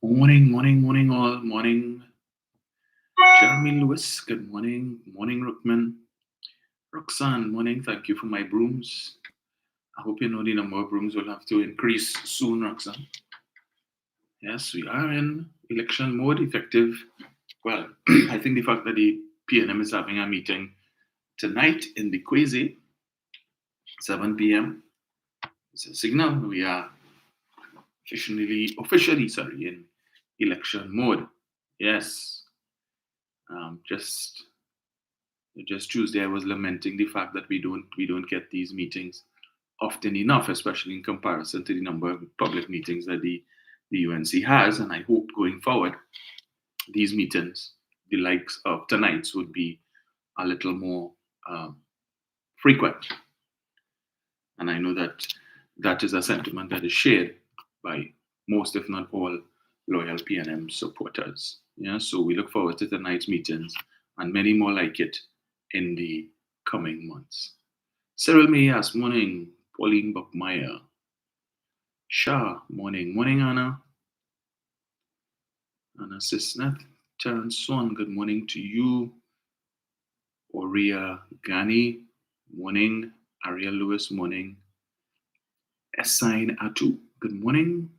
Morning all. Morning, Jeremy Lewis. Good morning. Morning, Rookman. Roxanne, morning. Thank you for my brooms. I hope you know the number of brooms will have to increase soon, Roxanne. Yes, we are in election mode, effective. Well, I think the fact that the PNM is having a meeting tonight in the Quasi, 7 p.m., is a signal we are officially, in election mode. Yes. Just Tuesday, I was lamenting the fact that we don't get these meetings often enough, especially in comparison to the number of public meetings that the UNC has. And I hope going forward, these meetings, the likes of tonight's, would be a little more um, frequent. And I know that that is a sentiment that is shared by most, if not all, loyal PNM supporters. Yeah, so we look forward to tonight's meetings and many more like it in the coming months. Cyril Mayas, morning. Pauline Buckmeyer. Shah, morning. Morning, Anna. Anna Sisneth. Terence Swan, good morning to you. Oria Ghani, morning. Ariel Lewis, morning. Esain Atu, good morning.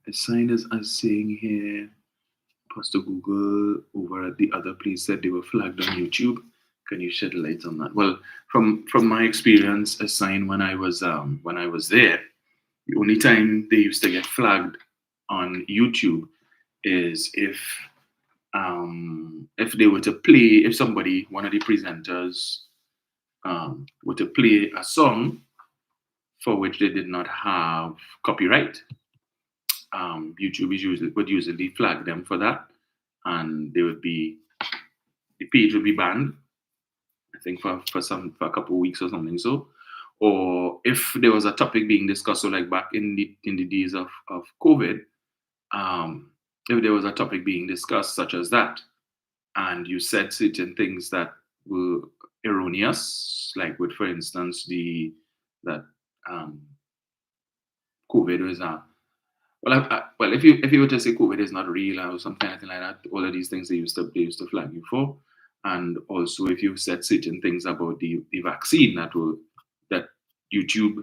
Esain is saying here, Pastor Google over at the other place said they were flagged on YouTube. Can you shed light on that? Well, from my experience, Esain, when I was there, the only time they used to get flagged on YouTube is if they were to play, if somebody, one of the presenters, were to play a song for which they did not have copyright. YouTube would usually flag them for that, and the page would be banned. I think for a couple of weeks or something. So, or if there was a topic being discussed, so like back in the days of COVID, if there was a topic being discussed such as that, and you said certain things that were erroneous, like with, for instance, the that um, COVID was a well, if you were to say COVID is not real or something like that, all of these things they used to flag you for, and also if you said certain things about the vaccine that YouTube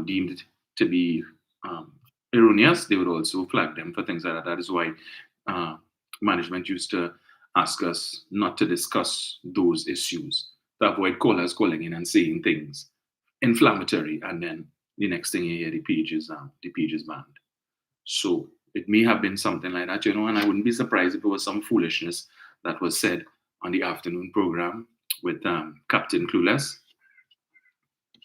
deemed to be um, erroneous, they would also flag them for things like that. That is why uh, management used to ask us not to discuss those issues to avoid callers calling in and saying things inflammatory, and then the next thing you hear, the page is banned. So it may have been something like that, and I wouldn't be surprised if it was some foolishness that was said on the afternoon program with Captain Clueless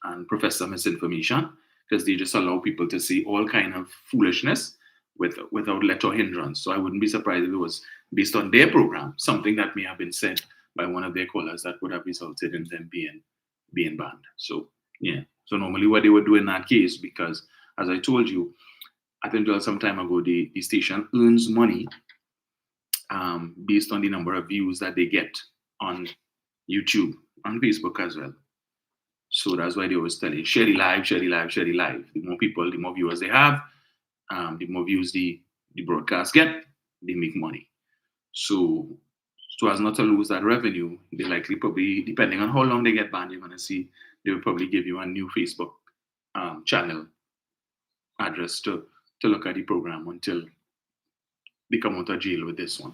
and Professor Misinformation, because they just allow people to say all kind of foolishness without let or hindrance. So I wouldn't be surprised if it was based on their program, something that may have been said by one of their callers that would have resulted in them being banned. So yeah. So normally what they would do in that case, because as I told you, I think some time ago, the station earns money based on the number of views that they get on YouTube, on Facebook as well. So that's why they always tell you, share the live, share the live, share the live. The more people, the more viewers they have, the more views the broadcast get, they make money. So as not to lose that revenue, they likely probably, depending on how long they get banned, you're going to see they will probably give you a new Facebook channel address to look at the program until they come out of jail with this one.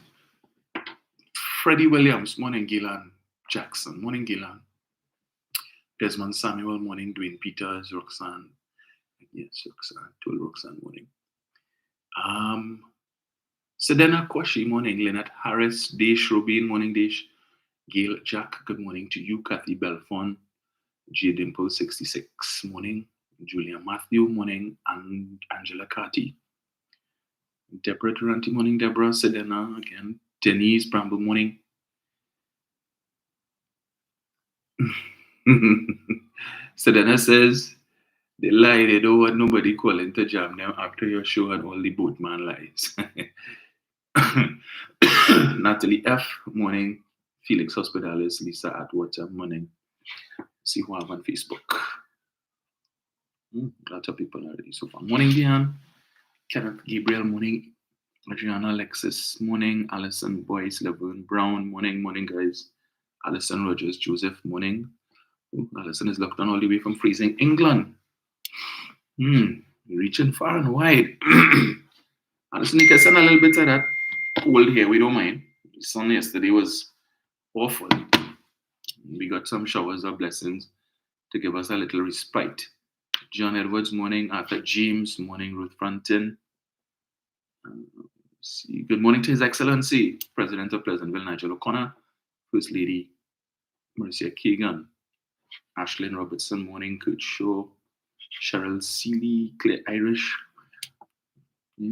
Freddie Williams, morning, Gillan Jackson, morning, Gillan. Desmond Samuel, morning. Dwayne Peters, Roxanne. Yes, Roxanne. Told Roxanne, morning. Sedena Kwashi, morning. Lynette Harris, Desh Robin, morning, Desh. Gail Jack, good morning to you. Kathy Belfon, J Dimple 66, morning. Julia Matthew, morning. And Angela Carty. Deborah Durante, morning. Deborah. Sedena, again. Denise Bramble, morning. Sedena says, they lie, they don't want nobody calling to jam them after your show and all the boatman lies. Natalie F, morning. Felix Hospitalis, Lisa Atwater, morning. See who I have on Facebook. Lots of people already so far. Morning, Diane. Kenneth Gabriel, morning. Adriana Alexis, morning. Alison Boyce, Laverne Brown, morning, guys. Alison Rogers, Joseph, morning. Alison is locked on all the way from freezing England. Reaching far and wide. Alison, you can send a little bit of that cold here, we don't mind. The sun yesterday was awful. We got some showers of blessings to give us a little respite. John Edwards, morning. Arthur James, morning. Ruth Franton. Good morning to His Excellency, President of Pleasantville, Nigel O'Connor. First Lady, Marcia Kagan. Ashlyn Robertson, morning. Kurt Shaw. Cheryl Seeley, Claire Irish.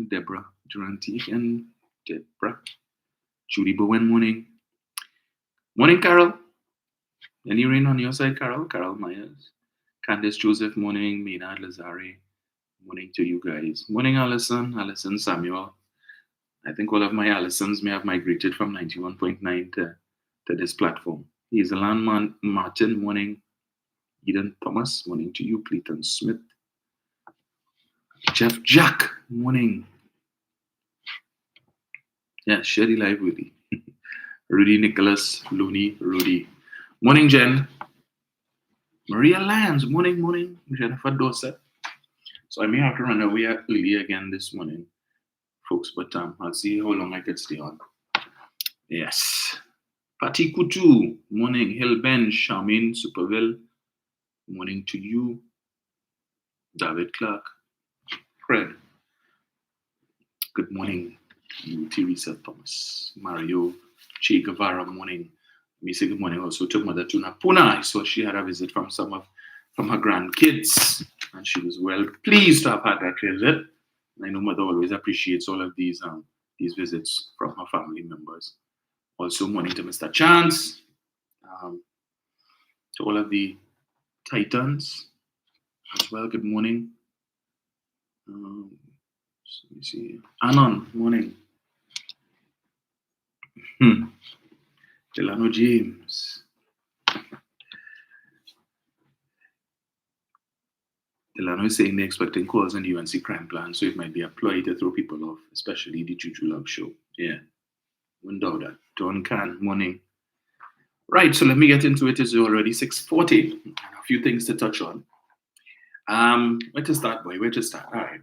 Deborah Durante again. Deborah. Judy Bowen, morning. Morning, Carol. Any rain on your side, Carol? Carol Myers. Candice Joseph, morning. Maynard Lazare, morning to you guys. Morning, Allison. Allison Samuel. I think all of my Allisons may have migrated from 91.9 to this platform. Hazelan Martin, morning. Eden Thomas, morning to you. Clayton Smith. Jeff Jack, morning. Yeah, share the live, Rudy. Rudy Nicholas, Looney, Rudy. Morning, Jen. Maria Lyons, morning. Jennifer Dorset. So I may have to run away early again this morning, folks, but I'll see how long I can stay on. Yes. Patty Kutu, morning. Hill Ben, Charmaine Superville, morning to you. David Clark. Fred. Good morning. You, Teresa Thomas. Mario Che Guevara, morning. Me say good morning also to Mother Tuna Puna. I saw she had a visit from her grandkids, and she was well pleased to have had that visit. I know Mother always appreciates all of these visits from her family members. Also, morning to Mr. Chance, to all of the Titans as well. Good morning. Let me see. Anon, morning. Delano James. Delano is saying they're expecting calls on the UNC crime plan, so it might be a ploy to throw people off, especially the Juju Love show. Yeah, wouldn't doubt that. Don Can, morning. Right, so let me get into it. It's already 6:40. A few things to touch on. Where to start, boy? Where to start? All right.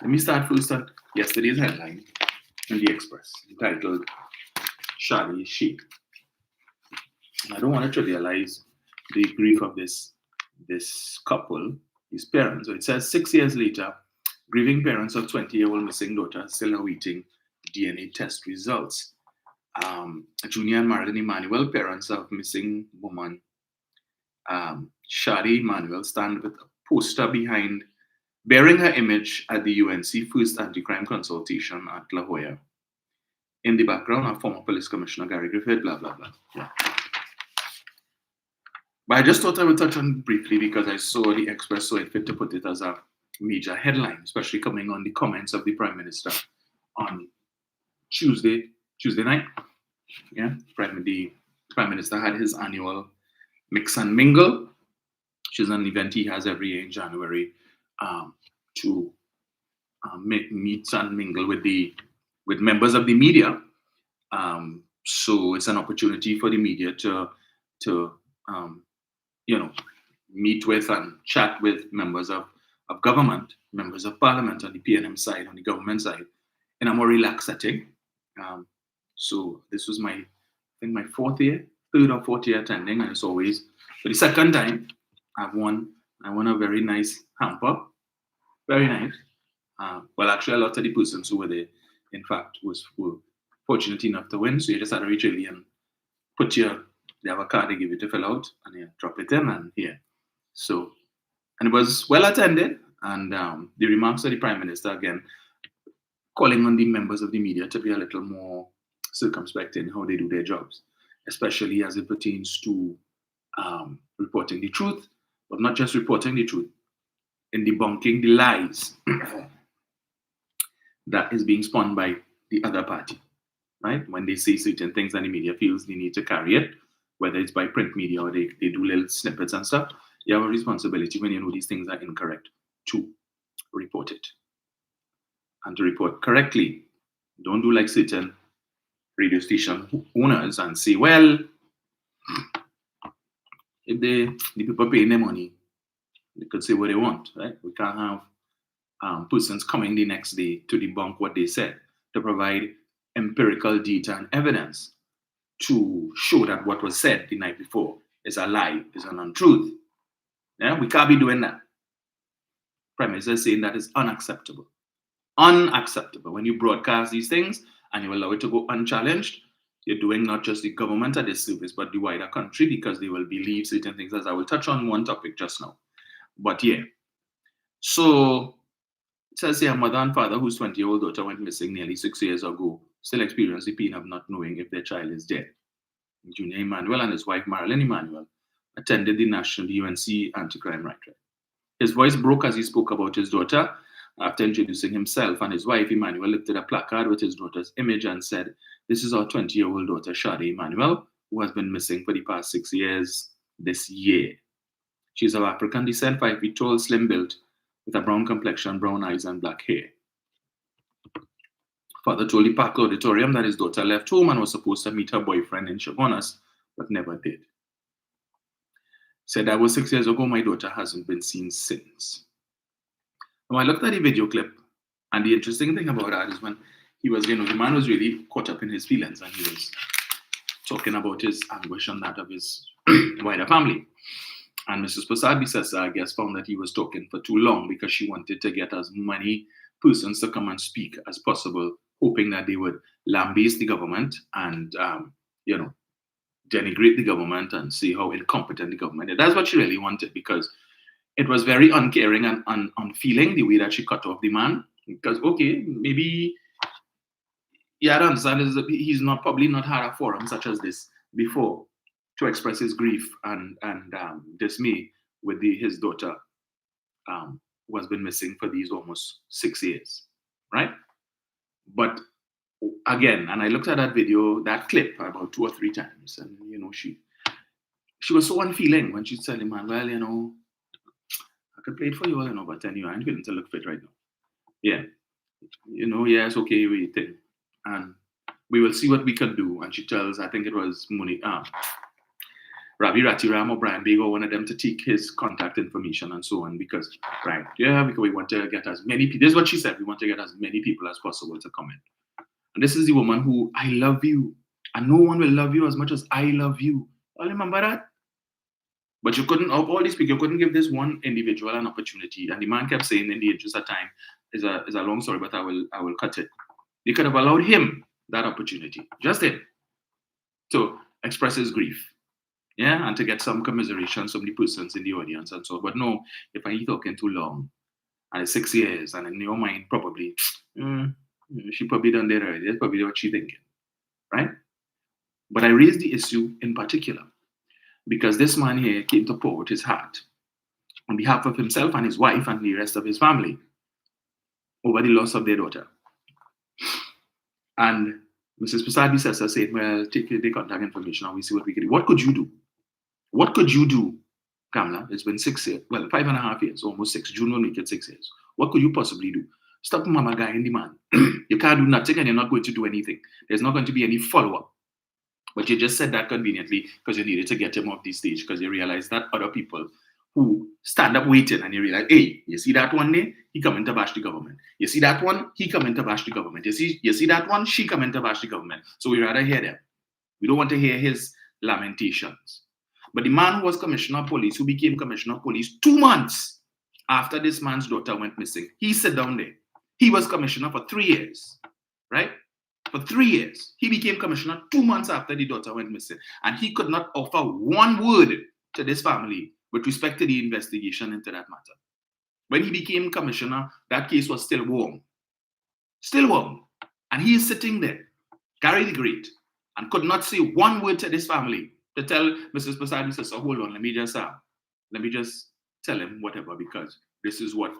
Let me start first on yesterday's headline in the Express, entitled Shadi Sheikh. I don't want to trivialize the grief of this couple, his parents. So it says 6 years later, grieving parents of 20-year-old missing daughter still awaiting DNA test results. Junior and Marilyn Emmanuel, parents of missing woman Shadi Emmanuel, stand with a poster bearing her image at the UNC first anti-crime consultation at La Jolla. In the background, our former police commissioner Gary Griffith, blah, blah, blah. Yeah. But I just thought I would touch on it briefly because I saw the Express saw it fit to put it as a major headline, especially coming on the comments of the Prime Minister on Tuesday night. Yeah, the Prime Minister had his annual Mix and Mingle, which is an event he has every year in January to meet and mingle with members of the media. So it's an opportunity for the media to meet with and chat with members of government, members of parliament on the PNM side, on the government side, in a more relaxed setting. So this was my third or fourth year attending, and it's always for the second time I won a very nice hamper, very nice. Well, actually, a lot of the persons who were there, in fact, were fortunate enough to win. So you just had to reach early and they have a card they give you to fill out, and you drop it in, and here. So, and it was well attended, and the remarks of the Prime Minister, again, calling on the members of the media to be a little more circumspect in how they do their jobs, especially as it pertains to reporting the truth, but not just reporting the truth, in debunking the lies that is being spun by the other party. right? When they say certain things and the media feels they need to carry it, whether it's by print media or they do little snippets and stuff, you have a responsibility when you know these things are incorrect to report it and to report correctly. Don't do like certain radio station owners and say, well, if the people paying their money, they could say what they want, right? We can't have persons coming the next day to debunk what they said, to provide empirical data and evidence to show that what was said the night before is a lie, is an untruth. Yeah, we can't be doing that. Prime Minister is saying that is unacceptable. Unacceptable. When you broadcast these things and you allow it to go unchallenged, you're doing not just the government a disservice, but the wider country, because they will believe certain things, as I will touch on one topic just now. But yeah. So it says here, mother and father whose 20-year-old daughter went missing nearly 6 years ago still experience the pain of not knowing if their child is dead. Junior Emmanuel and his wife Marilyn Emmanuel attended the National UNC Anti-Crime Rally. His voice broke as he spoke about his daughter. After introducing himself and his wife, Emmanuel lifted a placard with his daughter's image and said, "This is our 20-year-old daughter, Shade Emmanuel, who has been missing for the past 6 years this year. She's of African descent, 5 feet tall, slim built, with a brown complexion, brown eyes, and black hair." Father told the Park Auditorium that his daughter left home and was supposed to meet her boyfriend in Chaguanas, but never did. Said that was 6 years ago, my daughter hasn't been seen since. Now, I looked at the video clip, and the interesting thing about that is when he was, the man was really caught up in his feelings, and he was talking about his anguish and that of his wider family. And Mrs. Prasad Bisesa, I guess, found that he was talking for too long because she wanted to get as many persons to come and speak as possible, hoping that they would lambaste the government and, denigrate the government and see how incompetent the government is. That's what she really wanted, because it was very uncaring and unfeeling the way that she cut off the man. Because, okay, maybe you had to understand is that he's probably not had a forum such as this before to express his grief and dismay with his daughter who has been missing for these almost 6 years, right? But again, and I looked at that video, that clip, about 2 or 3 times, and she was so unfeeling when she said, "Man, well, I could play it for you all, but anyway, I ain't feeling to look fit right now. Yeah, yeah, it's okay, waiting, and we will see what we can do." And she tells, I think it was Ravi Ratiram or Brian Bago, one of them, to take his contact information and so on, because we want to get as many people. This is what she said: we want to get as many people as possible to come in. And this is the woman who, I love you, and no one will love you as much as I love you. All remember that? But you couldn't, of all these people, you couldn't give this one individual an opportunity. And the man kept saying, in the interest of time, is a long story, but I will cut it. They could have allowed him that opportunity, just him, to express his grief, yeah, and to get some commiseration from the persons in the audience and so on. But no, if I talking too long, and it's 6 years, and in your mind, probably, she probably done that already. That's probably what she's thinking, right? But I raised the issue in particular because this man here came to pour out his heart on behalf of himself and his wife and the rest of his family over the loss of their daughter. And Mrs. Prasad Bisesa said, well, take the contact information and we see what we can do. What could you do? What could you do, Kamla? It's been 6 years, well, 5.5 years, almost 6. June will make it 6 years. What could you possibly do? Stop mama guy in the man. You can't do nothing and you're not going to do anything. There's not going to be any follow-up. But you just said that conveniently because you needed to get him off the stage because you realized that other people who stand up waiting and you realize, hey, you see that one there? He coming to bash the government. You see that one? He coming to bash the government. You see that one? She coming to bash the government. So we rather hear them. We don't want to hear his lamentations. But the man who was commissioner of police, who became commissioner of police 2 months after this man's daughter went missing, he sat down there. He was commissioner for 3 years, right? For 3 years. He became commissioner 2 months after the daughter went missing. And he could not offer one word to this family with respect to the investigation into that matter. When he became commissioner, that case was still warm. Still warm. And he is sitting there, Gary the Great, and could not say one word to this family to tell Mrs. Prasad Bisesa, hold on, let me just tell him whatever, because this is what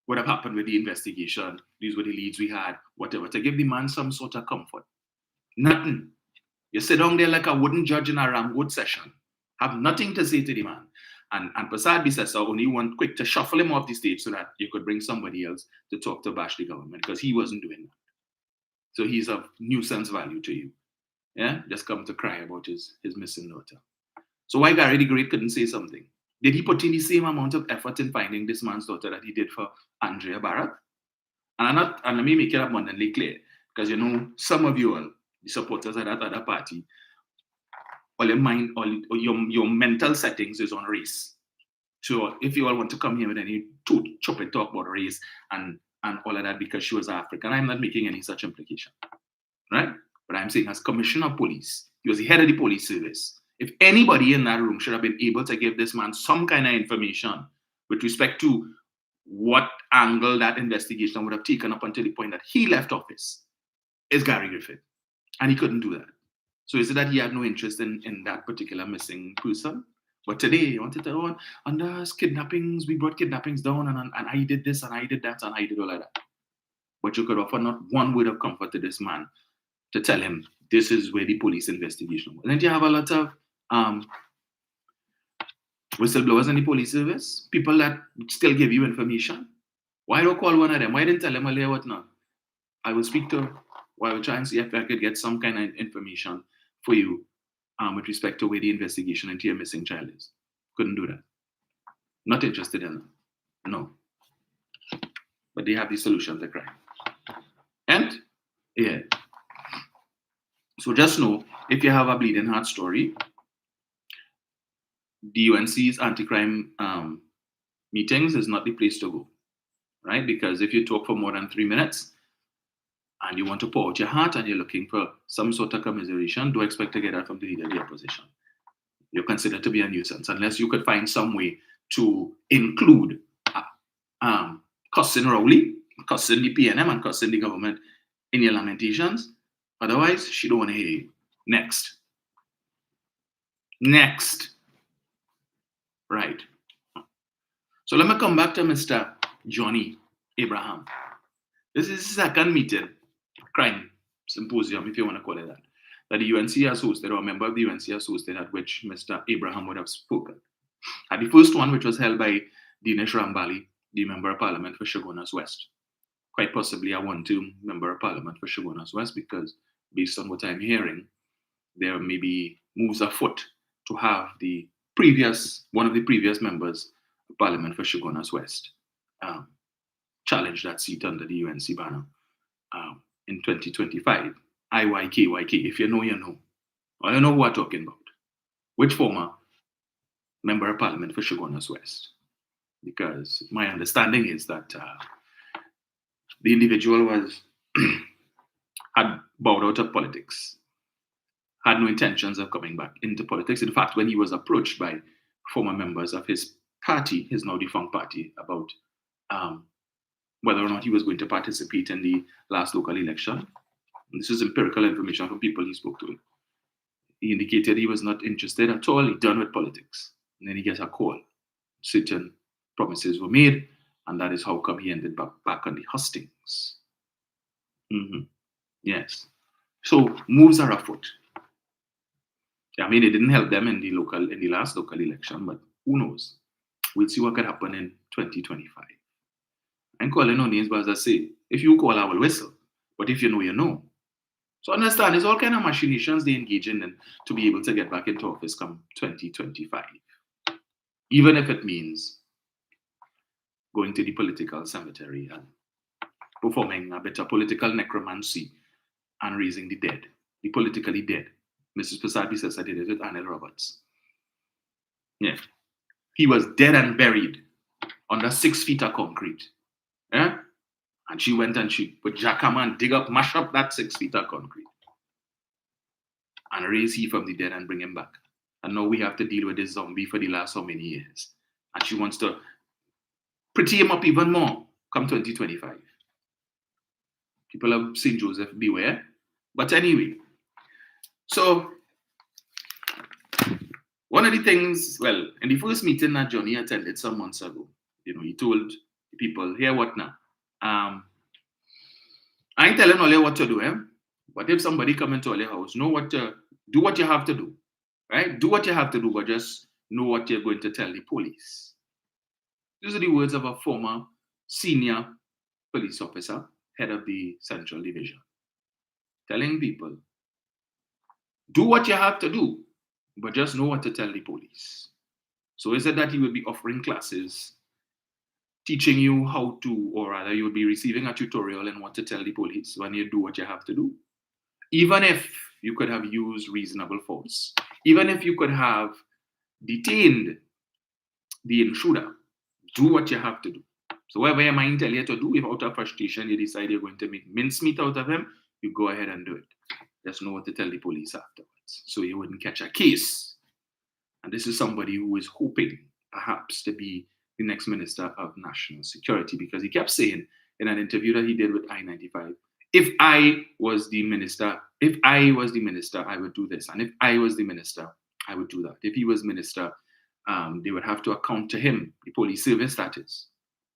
would have happened with the investigation. These were the leads we had, whatever, to give the man some sort of comfort. Nothing. You sit down there like a wooden judge in a Ramwood session. Have nothing to say to the man. And Prasad Bisesa only want quick to shuffle him off the stage so that you could bring somebody else to talk to bash the government because he wasn't doing that. So he's of nuisance value to you. Yeah, just come to cry about his missing daughter. So why Gary the Great couldn't say something? Did he put in the same amount of effort in finding this man's daughter that he did for Andrea Barrett? And let me make it abundantly clear, because some of you all, the supporters of that other party, all your mind, all your mental settings is on race. So if you all want to come here with any choppy talk about race and all of that because she was African, I'm not making any such implication, right? But I'm saying as commissioner of police, he was the head of the police service. If anybody in that room should have been able to give this man some kind of information with respect to what angle that investigation would have taken up until the point that he left office, is Gary Griffith. And he couldn't do that. So is it that he had no interest in that particular missing person? But today, he wanted to go under kidnappings, we brought kidnappings down, and I did this, and I did that, and I did all of that. But you could offer not one word of comfort to this man to tell him this is where the police investigation was. And then you have a lot of whistleblowers in the police service, people that still give you information. Why don't call one of them? Why didn't tell them earlier what now? I will speak to, or I will try and see if I could get some kind of information for you with respect to where the investigation into your missing child is. Couldn't do that. Not interested in them. No. But they have the solution to crime. And, yeah. So just know, if you have a bleeding heart story, the UNC's anti-crime meetings is not the place to go, right? Because if you talk for more than 3 minutes and you want to pour out your heart and you're looking for some sort of commiseration, don't expect to get that from the leader of the opposition. You're considered to be a nuisance unless you could find some way to include cussing Rowley, cussing the PNM, and cussing the government in your lamentations. Otherwise, she don't want to hear you. Next. Right. So let me come back to Mr. Johnny Abraham. This is his second meeting, crime symposium, if you want to call it that the UNC has hosted, or a member of the UNC has hosted, at which Mr. Abraham would have spoken. At the first one, which was held by Dinesh Rambali, the Member of Parliament for Shogunas West. Quite possibly a one-term Member of Parliament for Shogunas West, because based on what I'm hearing, there may be moves afoot to have one of the previous members of Parliament for Shogunas West challenge that seat under the UNC banner in 2025. IYKYK, if you know, you know. Or you know who I'm talking about. Which former Member of Parliament for Shogunas West? Because my understanding is that the individual had bowed out of politics, had no intentions of coming back into politics. In fact, when he was approached by former members of his party, his now defunct party, about whether or not he was going to participate in the last local election, this is empirical information from people he spoke to. He indicated he was not interested at all. He done with politics. And then he gets a call. Certain promises were made, and that is how come he ended back on the hustings. Mm-hmm. Yes. So moves are afoot. I mean, it didn't help them in the last local election, but who knows? We'll see what could happen in 2025. I'm calling no names, but as I say, if you call, I will whistle. But if you know, you know. So understand, there's all kind of machinations they engage in to be able to get back into office come 2025. Even if it means going to the political cemetery and performing a bit of political necromancy and raising the dead, the politically dead. Mrs. Prasad Bisesa did it with Anil Roberts. Yeah. He was dead and buried under 6 feet of concrete. Yeah? And she went and she put jackhammer and mash up that 6 feet of concrete. And raise he from the dead and bring him back. And now we have to deal with this zombie for the last so many years. And she wants to pretty him up even more come 2025. People of St. Joseph, beware. But anyway, so one of the things, well, in the first meeting that Johnny attended some months ago, he told people, here what now? I ain't telling all you what to do, But if somebody come into your house, know what to do, what you have to do, right? Do what you have to do, but just know what you're going to tell the police. These are the words of a former senior police officer, head of the Central Division, telling people, do what you have to do, but just know what to tell the police. So is it that he will be offering classes, teaching you how to, or rather you will be receiving a tutorial on what to tell the police when you do what you have to do? Even if you could have used reasonable force, even if you could have detained the intruder, do what you have to do. So whatever your mind tell you to do, if out of frustration you decide you're going to make mincemeat out of him, you go ahead and do it. Just know what to tell the police afterwards, so you wouldn't catch a case. And this is somebody who is hoping, perhaps, to be the next Minister of National Security, because he kept saying in an interview that he did with I-95, if I was the minister, I would do this. And if I was the minister, I would do that. If he was minister, they would have to account to him, the police service, that is.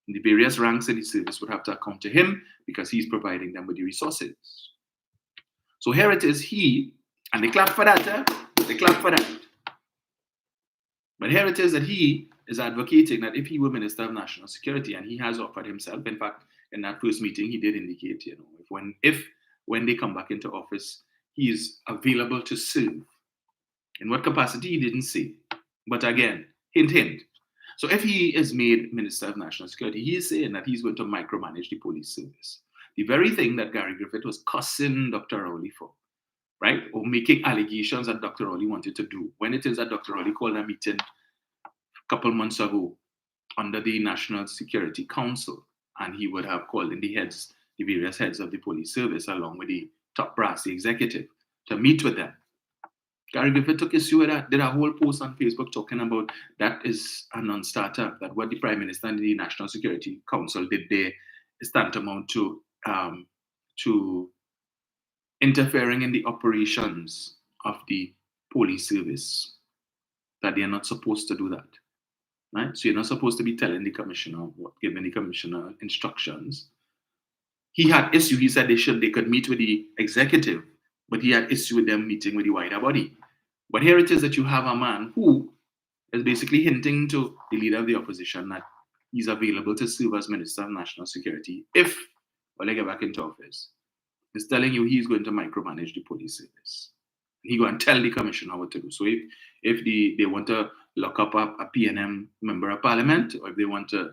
And the various ranks in the service would have to account to him because he's providing them with the resources. So here it is, he, and they clap for that, they clap for that. But here it is that he is advocating that if he were Minister of National Security, and he has offered himself, in fact, in that first meeting, he did indicate, if when they come back into office, he is available to serve. In what capacity, he didn't say. But again, hint, hint. So if he is made Minister of National Security, he is saying that he's going to micromanage the police service. The very thing that Gary Griffith was cussing Dr. Rowley for, right? Or making allegations that Dr. Rowley wanted to do. When it is that Dr. Rowley called a meeting a couple months ago under the National Security Council, and he would have called in the various heads of the police service, along with the top brass, the executive, to meet with them. Gary Griffith took issue with that, did a whole post on Facebook talking about that is a non-starter, that what the Prime Minister and the National Security Council did there is tantamount to interfering in the operations of the police service, that they're not supposed to do that. Right? So you're not supposed to be telling the commissioner what, giving the commissioner instructions. He had issue, he said they could meet with the executive, but he had issue with them meeting with the wider body. But here it is that you have a man who is basically hinting to the leader of the opposition that he's available to serve as Minister of National Security if, when they get back into office, he's telling you he's going to micromanage the police service. He go and tell the commissioner what to do. So if they want to lock up a PNM member of parliament, or if they want to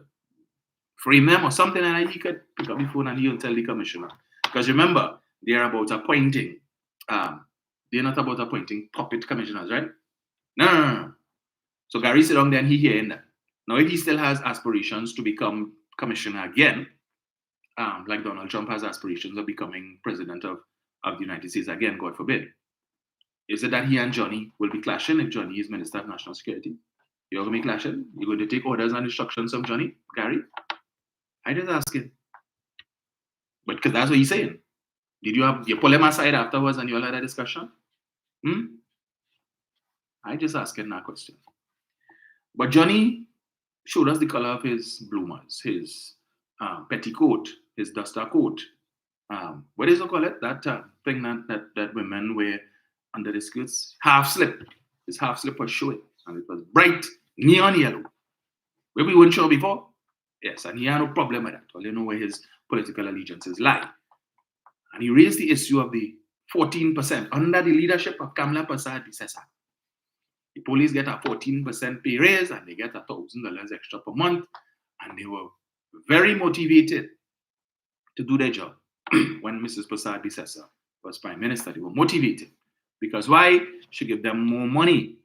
frame them or something like that, he could pick up the phone and he'll tell the commissioner. Because remember, they're about appointing, they're not about appointing puppet commissioners, right? No. So Gary sit down there and he hearing that. Now, if he still has aspirations to become commissioner again, like Donald Trump has aspirations of becoming president of the United States again, God forbid, is it that he and Johnny will be clashing if Johnny is Minister of National Security? You're going to be clashing? You're going to take orders and instructions from Johnny, Gary? I just asking. But because that's what he's saying. Did you pull him aside afterwards and you all had a discussion? I just asking that question. But Johnny showed us the color of his bloomers, his petticoat, his duster coat. What is it call it? That thing that women wear under the skirts? Half slip. His half slip was showing, and it was bright neon yellow. Where we weren't sure before. Yes, and he had no problem with that. Well, you know where his political allegiances lie. And he raised the issue of the 14% under the leadership of Kamla Persad-Bissessar. The police get a 14% pay raise and they get $1,000 extra per month. And they were very motivated to do their job. When Mrs. Persad-Bissessar was Prime Minister, they were motivated. Because why? She gave them more money.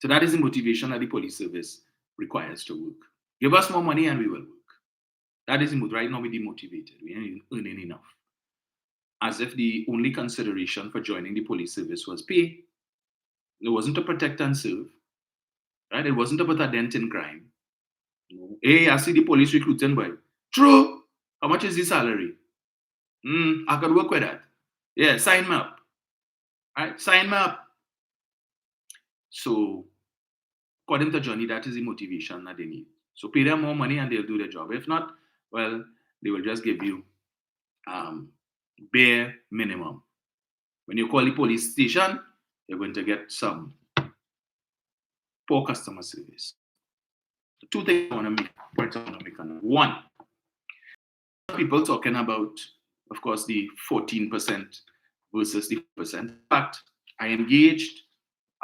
So that is the motivation that the police service requires to work. Give us more money and we will work. That is right now we're demotivated. We ain't earning enough. As if the only consideration for joining the police service was pay. It wasn't to protect and serve. Right? It wasn't about a dent in crime. No. Hey, I see the police recruiting boy. True. How much is the salary? I could work with that. Yeah, sign me up. Right? Sign me up. So, according to Johnny, that is the motivation that they need. So pay them more money and they'll do their job. If not, well, they will just give you bare minimum. When you call the police station, you're going to get some poor customer service. The two things I want to make, points I want to make on that. One, people talking about, of course, the 14% versus the 4%. In fact, I engaged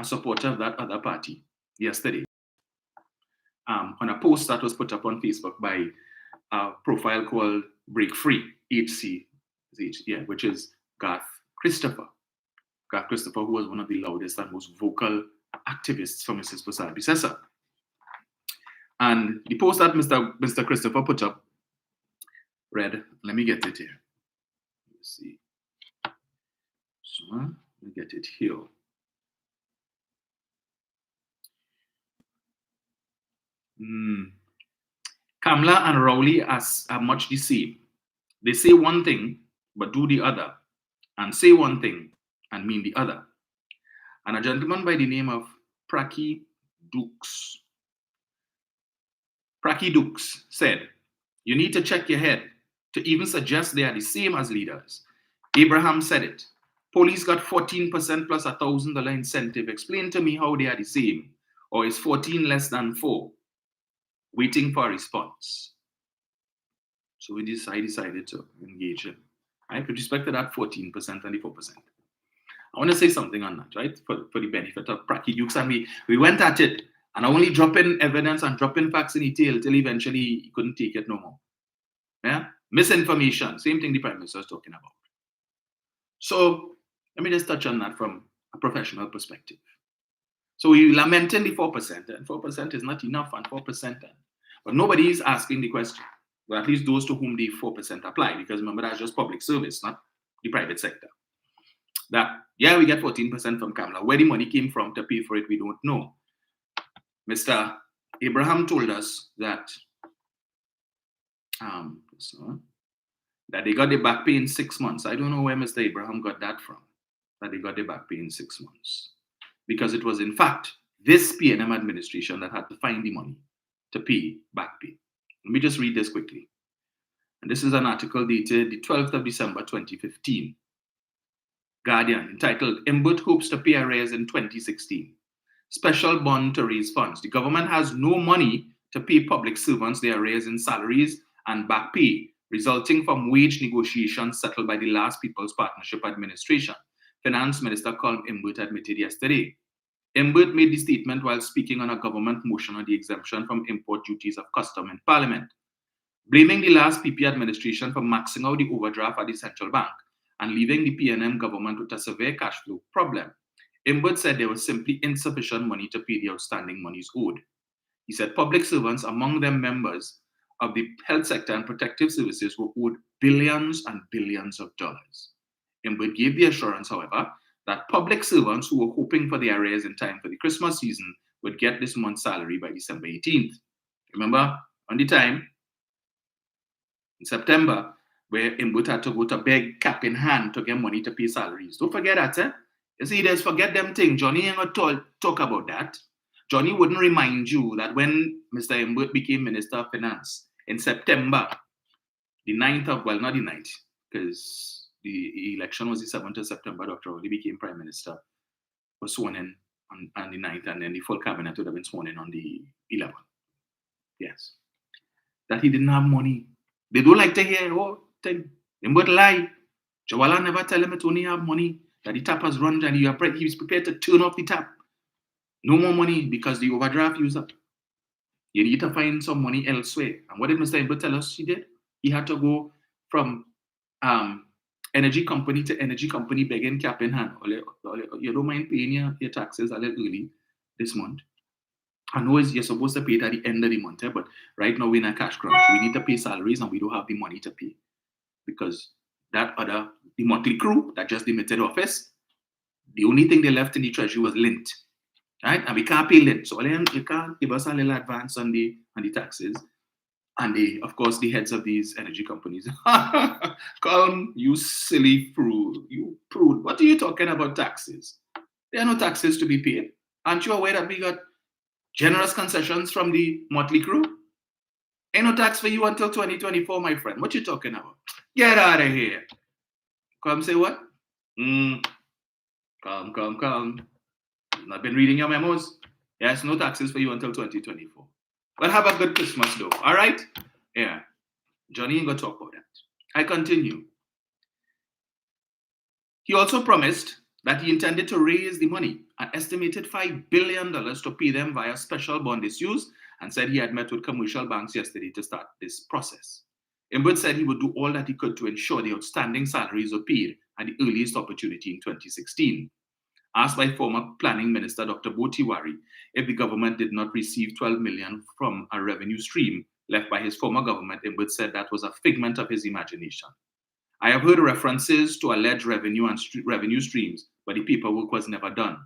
a supporter of that other party yesterday on a post that was put up on Facebook by a profile called Break Free, HC, yeah, which is Garth Christopher. Garth Christopher, who was one of the loudest and most vocal activists for Mrs. Posada Bisesa. And the post that Mr. Christopher put up read, let me get it here. Let's see. So, let me get it here. Kamla and Rowley are much the same. They say one thing, but do the other, and say one thing and mean the other. And a gentleman by the name of Praki Dukes said, you need to check your head to even suggest they are the same as leaders. Abraham said it. Police got 14% plus $1,000 incentive. Explain to me how they are the same. Or is 14 less than 4? Waiting for a response. So I decided to engage him. Right? With respect to that 14% and the 4%. I want to say something on that, right? For the benefit of Praki Dukes. And we went at it. And I only drop in evidence and drop in facts in detail till eventually he couldn't take it no more. Yeah? Misinformation. Same thing the Prime Minister is talking about. So let me just touch on that from a professional perspective. So we lamenting the 4%, and 4% is not enough, and 4%. But nobody is asking the question. Well, at least those to whom the 4% apply, because remember, that's just public service, not the private sector. That, yeah, we get 14% from Kamla. Where the money came from to pay for it, we don't know. Mr. Abraham told us that that they got the back pay in 6 months. I don't know where Mr. Abraham got that from, that they got the back pay in 6 months. Because it was, in fact, this PNM administration that had to find the money to pay back pay. Let me just read this quickly. And this is an article dated the 12th of December, 2015. Guardian, entitled, Imbut hopes to pay arrears in 2016. Special bond to raise funds. The government has no money to pay public servants their arrears in salaries and back pay, resulting from wage negotiations settled by the last People's Partnership Administration. Finance Minister Colm Imbut admitted yesterday. Imbut made the statement while speaking on a government motion on the exemption from import duties of custom in Parliament, blaming the last PP administration for maxing out the overdraft at the central bank and leaving the PNM government with a severe cash flow problem. Imbut said there was simply insufficient money to pay the outstanding monies owed. He said public servants, among them members of the health sector and protective services, were owed billions and billions of dollars. Imbut gave the assurance, however, that public servants who were hoping for the arrears in time for the Christmas season would get this month's salary by December 18th. Remember, on the time, in September, where Imbut had to go to beg cap in hand to get money to pay salaries. Don't forget that, eh? You see, there's forget them thing. Johnny ain't gonna talk about that. Johnny wouldn't remind you that when Mr. Imbut became Minister of Finance in September, the 9th of, well, not the 9th, because the election was the 7th of September, Dr. Rowley became Prime Minister, was sworn in on the 9th, and then the full cabinet would have been sworn in on the 11th. Yes. That he didn't have money. They don't like to hear, oh, thing. Imbut lie. Jawala never tell him it only have money, that the tap has run and he was prepared to turn off the tap. No more money because the overdraft used up. You need to find some money elsewhere. And what did Mr. Imbut tell us he did? He had to go from energy company to energy company begging cap in hand. You don't mind paying your taxes a little early this month. I know you're supposed to pay it at the end of the month, but right now we're in a cash crunch. We need to pay salaries and we don't have the money to pay. Because the motley crew that just demitted office, the only thing they left in the treasury was lint. Right? And we can't pay lint. So you can't give us a little advance on the taxes. And of course, the heads of these energy companies. Come, you silly prude. You prude. What are you talking about taxes? There are no taxes to be paid. Aren't you aware that we got generous concessions from the motley crew? Ain't no tax for you until 2024, my friend. What you talking about? Get out of here. Come say what? Come. Not been reading your memos. Yes, no taxes for you until 2024. But have a good Christmas though. All right? Yeah. Johnny ain't gonna talk about that. I continue. He also promised that he intended to raise the money, an estimated $5 billion to pay them via special bond issues, and said he had met with commercial banks yesterday to start this process. Imbut said he would do all that he could to ensure the outstanding salaries were paid at the earliest opportunity in 2016. Asked by former Planning Minister Dr. Botiwari if the government did not receive $12 million from a revenue stream left by his former government, Imbut said that was a figment of his imagination. I have heard references to alleged revenue and revenue streams, but the paperwork was never done.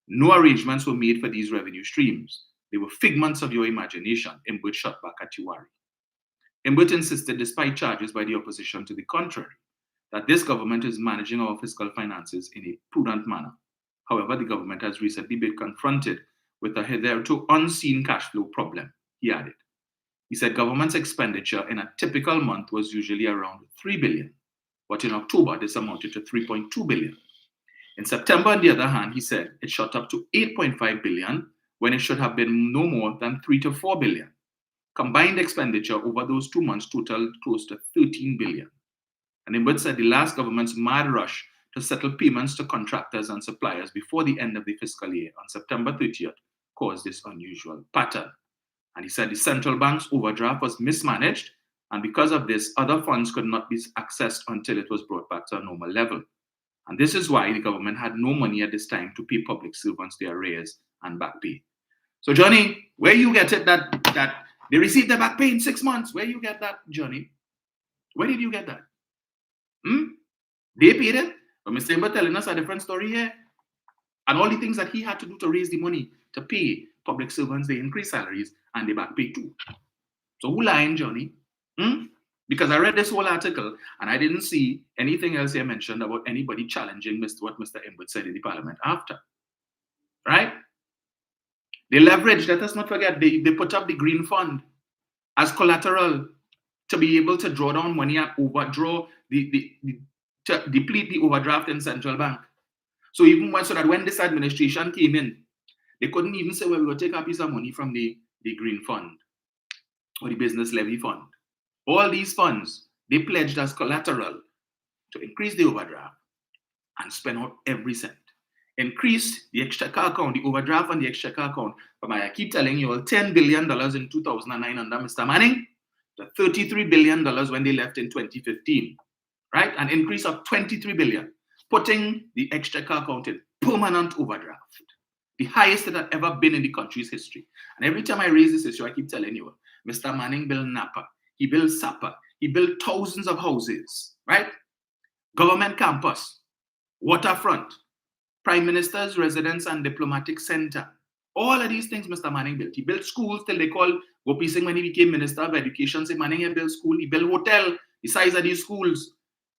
No arrangements were made for these revenue streams. They were figments of your imagination, Imbut shot back at Tiwari. Imbut insisted, despite charges by the opposition to the contrary, that this government is managing our fiscal finances in a prudent manner. However, the government has recently been confronted with a hitherto unseen cash flow problem, he added. He said government's expenditure in a typical month was usually around $3 billion, but in October, this amounted to $3.2 billion. In September, on the other hand, he said it shot up to $8.5 billion when it should have been no more than $3 to $4 billion. Combined expenditure over those 2 months totaled close to $13 billion. And Imbut said the last government's mad rush to settle payments to contractors and suppliers before the end of the fiscal year on September 30th caused this unusual pattern. And he said the central bank's overdraft was mismanaged, and because of this, other funds could not be accessed until it was brought back to a normal level. And this is why the government had no money at this time to pay public servants their arrears and back pay. So, Johnny, where you get it that they received their back pay in 6 months? Where you get that, Johnny? Where did you get that? They paid it, but Mr. Imbut telling us a different story here. And all the things that he had to do to raise the money to pay public servants, they increase salaries and they back pay too. So who lying, Johnny? Because I read this whole article and I didn't see anything else here mentioned about anybody challenging what Mr. Imbut said in the parliament after. Right? They leveraged, let us not forget, they put up the green fund as collateral to be able to draw down money and overdraw to deplete the overdraft in central bank. So even so that when this administration came in, they couldn't even say, well, we will take a piece of money from the green fund or the business levy fund. All these funds, they pledged as collateral to increase the overdraft and spend out every cent. Increase the exchequer account, the overdraft on the exchequer account from, I keep telling you, $10 billion in 2009 under Mr. Manning to $33 billion when they left in 2015, right? An increase of $23 billion, putting the exchequer account in permanent overdraft, the highest it had ever been in the country's history. And every time I raise this issue, I keep telling you, Mr. Manning built Napa, he built Sapa, he built thousands of houses, right? Government campus, waterfront, Prime Minister's residence and diplomatic center. All of these things Mr. Manning built. He built schools till they called Gopi Singh when he became Minister of Education, say Manning had built school, he built hotel, the size of these schools,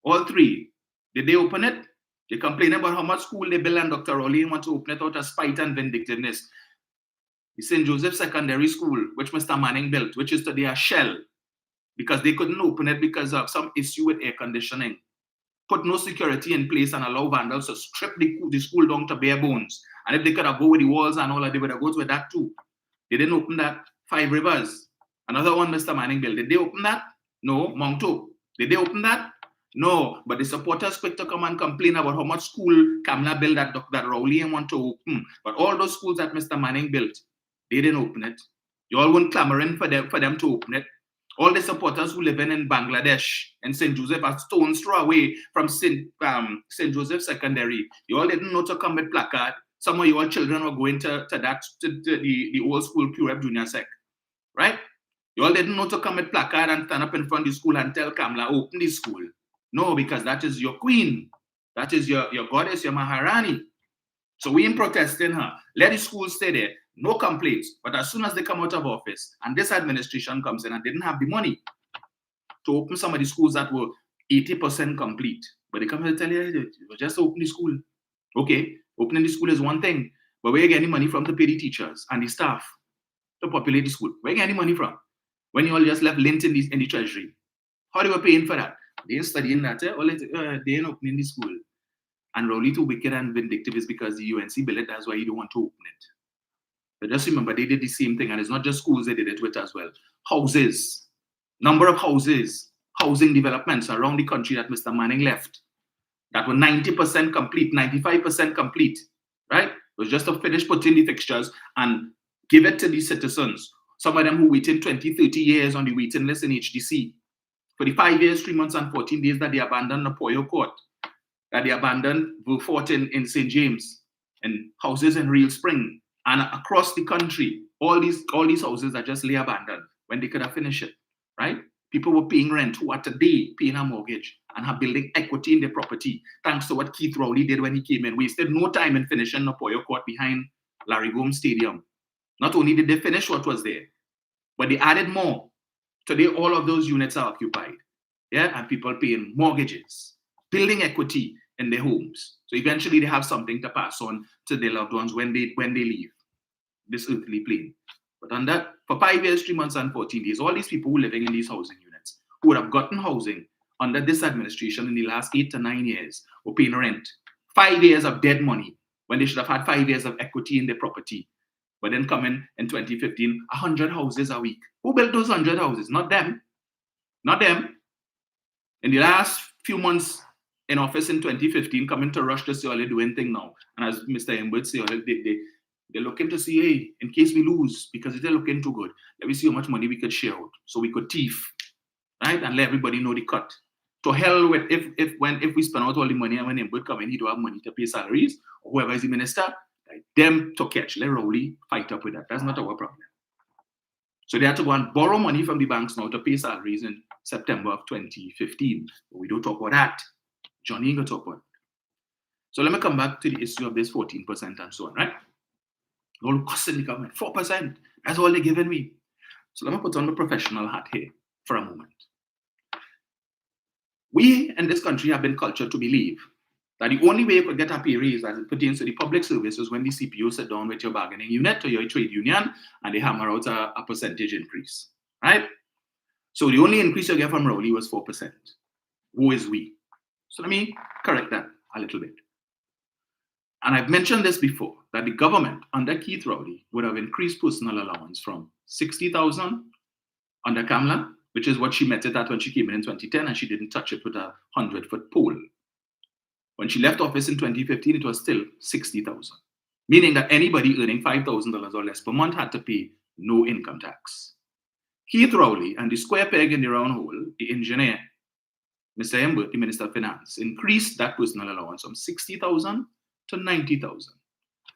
all three. Did they open it? They complain about how much school they built and Dr. Rowley want to open it out of spite and vindictiveness. The St. Joseph Secondary School, which Mr. Manning built, which is today a shell, because they couldn't open it because of some issue with air conditioning. Put no security in place and allow vandals to strip the school down to bare bones. And if they could have go with the walls and all that, they would have gone with that too. They didn't open that. 5 Rivers, another one Mr. Manning built. Did they open that? No. Monto, did they open that? No. But the supporters quick to come and complain about how much school Kamla built that Rowley want to open. But all those schools that Mr. Manning built, they didn't open it. You all weren't clamoring for them to open it. All the supporters who live in Bangladesh and St. Joseph are stone's throw away from St. Joseph Secondary. You all didn't know to come with placard. Some of your children were going to the old school QF Junior Sec, right? You all didn't know to come with placard and stand up in front of the school and tell Kamla, open the school. No, because that is your queen. That is your goddess, your Maharani. So we ain't protesting her. Let the school stay there. No complaints. But as soon as they come out of office and this administration comes in and didn't have the money to open some of the schools that were 80% complete, but they come and tell you, just open the school. Okay, opening the school is one thing, but where you get any money from to pay the teachers and the staff to populate the school? Where you get any money from? When you all just left lint in the treasury. How they were paying for that? They ain't studying that. They ain't opening the school. And Rowley too wicked and vindictive is because the UNC built it. That's why you don't want to open it. But just remember, they did the same thing. And it's not just schools they did it with as well. Houses. Number of houses. Housing developments around the country that Mr. Manning left. That were 90% complete, 95% complete. Right? It was just to finish putting the fixtures and give it to the citizens. Some of them who waited 20, 30 years on the waiting list in HDC. For the 5 years, 3 months, and 14 days that they abandoned Napoyo Court, that they abandoned Beaufort in St. James, and houses in Real Spring, and across the country, all these houses are just lay abandoned when they could have finished it, right? People were paying rent who are today paying a mortgage and have building equity in their property, thanks to what Keith Rowley did when he came in. Wasted no time in finishing Napoyo Court behind Larry Gomes Stadium. Not only did they finish what was there, but they added more. Today, all of those units are occupied, yeah, and people paying mortgages, building equity in their homes. So eventually, they have something to pass on to their loved ones when they leave this earthly plane. But on that, for 5 years, 3 months, and 14 days, all these people who are living in these housing units, who would have gotten housing under this administration in the last 8 to 9 years, were paying rent. 5 years of dead money when they should have had 5 years of equity in their property. But then coming in 2015, 100 houses a week. Who built those 100 houses? Not them. Not them. In the last few months in office in 2015, coming to rush to see all they're doing thing now. And as Mr. Emwood said, they're looking to see, hey, in case we lose, because they're looking too good, let me see how much money we could share out. So we could thief, right? And let everybody know the cut. To hell with if we spend out all the money and when Emwood come in, he don't have money to pay salaries, or whoever is the minister, them to catch. Let Rowley fight up with that. That's not our problem. So they had to go and borrow money from the banks now to pay salaries in September of 2015. But we don't talk about that. Johnny ain't gonna talk about it. So let me come back to the issue of this 14% and so on, right? All costing the government 4%. That's all they're giving me. So let me put on the professional hat here for a moment. We in this country have been cultured to believe that the only way you could get a pay raise as it pertains to the public service is when the CPO sit down with your bargaining unit or your trade union and they hammer out a percentage increase, right? So the only increase you get from Rowley was 4%. Who is we? So let me correct that a little bit. And I've mentioned this before, that the government under Keith Rowley would have increased personal allowance from 60,000 under Kamala, which is what she met it at when she came in 2010, and she didn't touch it with a 100-foot pole. When she left office in 2015, it was still 60,000, meaning that anybody earning $5,000 or less per month had to pay no income tax. Keith Rowley and the square peg in the round hole, the engineer, Mr. Emwood, the Minister of Finance, increased that personal allowance from 60,000 to 90,000.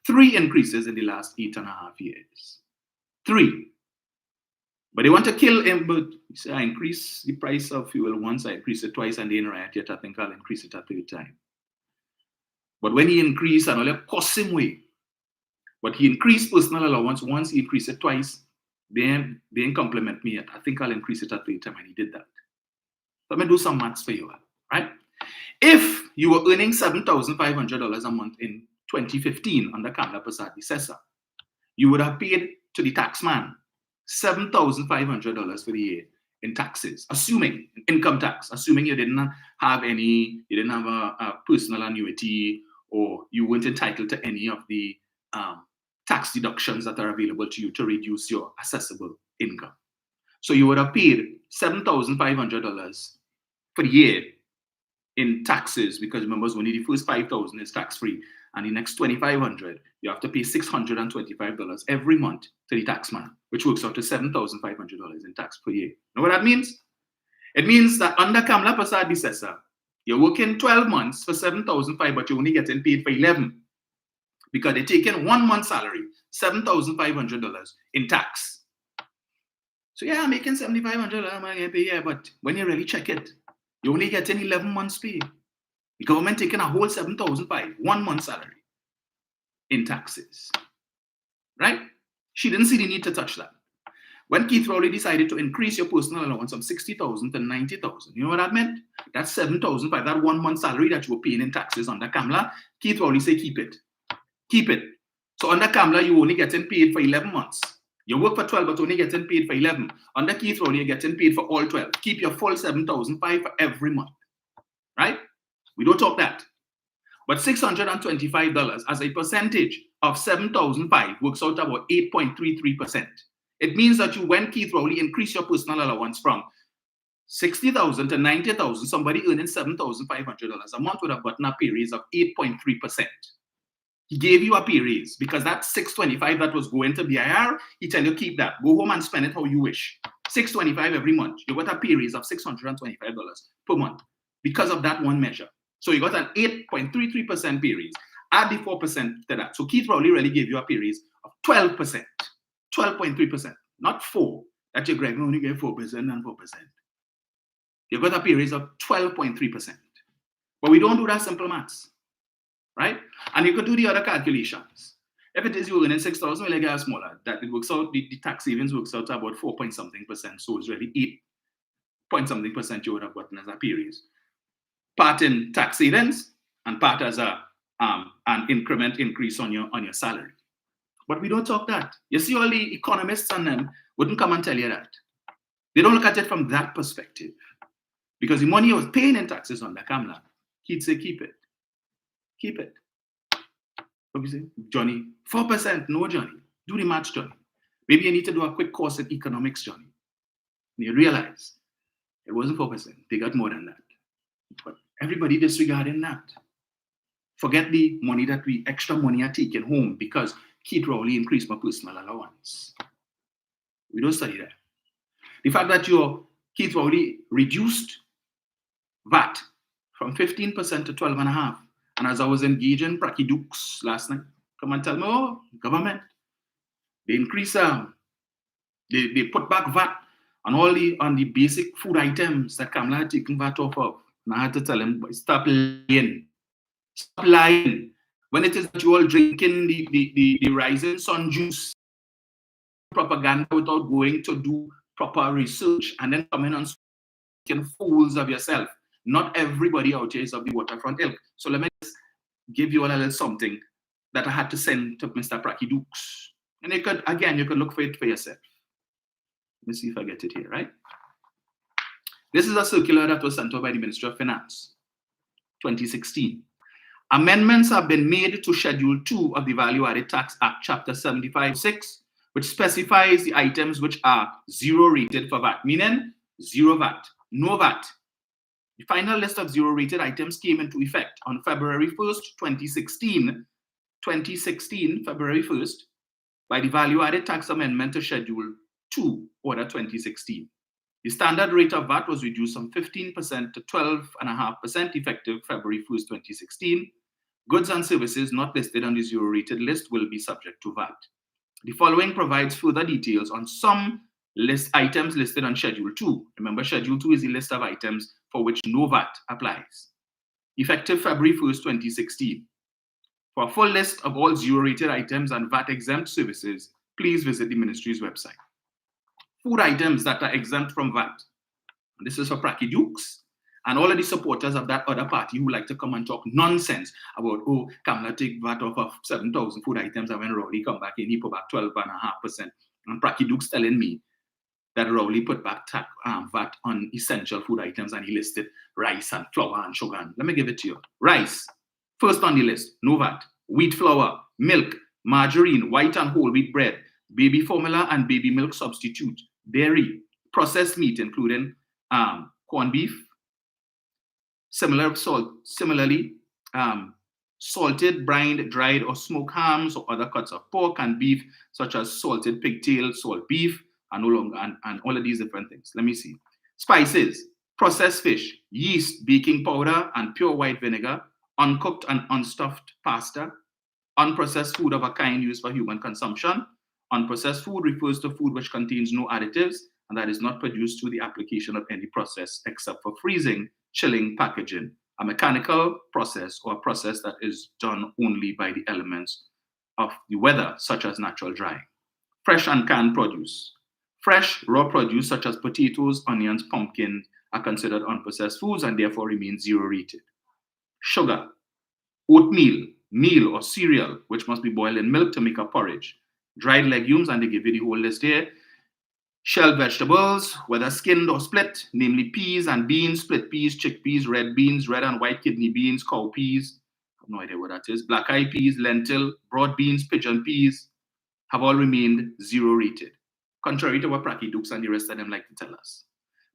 3 increases in the last 8.5 years. 3. But they want to kill Emwood. He said, I increase the price of fuel once, I increase it twice, and they ain't right yet. I think I'll increase it a third time. But when he increased, and all cost him way. But he increased personal allowance once, he increased it twice. They didn't compliment me yet. I think I'll increase it a third time, and he did that. Let me do some maths for you, right? If you were earning $7,500 a month in 2015 under Kamala Prasad Cessa, you would have paid to the taxman $7,500 for the year in taxes, assuming income tax, assuming you didn't have a personal annuity, or you weren't entitled to any of the tax deductions that are available to you to reduce your assessable income. So you would have paid $7,500 for the year in taxes, because remember, only the first $5,000 is tax-free, and the next $2,500, you have to pay $625 every month to the taxman, which works out to $7,500 in tax per year. Know what that means? It means that under Kamala Prasad Cessa, you're working 12 months for $7,500, but you're only getting paid for 11, because they're taking 1 month's salary, $7,500 in tax. So yeah, I'm making $7,500, I'm gonna get paid, yeah, but when you really check it, you're only getting 11 months pay. The government taking a whole $7,500, 1 month's salary in taxes, right? She didn't see the need to touch that. When Keith Rowley decided to increase your personal allowance from 60,000 to 90,000, you know what that meant? That's $7,500, that 1 month salary that you were paying in taxes under Kamala. Keith Rowley said, keep it. Keep it. So under Kamala, you only getting paid for 11 months. You work for 12, but only getting paid for 11. Under Keith Rowley, you're getting paid for all 12. Keep your full 7,500 for every month, right? We don't talk that. But $625 as a percentage of 7,500 works out about 8.33%. It means that you, when Keith Rowley increase your personal allowance from 60,000 to 90,000, somebody earning $7,500 a month would have gotten a pay raise of 8.3%. He gave you a pay raise because that 625 that was going to BIR, he tell you keep that. Go home and spend it how you wish. 625 every month. You got a pay raise of $625 per month because of that one measure. So you got an 8.33% pay raise. Add the 4% to that. So Keith Rowley really gave you a pay raise of 12%. 12.3%. Not 4. That your Greg only gave 4% and 4%. You got a pay raise of 12.3%. But we don't do that simple maths. Right? And you could do the other calculations. If it is you earning 6,000, we'll get smaller. That it works out, the tax savings works out to about 4 point something percent. So it's really 8 point something percent you would have gotten as a pay raise. Part in tax savings and part as an increment increase on your salary. But we don't talk that. You see, all the economists and them wouldn't come and tell you that. They don't look at it from that perspective. Because the money you was paying in taxes on the Kamla, he'd say keep it. Keep it. What you say? Johnny, 4%. No, Johnny. Do the maths, Johnny. Maybe you need to do a quick course in economics, Johnny. And you realize it wasn't 4%. They got more than that. But everybody disregarding that. Forget the money that extra money are taking home because Keith Rowley increased my personal allowance. We don't study that. The fact that your Keith Rowley reduced VAT from 15% to 12.5%. And as I was engaging Pracky Dukes last night, come and tell me, oh, government, they increase, they put back VAT on the basic food items that Kamala had taken VAT off of. And I had to tell him, stop lying. Stop lying. When it is that you all drinking the rising sun juice propaganda without going to do proper research and then coming on making fools of yourself. Not everybody out here is of the waterfront ilk. So let me just give you a little something that I had to send to Mr. Pracky Dukes. And you could look for it for yourself. Let me see if I get it here, right? This is a circular that was sent out by the Ministry of Finance, 2016. Amendments have been made to Schedule 2 of the Value Added Tax Act, Chapter 75(6), which specifies the items which are zero rated for VAT, meaning zero VAT, no VAT. The final list of zero-rated items came into effect on February 1st, 2016, February 1st, by the Value-Added Tax Amendment to Schedule 2, Order 2016. The standard rate of VAT was reduced from 15% to 12.5% effective February 1st, 2016. Goods and services not listed on the zero-rated list will be subject to VAT. The following provides further details on some items listed on Schedule 2. Remember, Schedule 2 is the list of items for which no VAT applies. Effective February 1st, 2016. For a full list of all zero-rated items and VAT-exempt services, please visit the ministry's website. Food items that are exempt from VAT. And this is for Pracky Dukes and all of the supporters of that other party who like to come and talk nonsense about, oh, Kamala take VAT off of 7,000 food items, and when Rowley come back in, he put back 12.5%. And Pracky Dukes telling me that Rowley put back VAT on essential food items, and he listed rice and flour and sugar. And let me give it to you. Rice, first on the list, no VAT. Wheat flour, milk, margarine, white and whole wheat bread, baby formula and baby milk substitute, dairy, processed meat, including corned beef, similarly, salted, brined, dried, or smoked hams or other cuts of pork and beef, such as salted pigtail, salt beef, and all of these different things. Let me see. Spices, processed fish, yeast, baking powder, and pure white vinegar, uncooked and unstuffed pasta, unprocessed food of a kind used for human consumption. Unprocessed food refers to food which contains no additives and that is not produced through the application of any process except for freezing, chilling, packaging, a mechanical process or a process that is done only by the elements of the weather, such as natural drying. Fresh and canned produce. Fresh, raw produce such as potatoes, onions, pumpkins are considered unprocessed foods and therefore remain zero rated. Sugar, oatmeal, meal or cereal, which must be boiled in milk to make a porridge, Dried legumes, and they give you the whole list here. Shelled vegetables, whether skinned or split, namely peas and beans, split peas, chickpeas, red beans, red and white kidney beans, cowpeas, I have no idea what that is, black eyed peas, lentil, broad beans, pigeon peas, have all remained zero rated, contrary to what Pracky Dukes and the rest of them like to tell us.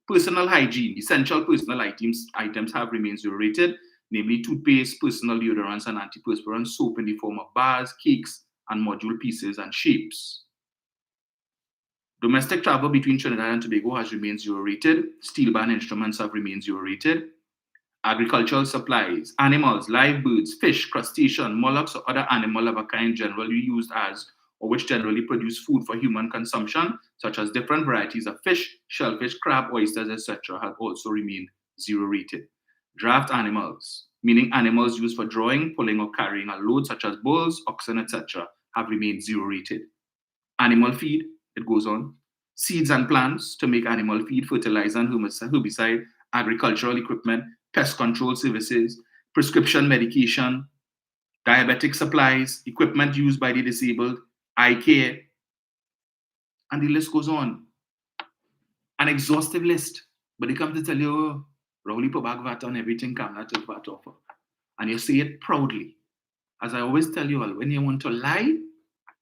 Personal hygiene, essential personal items have remained zero rated, namely toothpaste, personal deodorants, and antiperspirant, soap in the form of bars, cakes, and module pieces and shapes. Domestic travel between Trinidad and Tobago has remained zero rated. Steel band instruments have remained zero rated. Agricultural supplies, animals, live birds, fish, crustacean, mollusks, or other animal of a kind generally used as or which generally produce food for human consumption, such as different varieties of fish, shellfish, crab, oysters, etc., have also remained zero rated. Draft animals, meaning animals used for drawing, pulling, or carrying a load, such as bulls, oxen, etc., have remained zero rated. Animal feed, it goes on. Seeds and plants to make animal feed, fertilizer and herbicide, agricultural equipment, pest control services, prescription medication, diabetic supplies, equipment used by the disabled, eye care, and the list goes on. An exhaustive list. But they come to tell you, oh, Rowley put back VAT on everything, Kamla took VAT off. And you say it proudly. As I always tell you all, when you want to lie,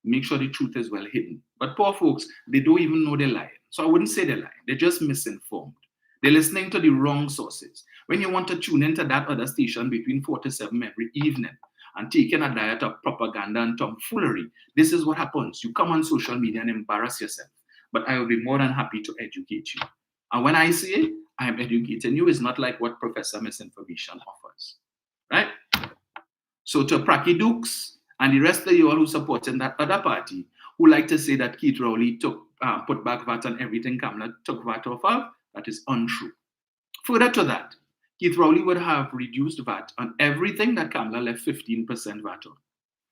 make sure the truth is well hidden. But poor folks, they don't even know they're lying. So I wouldn't say they're lying. They're just misinformed. They're listening to the wrong sources. When you want to tune into that other station between 4 to 7 every evening and taking a diet of propaganda and tomfoolery, this is what happens. You come on social media and embarrass yourself. But I will be more than happy to educate you. And when I say I am educating you, it's not like what Professor Misinformation offers. Right? So to Pracky Dukes and the rest of you all who supported that other party, who like to say that Keith Rowley put back VAT on everything Kamla took VAT off of, that is untrue. Further to that, Keith Rowley would have reduced VAT on everything that Kamla left 15% VAT on.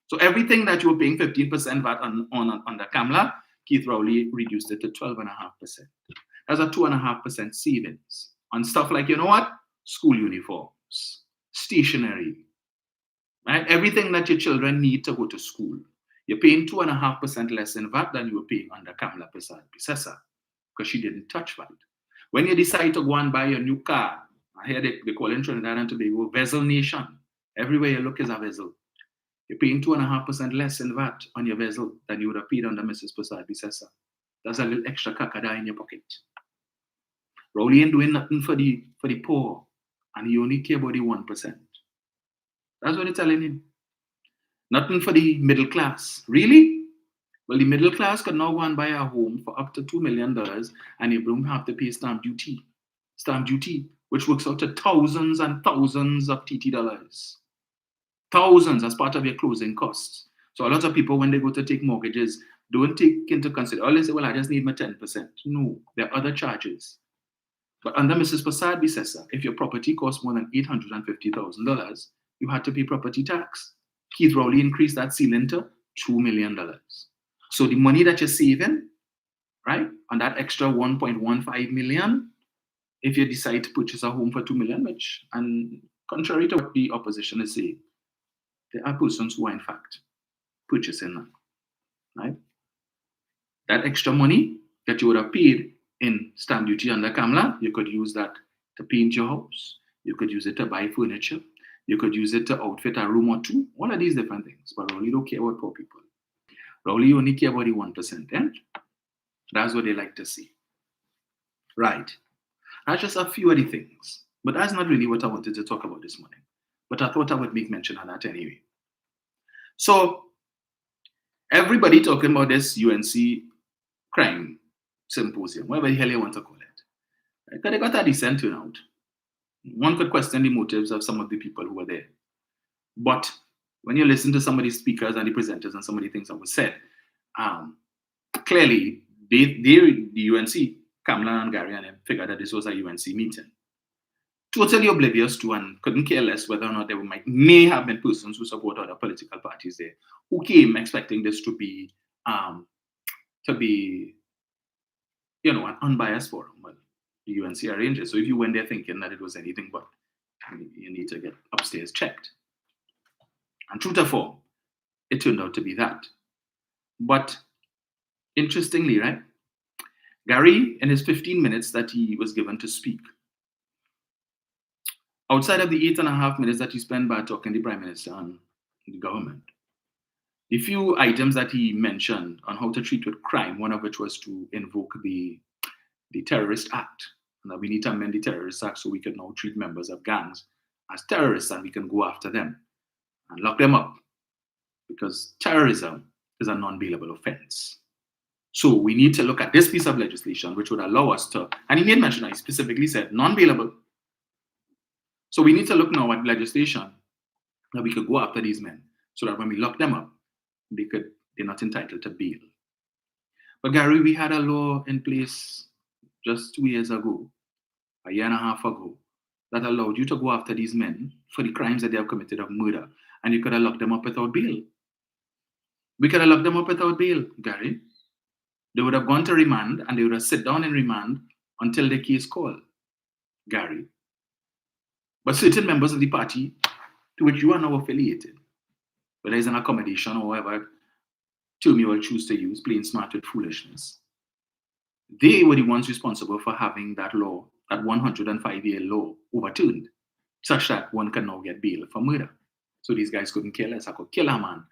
So everything that you were paying 15% VAT on under Kamla, Keith Rowley reduced it to 12.5%. That's a 2.5% savings on stuff like, you know what? School uniforms, stationery, right? Everything that your children need to go to school. You're paying 2.5% less in VAT than you were paying under Kamla Pisesa because she didn't touch VAT. When you decide to go and buy a new car, I hear they call in Trinidad and Tobago Vessel Nation. Everywhere you look is a vessel. You're paying 2.5% less in VAT on your vessel than you would have paid under Mrs. Pisesa. That's a little extra kakada in your pocket. Rowley ain't doing nothing for the poor, and he only care about the 1%. That's what they're telling him. Nothing for the middle class. Really? Well, the middle class can now go and buy a home for up to $2 million, and you don't have to pay stamp duty. Stamp duty, which works out to thousands and thousands of TT dollars. Thousands as part of your closing costs. So a lot of people, when they go to take mortgages, don't take into consideration, they say, well, I just need my 10%. No, there are other charges. But under Mrs. Pasad Bisesa, if your property costs more than $850,000, you had to pay property tax. Keith Rowley increased that ceiling to $2 million. So the money that you're saving, right, on that extra 1.15 million, if you decide to purchase a home for 2 million, which, and contrary to what the opposition is saying, there are persons who are in fact purchasing that, right? That extra money that you would have paid in stamp duty under Kamla, you could use that to paint your house. You could use it to buy furniture. You could use it to outfit a room or two. All of these different things. But Rowley don't care about poor people. Rowley only care about the 1%. Eh? That's what they like to see. Right. That's just a few of the things. But that's not really what I wanted to talk about this morning. But I thought I would make mention of that anyway. So, everybody talking about this UNC crime symposium, whatever the hell you want to call it. Because they got a decent turnout. One could question the motives of some of the people who were there. But when you listen to some of the speakers and the presenters and some of the things that were said, clearly, the UNC, Kamla and Gary and them, figured that this was a UNC meeting. Totally oblivious to and couldn't care less whether or not there may have been persons who support other political parties there who came expecting this to be an unbiased forum. Well, the UNC arranged it. So if you went there thinking that it was anything but, you need to get upstairs checked. And true to form, it turned out to be that. But Interestingly, right? Gary, in his 15 minutes that he was given to speak, outside of the 8.5 minutes that he spent by talking to the Prime Minister and the government, the few items that he mentioned on how to treat with crime, one of which was to invoke the Terrorist Act. And that we need to amend the Terrorist Act so we can now treat members of gangs as terrorists and we can go after them and lock them up because terrorism is a non-bailable offense. So we need to look at this piece of legislation which would allow us to, and he made mention, he specifically said non-bailable. So we need to look now at legislation that we could go after these men so that when we lock them up, they're not entitled to bail. But Gary, we had a law in place just 2 years ago, a year and a half ago, that allowed you to go after these men for the crimes that they have committed of murder, and you could have locked them up without bail. We could have locked them up without bail, Gary. They would have gone to remand, and they would have sit down in remand until the case called, Gary. But certain members of the party to which you are now affiliated, whether it's an accommodation or whatever term you will choose to use, playing smart with foolishness, they were the ones responsible for having that law, that 105-year law, overturned, such that one can now get bail for murder. So these guys couldn't kill us. I could kill a man,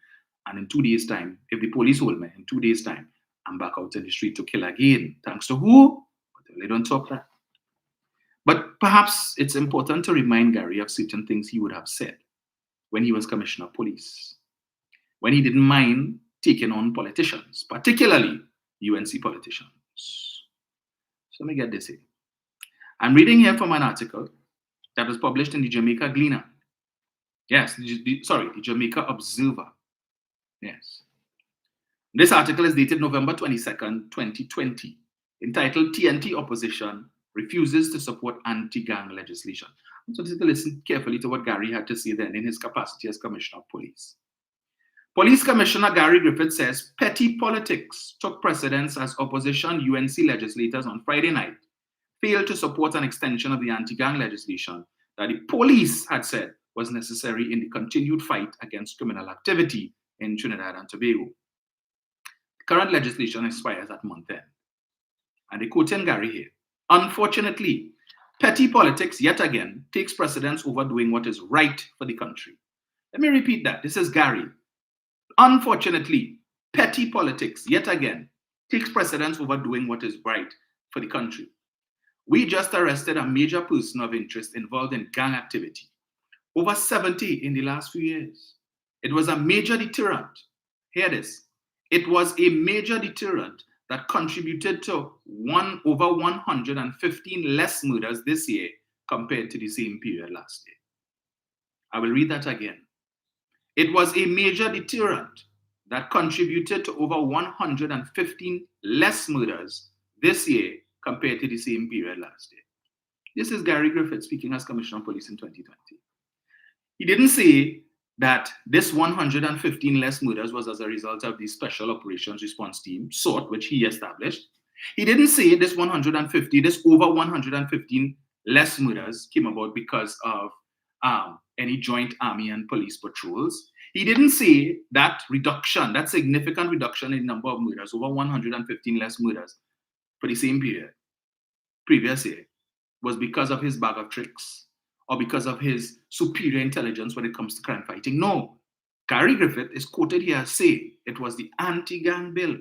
and in 2 days' time, if the police hold me, in 2 days' time, I'm back out in the street to kill again. Thanks to who? But they don't talk that. But perhaps it's important to remind Gary of certain things he would have said when he was Commissioner of Police, when he didn't mind taking on politicians, particularly UNC politicians. So let me get this here. I'm reading here from an article that was published in the Jamaica Gleaner. Yes, the Jamaica Observer. Yes. This article is dated November 22nd, 2020, entitled TNT Opposition Refuses to Support Anti-Gang Legislation. So take a listen carefully to what Gary had to say then in his capacity as Commissioner of Police. Police Commissioner Gary Griffith says petty politics took precedence as opposition UNC legislators on Friday night failed to support an extension of the anti-gang legislation that the police had said was necessary in the continued fight against criminal activity in Trinidad and Tobago. Current legislation expires at month end. And they quote in Gary here. Unfortunately, petty politics yet again takes precedence over doing what is right for the country. Let me repeat that. This is Gary. Unfortunately, petty politics yet again takes precedence over doing what is right for the country. We just arrested a major person of interest involved in gang activity. Over 70 in the last few years. It was a major deterrent. Hear this. It was a major deterrent that contributed to over 115 less murders this year compared to the same period last year. I will read that again. It was a major deterrent that contributed to over 115 less murders this year compared to the same period last year. This is Gary Griffith speaking as Commissioner of Police in 2020. He didn't say that this 115 less murders was as a result of the Special Operations Response Team, SORT, which he established. He didn't say this over 115 less murders came about because of any joint army and police patrols. He didn't say that reduction, that significant reduction in number of murders, over 115 less murders for the same period, previous year, was because of his bag of tricks or because of his superior intelligence when it comes to crime fighting. No. Gary Griffith is quoted here as saying it was the anti-gang bill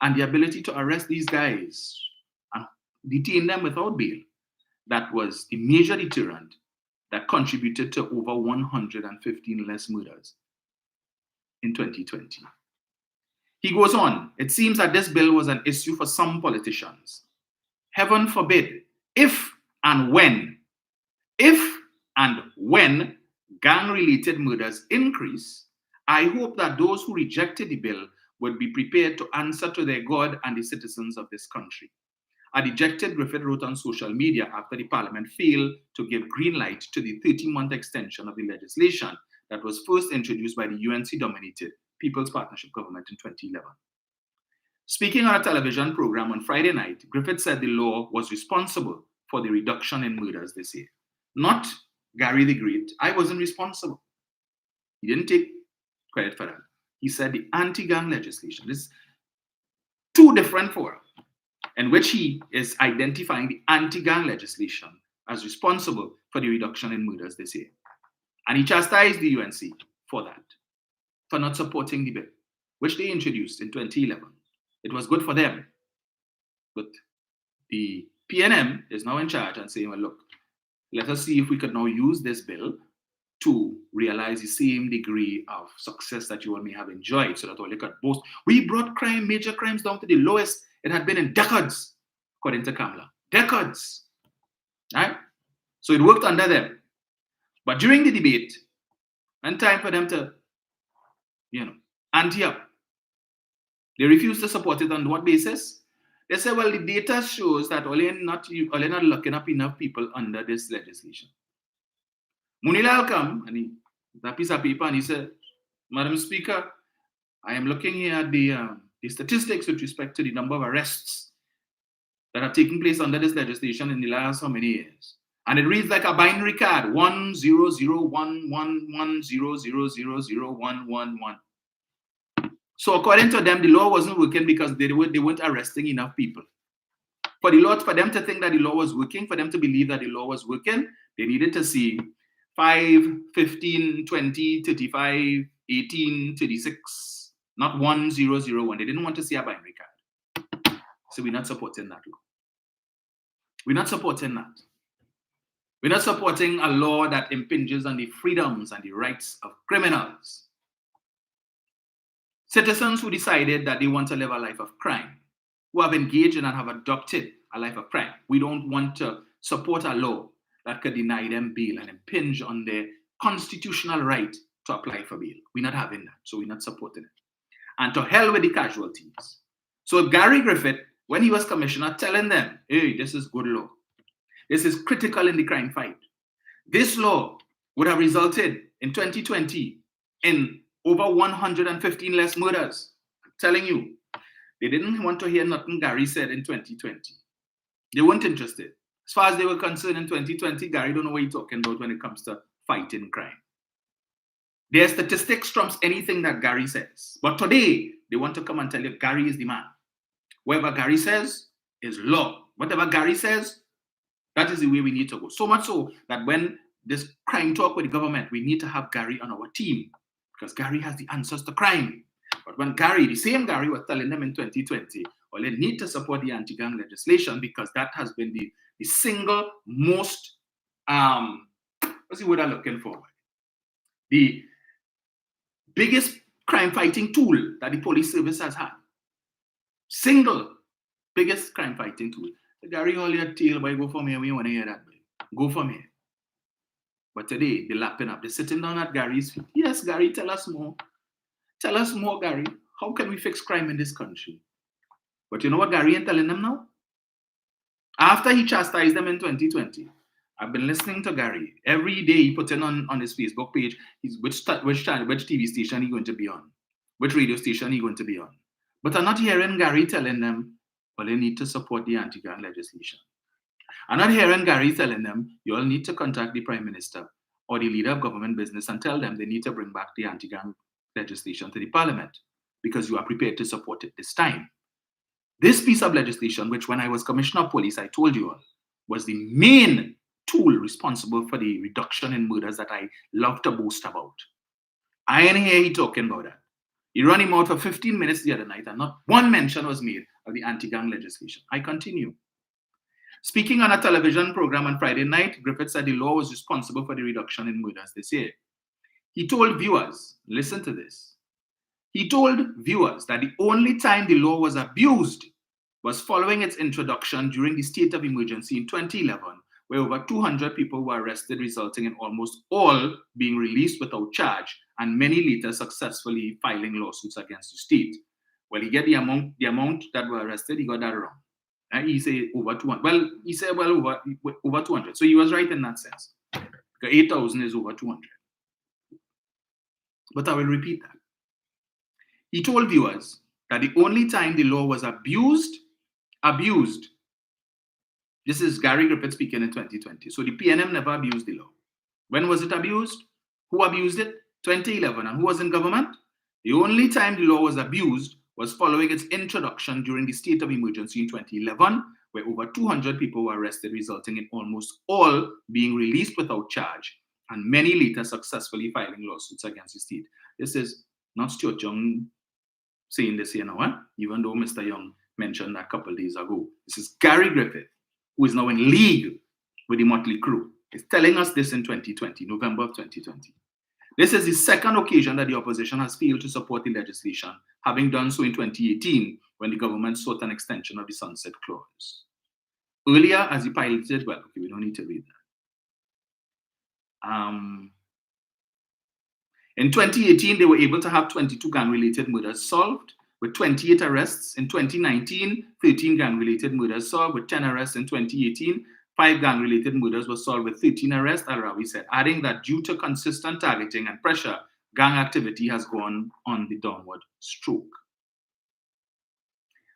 and the ability to arrest these guys and detain them without bail that was the major deterrent that contributed to over 115 less murders in 2020. He goes on, it seems that this bill was an issue for some politicians. Heaven forbid, if and when gang-related murders increase, I hope that those who rejected the bill would be prepared to answer to their God and the citizens of this country. A dejected Griffith wrote on social media after the parliament failed to give green light to the 30-month extension of the legislation that was first introduced by the UNC-dominated People's Partnership Government in 2011. Speaking on a television program on Friday night, Griffith said the law was responsible for the reduction in murders this year. Not Gary the Great. I wasn't responsible. He didn't take credit for that. He said the anti-gang legislation. two different fora in which he is identifying the anti-gang legislation as responsible for the reduction in murders this year. And he chastised the UNC for that, for not supporting the bill, which they introduced in 2011. It was good for them. But the PNM is now in charge and saying, well, look, let us see if we could now use this bill to realize the same degree of success that you all may have enjoyed, so that all you could boast. We brought crime, major crimes, down to the lowest it had been in decades, according to Kamala. Decades. Right? So it worked under them. But during the debate, when time for them to, ante up, they refused to support it. On what basis? They said, well, the data shows that only not locking up enough people under this legislation. Munilal come and he that piece of paper and he said, Madam Speaker, I am looking here at the statistics with respect to the number of arrests that have taken place under this legislation in the last how many years. And it reads like a binary card, 1001110000111. So according to them, the law wasn't working because they weren't arresting enough people. For them to think that the law was working, for them to believe that the law was working, they needed to see 5, 15, 20, 35, 18, 36, not 1001. They didn't want to see a binary card. So we're not supporting that law. We're not supporting that. We're not supporting a law that impinges on the freedoms and the rights of criminals. Citizens who decided that they want to live a life of crime, who have engaged in and have adopted a life of crime. We don't want to support a law that could deny them bail and impinge on their constitutional right to apply for bail. We're not having that, so we're not supporting it. And to hell with the casualties. So Gary Griffith, when he was commissioner, telling them, hey, this is good law. This is critical in the crime fight. This law would have resulted in 2020 in over 115 less murders. I'm telling you, they didn't want to hear nothing Gary said in 2020. They weren't interested. As far as they were concerned in 2020, Gary don't know what he's talking about when it comes to fighting crime. Their statistics trumps anything that Gary says. But today, they want to come and tell you Gary is the man. Whatever Gary says is law. Whatever Gary says, that is the way we need to go. So much so that when this crime talk with the government, we need to have Gary on our team because Gary has the answers to crime. But when Gary, the same Gary, was telling them in 2020, well, they need to support the anti-gang legislation because that has been the single most, what's the word I'm looking for? The biggest crime fighting tool that the police service has had. Single biggest crime fighting tool. Gary, all your tail, boy, go for me. We want to hear that, boy. Go for me. But today, they're lapping up. They're sitting down at Gary's feet. Yes, Gary, tell us more. Tell us more, Gary. How can we fix crime in this country? But you know what Gary ain't telling them now? After he chastised them in 2020, I've been listening to Gary. Every day he puts in on his Facebook page, which TV station he's going to be on, which radio station he's going to be on. But I'm not hearing Gary telling them, well, they need to support the anti-gang legislation. I'm not hearing Gary telling them, you all need to contact the Prime Minister or the leader of government business and tell them they need to bring back the anti-gang legislation to the Parliament because you are prepared to support it this time. This piece of legislation, which when I was Commissioner of Police, I told you all, was the main tool responsible for the reduction in murders that I love to boast about. I ain't hear he talking about that. He ran him out for 15 minutes the other night and not one mention was made of the anti-gang legislation. I continue. Speaking on a television program on Friday night, Griffith said the law was responsible for the reduction in murders this year. He told viewers, listen to this, he told viewers that the only time the law was abused was following its introduction during the state of emergency in 2011, where over 200 people were arrested, resulting in almost all being released without charge, and many later successfully filing lawsuits against the state. Well, he get the amount that were arrested, he got that wrong. And he said over 200. Well, he said over 200. So he was right in that sense. 8,000 is over 200. But I will repeat that. He told viewers that the only time the law was abused, this is Gary Griffith speaking in 2020. So the PNM never abused the law. When was it abused? Who abused it? 2011. And who was in government? The only time the law was abused was following its introduction during the state of emergency in 2011, where over 200 people were arrested, resulting in almost all being released without charge, and many later successfully filing lawsuits against the state. This is not Stuart Young saying this here now, even though Mr. Young mentioned that a couple of days ago. This is Gary Griffith, who is now in league with the Motley Crew. He's telling us this in 2020, November of 2020. This is the second occasion that the opposition has failed to support the legislation, having done so in 2018 when the government sought an extension of the sunset clause. Earlier, as he piloted, well, okay, we don't need to read that. In 2018, they were able to have 22 gang-related murders solved, with 28 arrests. In 2019, 13 gang-related murders solved, with 10 arrests in 2018. 5 gang-related murders were solved with 13 arrests, Al-Rawi said, adding that due to consistent targeting and pressure, gang activity has gone on the downward stroke.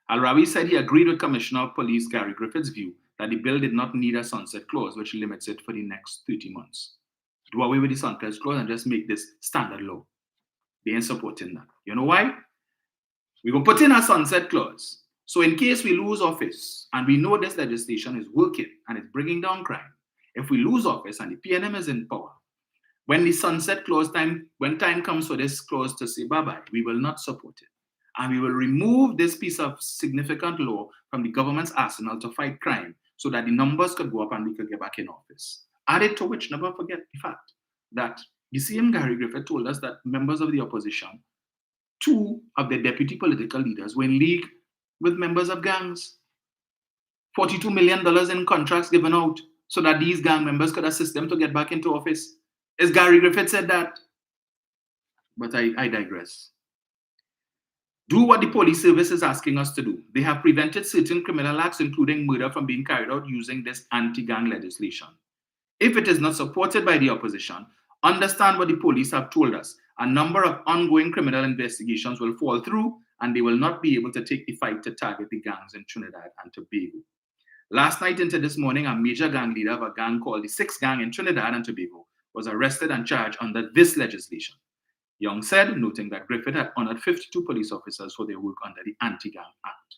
Al-Rawi said he agreed with Commissioner of Police Gary Griffith's view that the bill did not need a sunset clause, which limits it for the next 30 months. Do away with the sunset clause and just make this standard law. They ain't supporting that. You know why? We're going to put in a sunset clause. So in case we lose office, and we know this legislation is working and it's bringing down crime, if we lose office and the PNM is in power, when the sunset clause when time comes for this clause to say bye-bye, we will not support it. And we will remove this piece of significant law from the government's arsenal to fight crime so that the numbers could go up and we could get back in office. Added to which, never forget the fact that the same Gary Griffith told us that members of the opposition, 2 of the deputy political leaders, were in league with members of gangs. $42 million in contracts given out so that these gang members could assist them to get back into office. As Gary Griffith said that. But I digress. Do what the police service is asking us to do. They have prevented certain criminal acts, including murder, from being carried out using this anti-gang legislation. If it is not supported by the opposition, understand what the police have told us. A number of ongoing criminal investigations will fall through, and they will not be able to take the fight to target the gangs in Trinidad and Tobago. Last night into this morning, a major gang leader of a gang called the Sixth Gang in Trinidad and Tobago was arrested and charged under this legislation. Young said, noting that Griffith had honored 52 police officers for their work under the Anti-Gang Act.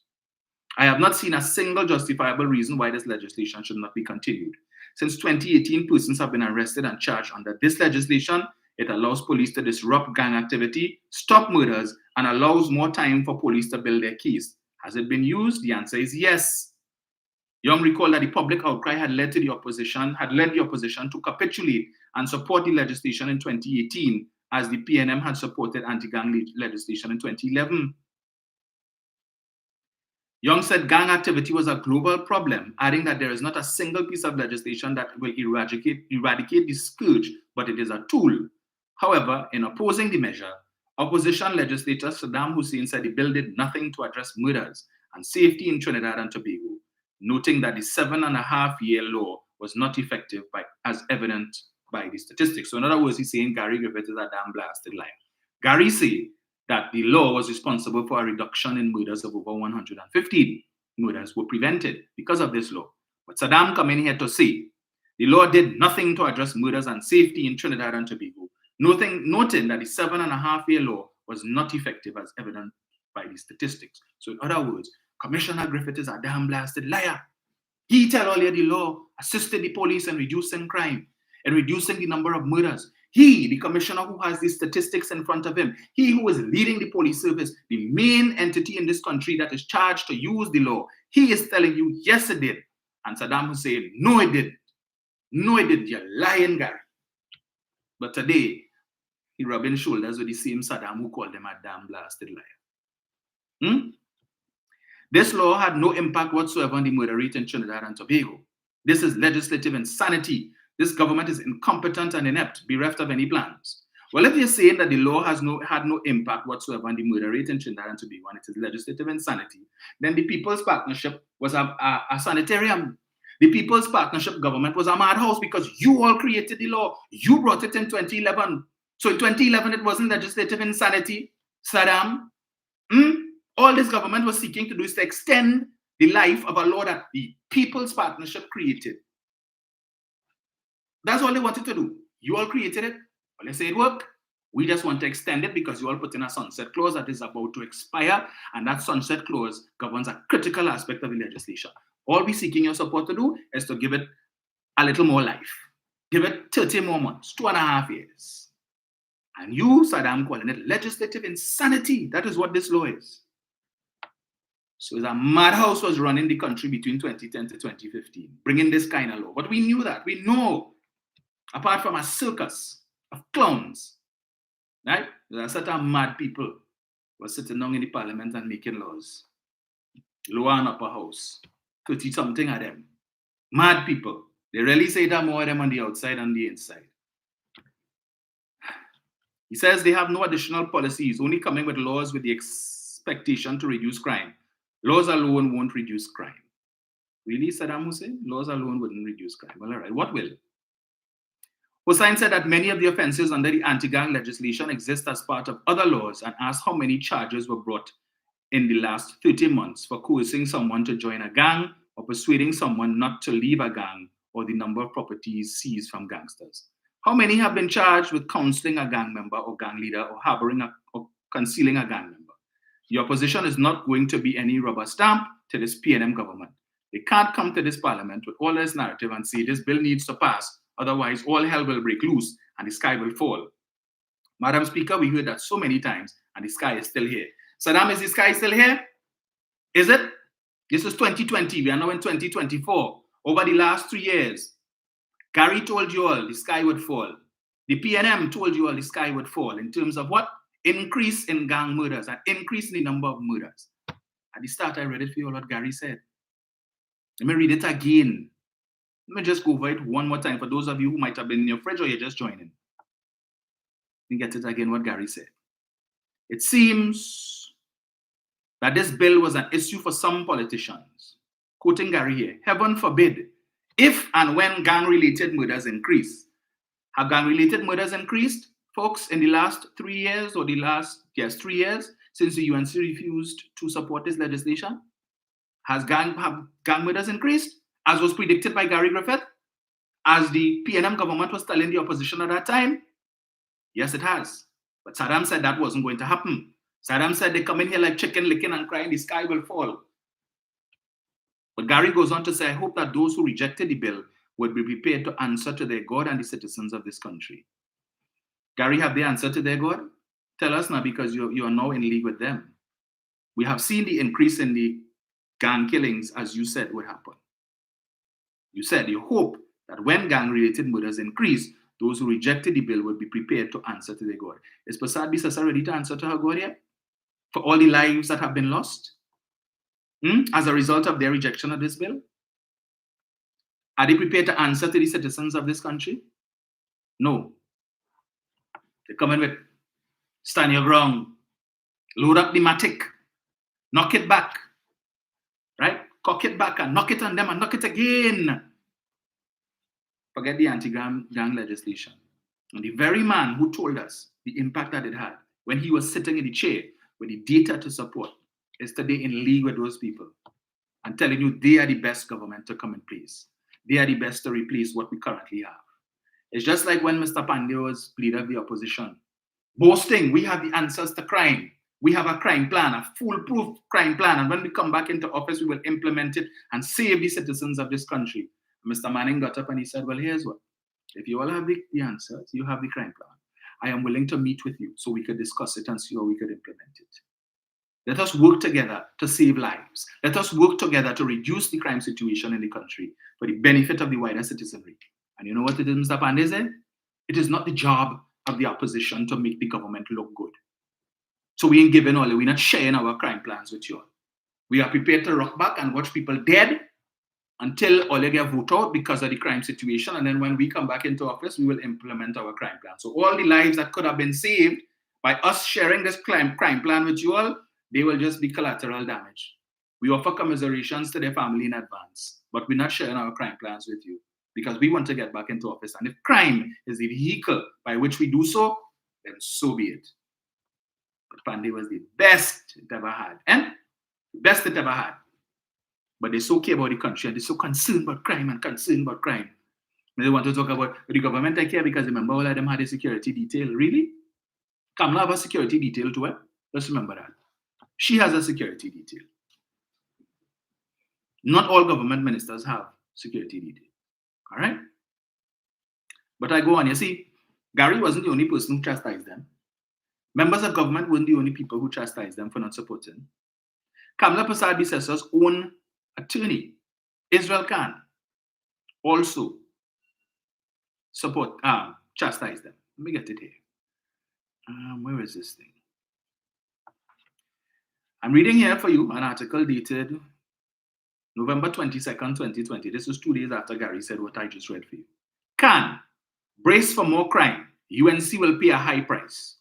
I have not seen a single justifiable reason why this legislation should not be continued. Since 2018, persons have been arrested and charged under this legislation. It allows police to disrupt gang activity, stop murders, and allows more time for police to build their case. Has it been used? The answer is yes. Young recalled that the public outcry had led the opposition to capitulate and support the legislation in 2018, as the PNM had supported anti-gang legislation in 2011. Young said gang activity was a global problem, adding that there is not a single piece of legislation that will eradicate the scourge, but it is a tool. However, in opposing the measure, opposition legislator Saddam Hussein said the bill did nothing to address murders and safety in Trinidad and Tobago, noting that the 7.5-year law was not effective as evident by the statistics. So in other words, he's saying Gary Griffith is a damn blasted liar. Gary said that the law was responsible for a reduction in murders of over 115 murders were prevented because of this law. But Saddam come in here to say the law did nothing to address murders and safety in Trinidad and Tobago, noting that the 7.5-year law was not effective as evident by the statistics. So in other words, Commissioner Griffith is a damn blasted liar. He tell all you the law assisted the police in reducing crime and reducing the number of murders. He, the commissioner who has the statistics in front of him, he who is leading the police service, the main entity in this country that is charged to use the law, he is telling you, yes, it did. And Saddam Hussein, no, it didn't. No, it didn't. You're lying, Gary. But today, he rubbing shoulders with the same Saddam who called him a damn blasted liar. This law had no impact whatsoever on the murder rate in Trinidad and Tobago. This is legislative insanity. This government is incompetent and inept, bereft of any plans. Well, if you're saying that the law had no impact whatsoever on the murder rate in Trinidad and Tobago, and it is legislative insanity, then the People's Partnership was a sanitarium. The People's Partnership government was a madhouse because you all created the law. You brought it in 2011. So in 2011, it wasn't legislative insanity, Saddam. All this government was seeking to do is to extend the life of a law that the People's Partnership created. That's all they wanted to do. You all created it. Well, let's say it worked. We just want to extend it because you all put in a sunset clause that is about to expire, and that sunset clause governs a critical aspect of the legislation. All we're seeking your support to do is to give it a little more life. Give it 30 more months, 2.5 years. And you, Saddam, calling it legislative insanity. That is what this law is. So a madhouse was running the country between 2010 to 2015, bringing this kind of law. But we knew that. We know, apart from a circus of clowns, right? There are certain mad people who were sitting down in the parliament and making laws. Lower and upper house. 30-something of them. Mad people. They really say that more of them on the outside and the inside. He says they have no additional policies, only coming with laws with the expectation to reduce crime. Laws alone won't reduce crime. Really, Saddam Hussein? Laws alone wouldn't reduce crime. Well, all right. What will? Hussein said that many of the offenses under the anti-gang legislation exist as part of other laws and asked how many charges were brought in the last 30 months for coercing someone to join a gang or persuading someone not to leave a gang, or the number of properties seized from gangsters. How many have been charged with counseling a gang member or gang leader or harboring or concealing a gang member? The opposition is not going to be any rubber stamp to this PNM government. They can't come to this parliament with all this narrative and say this bill needs to pass, otherwise all hell will break loose and the sky will fall. Madam Speaker, we heard that so many times and the sky is still here. Saddam, is the sky still here? Is it? This is 2020. We are now in 2024. Over the last 3 years, Gary told you all the sky would fall. The PNM told you all the sky would fall in terms of what? Increase in gang murders, an increase in the number of murders. At the start, I read it for you all what Gary said. Let me read it again. Let me just go over it one more time for those of you who might have been in your fridge or you're just joining. Let me get it again, what Gary said. It seems that this bill was an issue for some politicians. Quoting Gary here, heaven forbid, if and when gang-related murders increase. Have gang-related murders increased, folks, in the last 3 years or the last, 3 years since the UNC refused to support this legislation? Have gang murders increased, as was predicted by Gary Griffith, as the PNM government was telling the opposition at that time? Yes, it has. But Saddam said that wasn't going to happen. Saddam said they come in here like chicken licking and crying, the sky will fall. But Gary goes on to say, I hope that those who rejected the bill would be prepared to answer to their God and the citizens of this country. Gary, have they answered to their God? Tell us now, because you are now in league with them. We have seen the increase in the gang killings, as you said would happen. You said you hope that when gang-related murders increase, those who rejected the bill would be prepared to answer to their God. Is Prasad Bisasa ready to answer to her God yet? For all the lives that have been lost? As a result of their rejection of this bill? Are they prepared to answer to the citizens of this country? No. They're coming with, stand your ground, load up the matic, knock it back, right? Cock it back and knock it on them and knock it again. Forget the anti-gang legislation. And the very man who told us the impact that it had when he was sitting in the chair with the data to support is today in league with those people and telling you they are the best government to come in place. They are the best to replace what we currently have. It's just like when Mr. Pandey was leader of the opposition, boasting, we have the answers to crime. We have a crime plan, a foolproof crime plan. And when we come back into office, we will implement it and save the citizens of this country. Mr. Manning got up and he said, well, here's what. If you all have the answers, you have the crime plan. I am willing to meet with you so we could discuss it and see how we could implement it. Let us work together to save lives. Let us work together to reduce the crime situation in the country for the benefit of the wider citizenry. And you know what it is, Mr. Pandey said? It is not the job of the opposition to make the government look good. So we ain't giving all, we're not sharing our crime plans with you all. We are prepared to rock back and watch people dead until all they get voted out because of the crime situation. And then when we come back into office, we will implement our crime plan. So all the lives that could have been saved by us sharing this crime plan with you all, they will just be collateral damage. We offer commiserations to their family in advance, but we're not sharing our crime plans with you because we want to get back into office. And if crime is the vehicle by which we do so, then so be it. But Pandey was the best it ever had, and the best it ever had. But they so care about the country and they're so concerned about crime and concerned about crime. And they want to talk about the government I care because remember all of them had a security detail. Really? Kamala have a security detail to her. Let's remember that. She has a security detail. Not all government ministers have security detail. All right? But I go on. You see, Gary wasn't the only person who chastised them. Members of government weren't the only people who chastised them for not supporting. Kamla Prasad Bisesar's own attorney, Israel Khan, also chastised them. Let me get it here. Where is this thing? I'm reading here for you an article dated November 22nd, 2020. This was 2 days after Gary said what I just read for you. Khan, brace for more crime. UNC will pay a high price.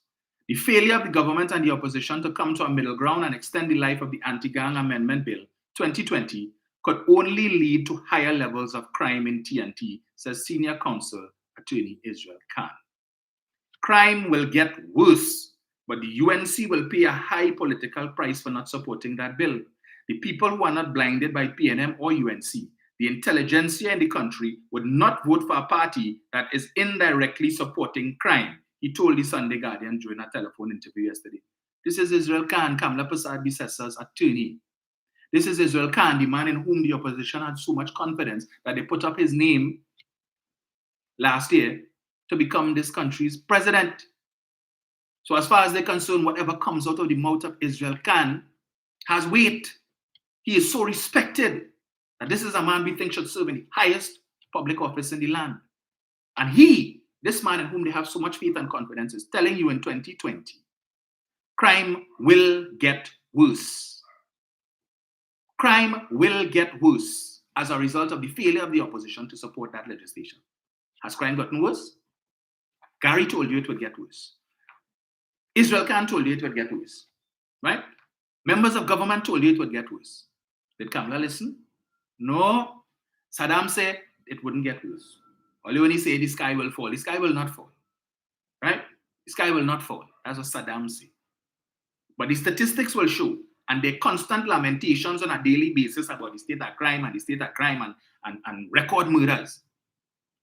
The failure of the government and the opposition to come to a middle ground and extend the life of the Anti-Gang Amendment Bill 2020 could only lead to higher levels of crime in TNT, says Senior Counsel Attorney Israel Khan. Crime will get worse, but the UNC will pay a high political price for not supporting that bill. The people who are not blinded by PNM or UNC, the intelligentsia in the country, would not vote for a party that is indirectly supporting crime, he told the Sunday Guardian during a telephone interview yesterday. This is Israel Khan, Kamla Prasad Bisesar's attorney. This is Israel Khan, the man in whom the opposition had so much confidence that they put up his name last year to become this country's president. So as far as they're concerned, whatever comes out of the mouth of Israel Khan has weight. He is so respected that this is a man we think should serve in the highest public office in the land. And he, this man in whom they have so much faith and confidence, is telling you in 2020, crime will get worse. Crime will get worse as a result of the failure of the opposition to support that legislation. Has crime gotten worse? Gary told you it would get worse. Israel Khan told you it would get worse. Right? Members of government told you it would get worse. Did Kamala listen? No. Saddam said it wouldn't get worse. Only when he said the sky will fall. The sky will not fall. Right? The sky will not fall. That's what Saddam said. But the statistics will show, and their constant lamentations on a daily basis about the state of crime and the state of crime and record murders.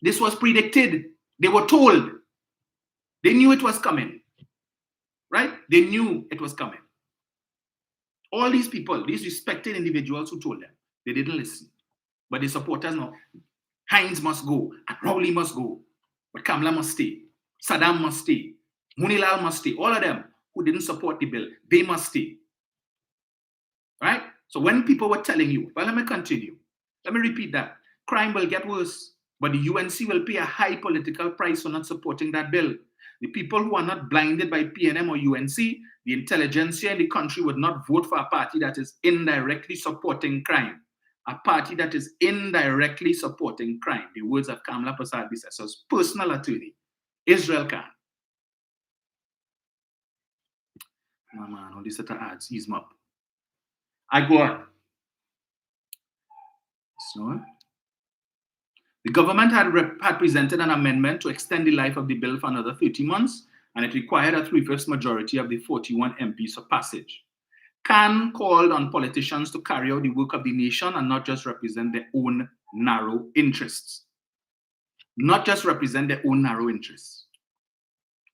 This was predicted. They were told. They knew it was coming. Right? They knew it was coming. All these people, these respected individuals who told them, they didn't listen. But the supporters know, Hines must go, and Rowley must go, but Kamala must stay, Saddam must stay, Munilal must stay. All of them who didn't support the bill, they must stay. Right? So when people were telling you, well, let me continue. Let me repeat that. Crime will get worse, but the UNC will pay a high political price for not supporting that bill. The people who are not blinded by PNM or UNC, the intelligentsia in the country would not vote for a party that is indirectly supporting crime. A party that is indirectly supporting crime. The words of Kamla Prasad Bisesar's personal attorney, Israel Khan. No, man, all these other ads, ease them up. I go on. So, the government had presented an amendment to extend the life of the bill for another 30 months, and it required a 3/5 majority of the 41 MPs for passage. Khan called on politicians to carry out the work of the nation and not just represent their own narrow interests. Not just represent their own narrow interests.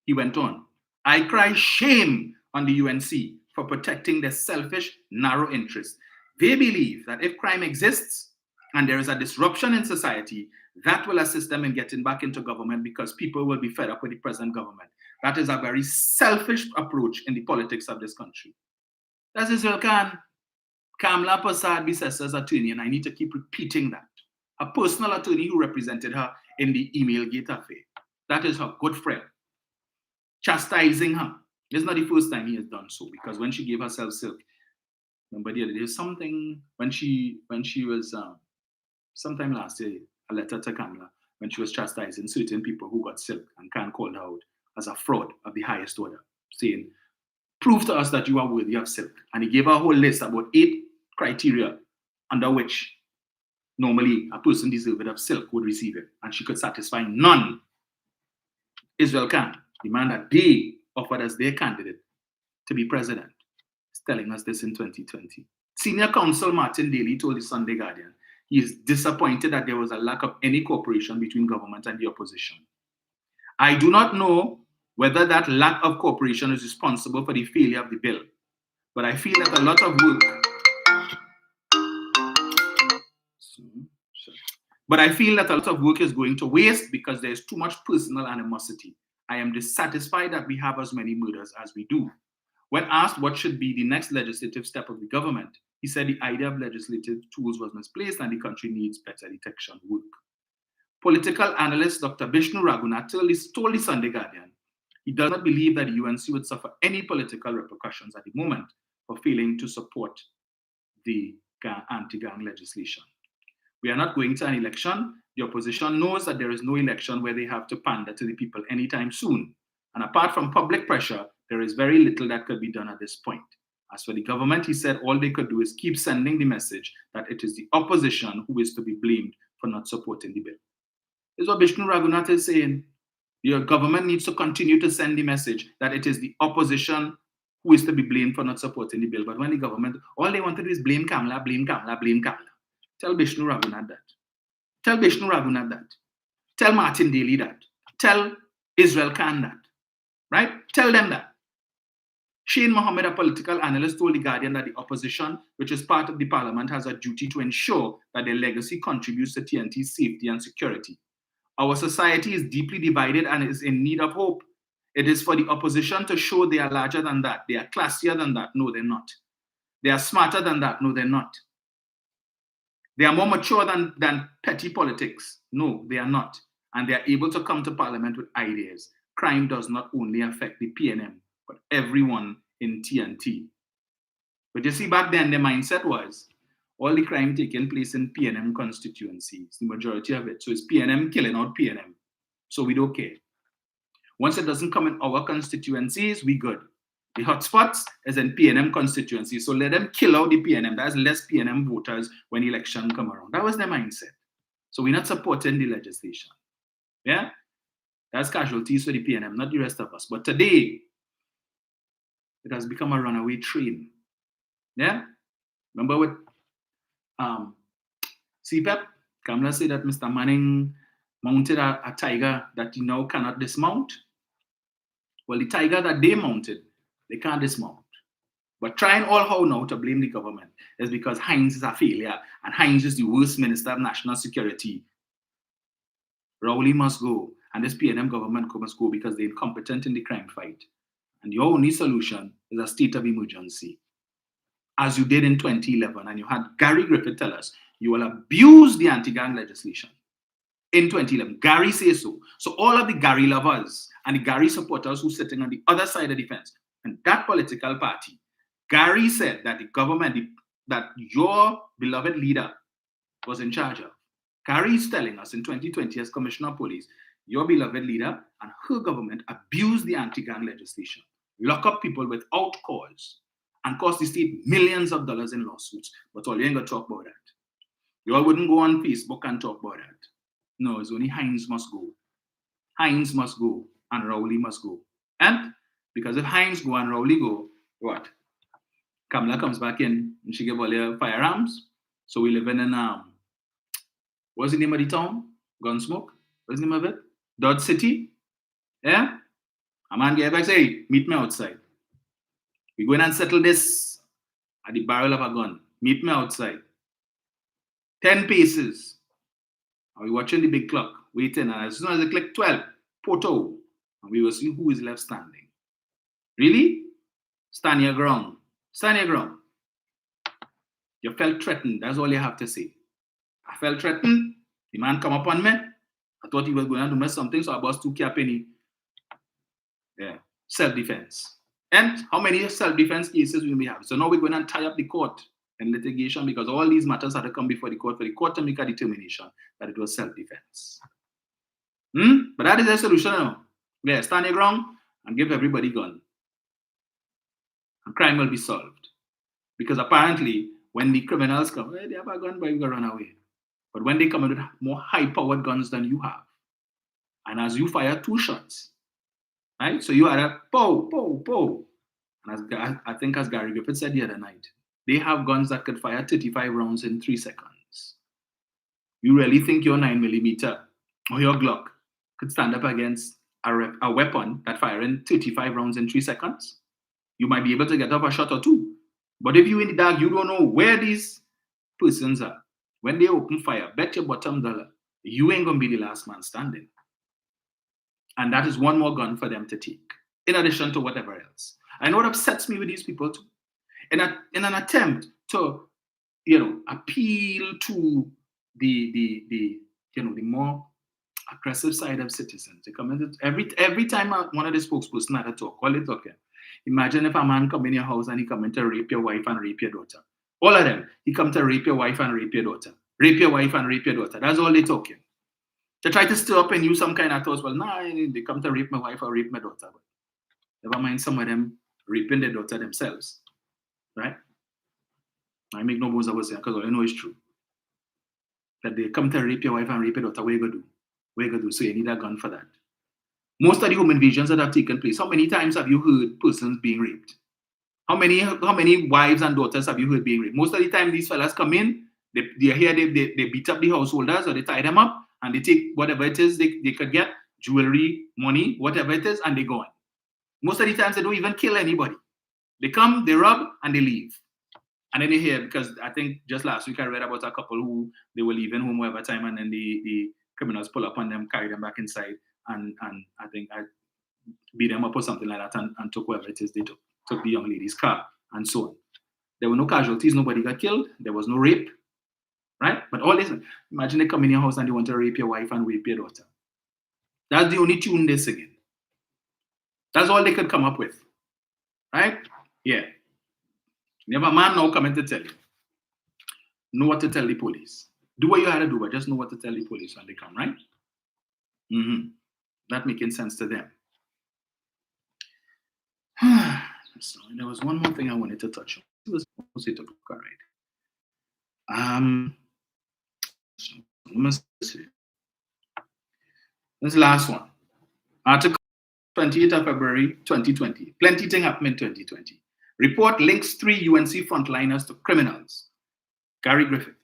He went on, I cry shame on the UNC for protecting their selfish, narrow interests. They believe that if crime exists and there is a disruption in society, that will assist them in getting back into government because people will be fed up with the present government. That is a very selfish approach in the politics of this country. That's Israel Khan, Kamla Prasad Bisesar's attorney, and I need to keep repeating that. A personal attorney who represented her in the email gate affair. That is her good friend. Chastising her. This is not the first time he has done so, because when she gave herself silk, remember the other day, something when she was sometime last year, a letter to Kamala when she was chastising certain people who got silk, and Khan called her out as a fraud of the highest order, saying, prove to us that you are worthy of silk. And he gave her a whole list, about 8 criteria under which normally a person deserving of silk would receive it, and she could satisfy none. Israel Khan, the man that they offered as their candidate to be president, is telling us this in 2020. Senior counsel Martin Daly told the Sunday Guardian he is disappointed that there was a lack of any cooperation between government and the opposition. I do not know whether that lack of cooperation is responsible for the failure of the bill. But I feel that a lot of work. But I feel that a lot of work is going to waste because there's too much personal animosity. I am dissatisfied that we have as many murders as we do. When asked what should be the next legislative step of the government, he said the idea of legislative tools was misplaced and the country needs better detection work. Political analyst Dr. Vishnu Raghunath told the Sunday Guardian he does not believe that the UNC would suffer any political repercussions at the moment for failing to support the anti-gang legislation. We are not going to an election. The opposition knows that there is no election where they have to pander to the people anytime soon. And apart from public pressure, there is very little that could be done at this point. As for the government, he said all they could do is keep sending the message that it is the opposition who is to be blamed for not supporting the bill. This is what Vishnu Raghunath is saying. Your government needs to continue to send the message that it is the opposition who is to be blamed for not supporting the bill. But when the government, all they want to do is blame Kamala, blame Kamala, blame Kamala. Tell Vishnu Raghunath that. Tell Vishnu Raghunath that. Tell Martin Daly that. Tell Israel Khan that. Right? Tell them that. Shane Mohammed, a political analyst, told The Guardian that the opposition, which is part of the parliament, has a duty to ensure that their legacy contributes to TNT's safety and security. Our society is deeply divided and is in need of hope. It is for the opposition to show they are larger than that. They are classier than that. No, they're not. They are smarter than that. No, they're not. They are more mature than petty politics. No, they are not. And they are able to come to parliament with ideas. Crime does not only affect the PNM, but everyone in TNT. But you see, back then, their mindset was all the crime taking place in PNM constituencies, the majority of it. So it's PNM killing out PNM. So we don't care. Once it doesn't come in our constituencies, we good. The hotspots is in PNM constituencies. So let them kill out the PNM. That's less PNM voters when election come around. That was their mindset. So we're not supporting the legislation. Yeah? That's casualties for the PNM, not the rest of us. But today, it has become a runaway train. Yeah? Remember with CPEP, Kamala said that Mr. Manning mounted a tiger that he now cannot dismount. Well, the tiger that they mounted, they can't dismount. But trying all how now to blame the government is because Hines is a failure and Hines is the worst minister of national security. Rowley must go and this PNM government must go because they're incompetent in the crime fight. And your only solution is a state of emergency. As you did in 2011, and you had Gary Griffith tell us, you will abuse the anti-gang legislation. In 2011, Gary says so. So all of the Gary lovers and the Gary supporters who are sitting on the other side of the fence, and that political party, Gary said that the government, that your beloved leader was in charge of. Gary is telling us in 2020 as Commissioner of Police, your beloved leader and her government abused the anti-gang legislation, lock up people without cause, and cost the state millions of dollars in lawsuits. But all you ain't gonna talk about that. You all wouldn't go on Facebook and talk about that. No, it's only Hines must go. Hines must go and Rowley must go. And because if Hines go and Rowley go, what? Kamala comes back in and she give all their firearms. So we live in what's the name of the town? Gunsmoke? What's the name of it? Dodge City? Yeah? A man gave back, say, meet me outside. We go in and settle this at the barrel of a gun. Meet me outside. 10 paces. And we watching the big clock, waiting. And as soon as it click 12, Poto. And we will see who is left standing. Really? Stand your ground. Stand your ground. You felt threatened. That's all you have to say. I felt threatened. The man come up on me. I thought he was going to do me something, so I bust 2 penny. Yeah. Self-defense. And how many self-defense cases will we have? So now we're going to tie up the court in litigation because all these matters had to come before the court for the court to make a determination that it was self-defense. But that is the solution now. Yeah, stand your ground and give everybody gun. And crime will be solved. Because apparently, when the criminals come, they have a gun, but you can run away. But when they come in with more high-powered guns than you have, and as you fire 2 shots, right? So you are a pow, pow, pow. And as I think as Gary Griffith said the other night, they have guns that could fire 35 rounds in 3 seconds. You really think your 9mm or your Glock could stand up against a weapon that firing 35 rounds in 3 seconds, you might be able to get off a shot or two. But if you in the dark, you don't know where these persons are. When they open fire, bet your bottom dollar, you ain't going to be the last man standing. And that is one more gun for them to take, in addition to whatever else. I know what upsets me with these people too. In an attempt to, appeal to the more aggressive side of citizens. They come in every time one of the spokesperson had a talk, all they talking. Imagine if a man come in your house and he come in to rape your wife and rape your daughter. All of them, he come to rape your wife and rape your daughter. Rape your wife and rape your daughter. That's all they talking. They try to stir up in you some kind of thoughts. Well, nah, they come to rape my wife or rape my daughter. But never mind some of them raping their daughter themselves. Right? I make no bones about saying because all I know is true. That they come to rape your wife and rape your daughter, what you gonna do? What you gonna do? So you need a gun for that. Most of the home invasions that have taken place, how many times have you heard persons being raped? How many wives and daughters have you heard being raped? Most of the time these fellas come in, they beat up the householders or they tie them up and they take whatever it is they could get, jewelry, money, whatever it is, and they go on. Most of the times they don't even kill anybody. They come, they rob, and they leave. And then they hear, because I think just last week I read about a couple who they were leaving home whatever time, and then the criminals pull up on them, carry them back inside, and I think I beat them up or something like that, and took whatever it is they took the young lady's car, and so on. There were no casualties, nobody got killed, there was no rape, right? But all this, imagine they come in your house and they want to rape your wife and rape your daughter. That's the only tune they're singing. That's all they could come up with, right? Yeah. You have a man now coming to tell you. Know what to tell the police. Do what you had to do, but just know what to tell the police when they come, right? That making sense to them. So there was one more thing I wanted to touch on. It was it up, all right. This last one. Article 28th of February 2020. Plenty thing happened in 2020. Report links 3 UNC frontliners to criminals. Gary Griffith.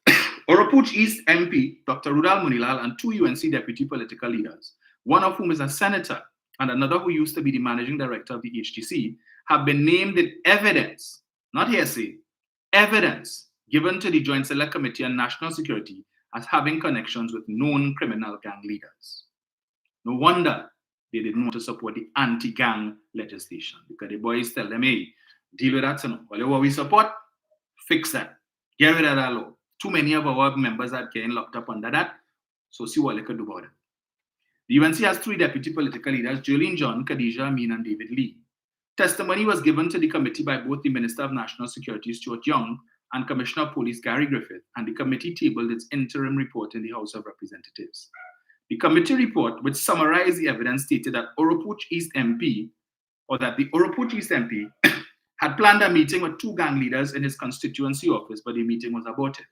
Oropouche East MP, Dr. Rudal Munilal, and 2 UNC deputy political leaders, one of whom is a senator and another who used to be the managing director of the HTC, have been named in evidence, not hearsay, evidence given to the Joint Select Committee on National Security as having connections with known criminal gang leaders. No wonder they didn't want to support the anti-gang legislation, because the boys tell them, hey, deal with that, whatever we support, fix that. Get rid of that law. Too many of our members are getting locked up under that, so see what they could do about it. The UNC has 3 deputy political leaders, Jolene John, Khadija Amin, and David Lee. Testimony was given to the committee by both the Minister of National Security, Stuart Young, and Commissioner of Police, Gary Griffith, and the committee tabled its interim report in the House of Representatives. The committee report, which summarized the evidence, stated that the Oropouche East MP had planned a meeting with 2 gang leaders in his constituency office, but the meeting was aborted.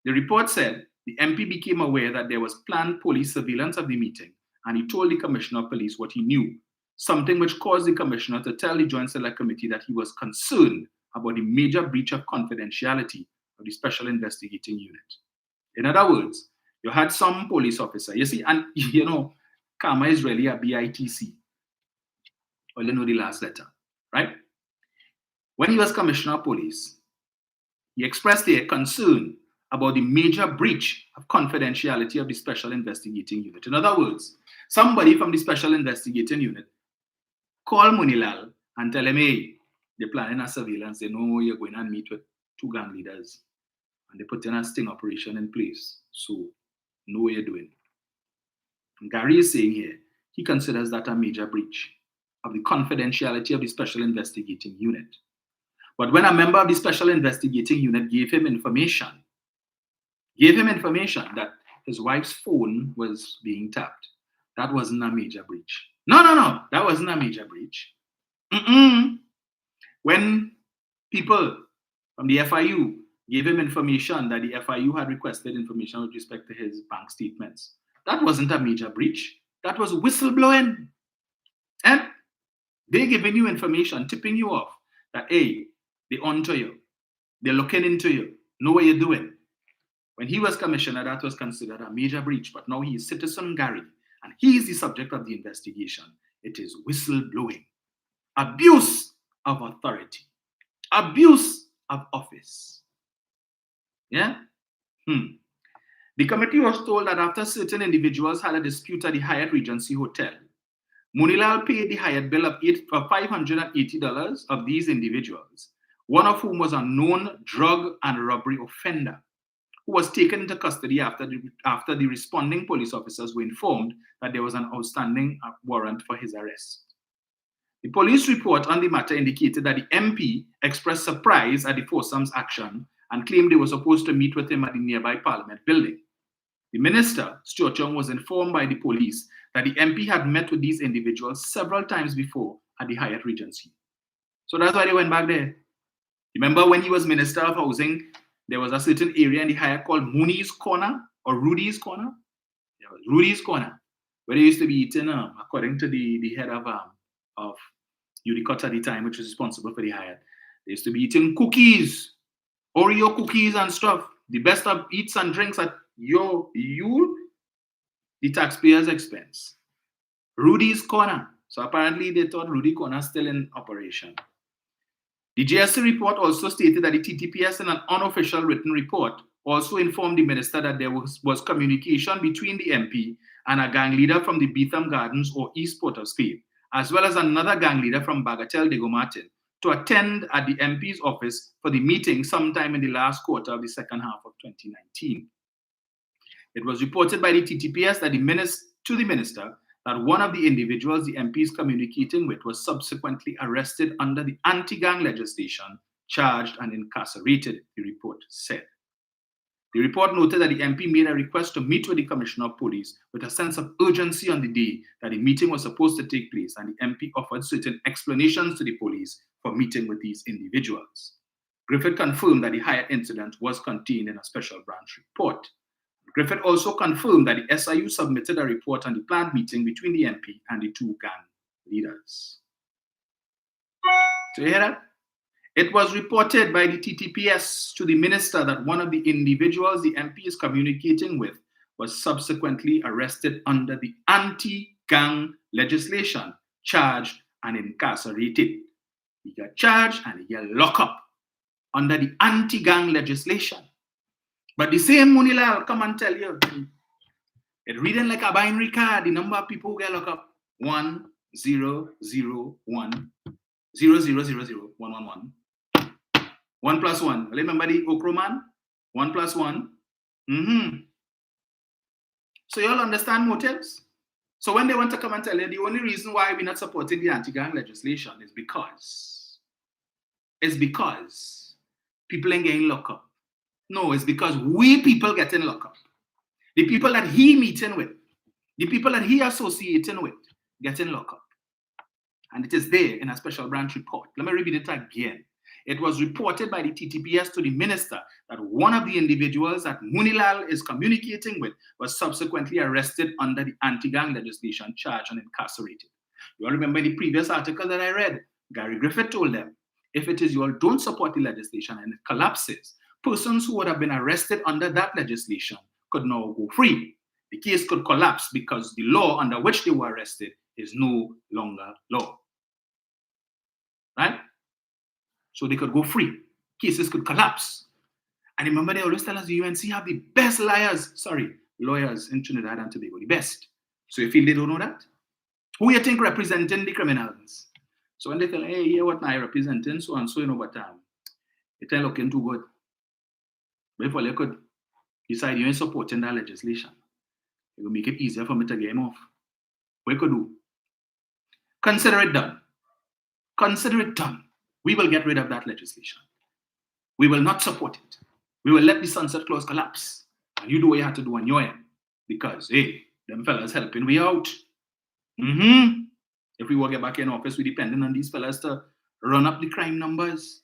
The report said the MP became aware that there was planned police surveillance of the meeting, and he told the Commissioner of Police what he knew, something which caused the Commissioner to tell the Joint Select Committee that he was concerned about the major breach of confidentiality of the Special Investigating Unit. In other words, you had some police officer, you see, and Karma is really a BITC. Well, you know the last letter, right? When he was Commissioner of Police, he expressed their concern about the major breach of confidentiality of the Special Investigating Unit. In other words, somebody from the Special Investigating Unit call Munilal and tell him, hey, they're planning a surveillance. They know you're going and meet with 2 gang leaders. And they put in a sting operation in place. So, know what you're doing. And Gary is saying here, he considers that a major breach of the confidentiality of the Special Investigating Unit. But when a member of the Special Investigating Unit gave him information that his wife's phone was being tapped, that wasn't a major breach. No, that wasn't a major breach. When people from the FIU gave him information that the FIU had requested information with respect to his bank statements, that wasn't a major breach. That was whistleblowing. And they're giving you information, tipping you off that, hey, they're onto you. They're looking into you. Know what you're doing. When he was commissioner, that was considered a major breach. But now he is Citizen Gary, and he is the subject of the investigation. It is whistleblowing, abuse of authority, abuse of office. Yeah? The committee was told that after certain individuals had a dispute at the Hyatt Regency Hotel, Munilal paid the Hyatt bill of $580 of these individuals, one of whom was a known drug and robbery offender, who was taken into custody after the responding police officers were informed that there was an outstanding warrant for his arrest. The police report on the matter indicated that the MP expressed surprise at the foursome's action and claimed they were supposed to meet with him at the nearby Parliament building. The minister, Stuart Young, was informed by the police that the MP had met with these individuals several times before at the Hyatt Regency. So that's why they went back there. Remember when he was Minister of Housing, there was a certain area in the Hyatt called Mooney's Corner or Rudy's Corner? Yeah, Rudy's Corner, where they used to be eating, according to the head of Udicott at the time, which was responsible for the Hyatt. They used to be eating cookies, Oreo cookies and stuff. The best of eats and drinks at the taxpayers' expense. Rudy's Corner. So apparently they thought Rudy Corner still in operation. The GSC report also stated that the TTPS in an unofficial written report also informed the minister that there was communication between the MP and a gang leader from the Beetham Gardens or East Port of Spain, as well as another gang leader from Bagatelle de Gomartin, to attend at the MP's office for the meeting sometime in the last quarter of the second half of 2019. It was reported by the TTPS that to the minister that one of the individuals the MP is communicating with was subsequently arrested under the anti-gang legislation, charged and incarcerated, the report said. The report noted that the MP made a request to meet with the Commissioner of Police with a sense of urgency on the day that the meeting was supposed to take place, and the MP offered certain explanations to the police for meeting with these individuals. Griffith confirmed that the Hyatt incident was contained in a special branch report. Griffith also confirmed that the SIU submitted a report on the planned meeting between the MP and the two gang leaders. So you hear that? It was reported by the TTPS to the minister that one of the individuals the MP is communicating with was subsequently arrested under the anti-gang legislation, charged and incarcerated. He got charged and he got locked up under the anti-gang legislation. But the same Munilal come and tell you, it's reading like a binary card, the number of people who get locked up, 1 0 0 1 0 0 0 0 1 1 1. 1 plus 1. Remember the Okro man? 1 plus 1. So you all understand motives? So when they want to come and tell you the only reason why we're not supporting the anti-gang legislation is because people ain't getting locked up. No, it's because we people getting locked up. The people that he meeting with, the people that he associating with, getting locked up. And it is there in a special branch report. Let me repeat it again. It was reported by the TTPS to the minister that one of the individuals that Munilal is communicating with was subsequently arrested under the anti-gang legislation, charged and incarcerated. You all remember the previous article that I read? Gary Griffith told them, if it is you all don't support the legislation and it collapses, persons who would have been arrested under that legislation could now go free. The case could collapse because the law under which they were arrested is no longer law. Right? So they could go free. Cases could collapse. And remember, they always tell us the UNC have the best lawyers in Trinidad and Tobago, the best. So you feel they don't know that? Who you think representing the criminals? So when they tell, hey, yeah, what I representing, so and so, you know, but it ain't looking too good. But if you could decide you ain't supporting that legislation, it will make it easier for me to get him off. What you could do? Consider it done. Consider it done. We will get rid of that legislation. We will not support it. We will let the sunset clause collapse. And you do what you have to do on your end. Because, hey, them fellas helping we out. If we will get back in office, we're depending on these fellas to run up the crime numbers.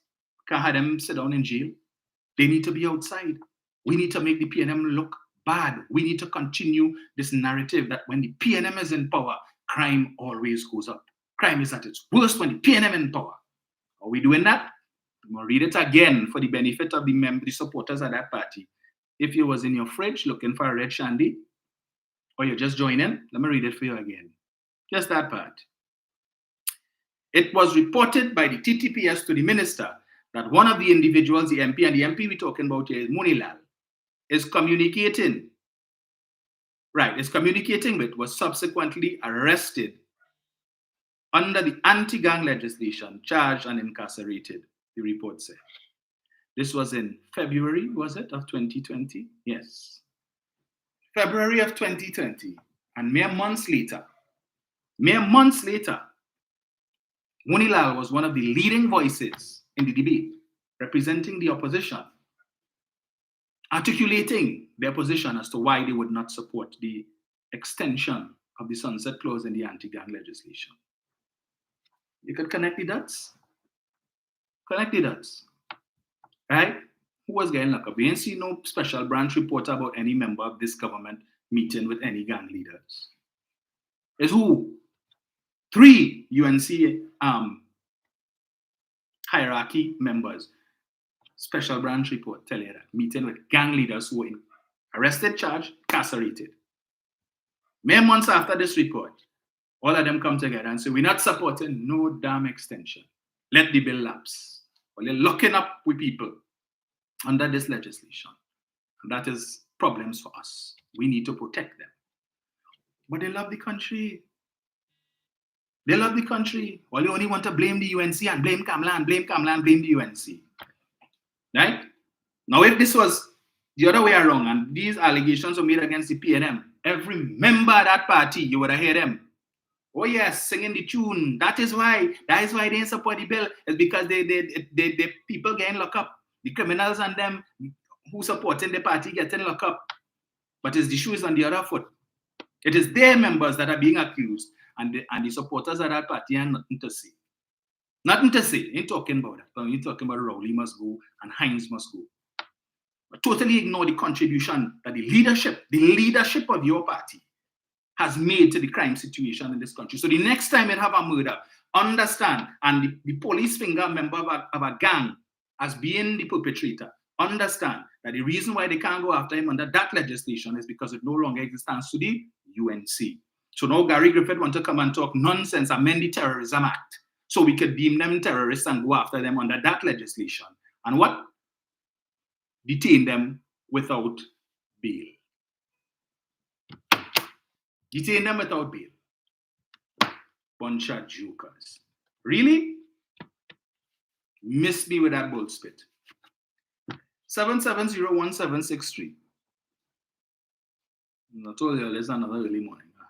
Can't have them sit down in jail. They need to be outside. We need to make the PNM look bad. We need to continue this narrative that when the PNM is in power, crime always goes up. Crime is at its worst when the PNM is in power. Are we doing that? I'm going to read it again for the benefit of the supporters of that party. If you was in your fridge looking for a red shandy, Or you're just joining? Let me read it for you again. Just that part. It was reported by the TTPS to the minister that one of the individuals, the MP, and the MP we're talking about here is Munilal, is communicating with, was subsequently arrested under the anti-gang legislation, charged and incarcerated, the report said. This was in February, was it, of 2020? Yes. February of 2020. And mere months later, Munilal was one of the leading voices in the debate, representing the opposition, articulating their position as to why they would not support the extension of the sunset clause in the anti-gang legislation. You could connect the dots. Right? Who was getting locked up? We didn't see no special branch report about any member of this government meeting with any gang leaders. It's who? 3 UNC hierarchy members. Special branch report tell you that. Meeting with gang leaders who were arrested, charged, incarcerated. Mere months after this report, all of them come together and say, we're not supporting no damn extension. Let the bill lapse. Well, they're locking up with people under this legislation. And that is problems for us. We need to protect them. But they love the country. They love the country. Well, they only want to blame the UNC and blame Kamla and blame the UNC. Right? Now, if this was the other way around and these allegations were made against the PNM, every member of that party, you would have heard them. Oh yes, singing the tune. That is why they didn't support the bill. It's because they people getting locked up. The criminals and them who supporting the party getting locked up. But it's the shoes on the other foot. It is their members that are being accused, and the supporters of that party have nothing to say. Nothing to say. Ain't talking about that. You're talking about Rowley must go and Hines must go. But totally ignore the contribution that the leadership of your party has made to the crime situation in this country. So the next time you have a murder, understand, and the police finger a member of a gang as being the perpetrator, understand that the reason why they can't go after him under that legislation is because it no longer exists to the UNC. So now Gary Griffith wants to come and talk nonsense, amend the Terrorism Act, so we could deem them terrorists and go after them under that legislation. And what? Detain them without bail. Detain them without bail. Bunch of jokers. Really? Miss me with that bull spit. 7701763. I told you it's another early morning. I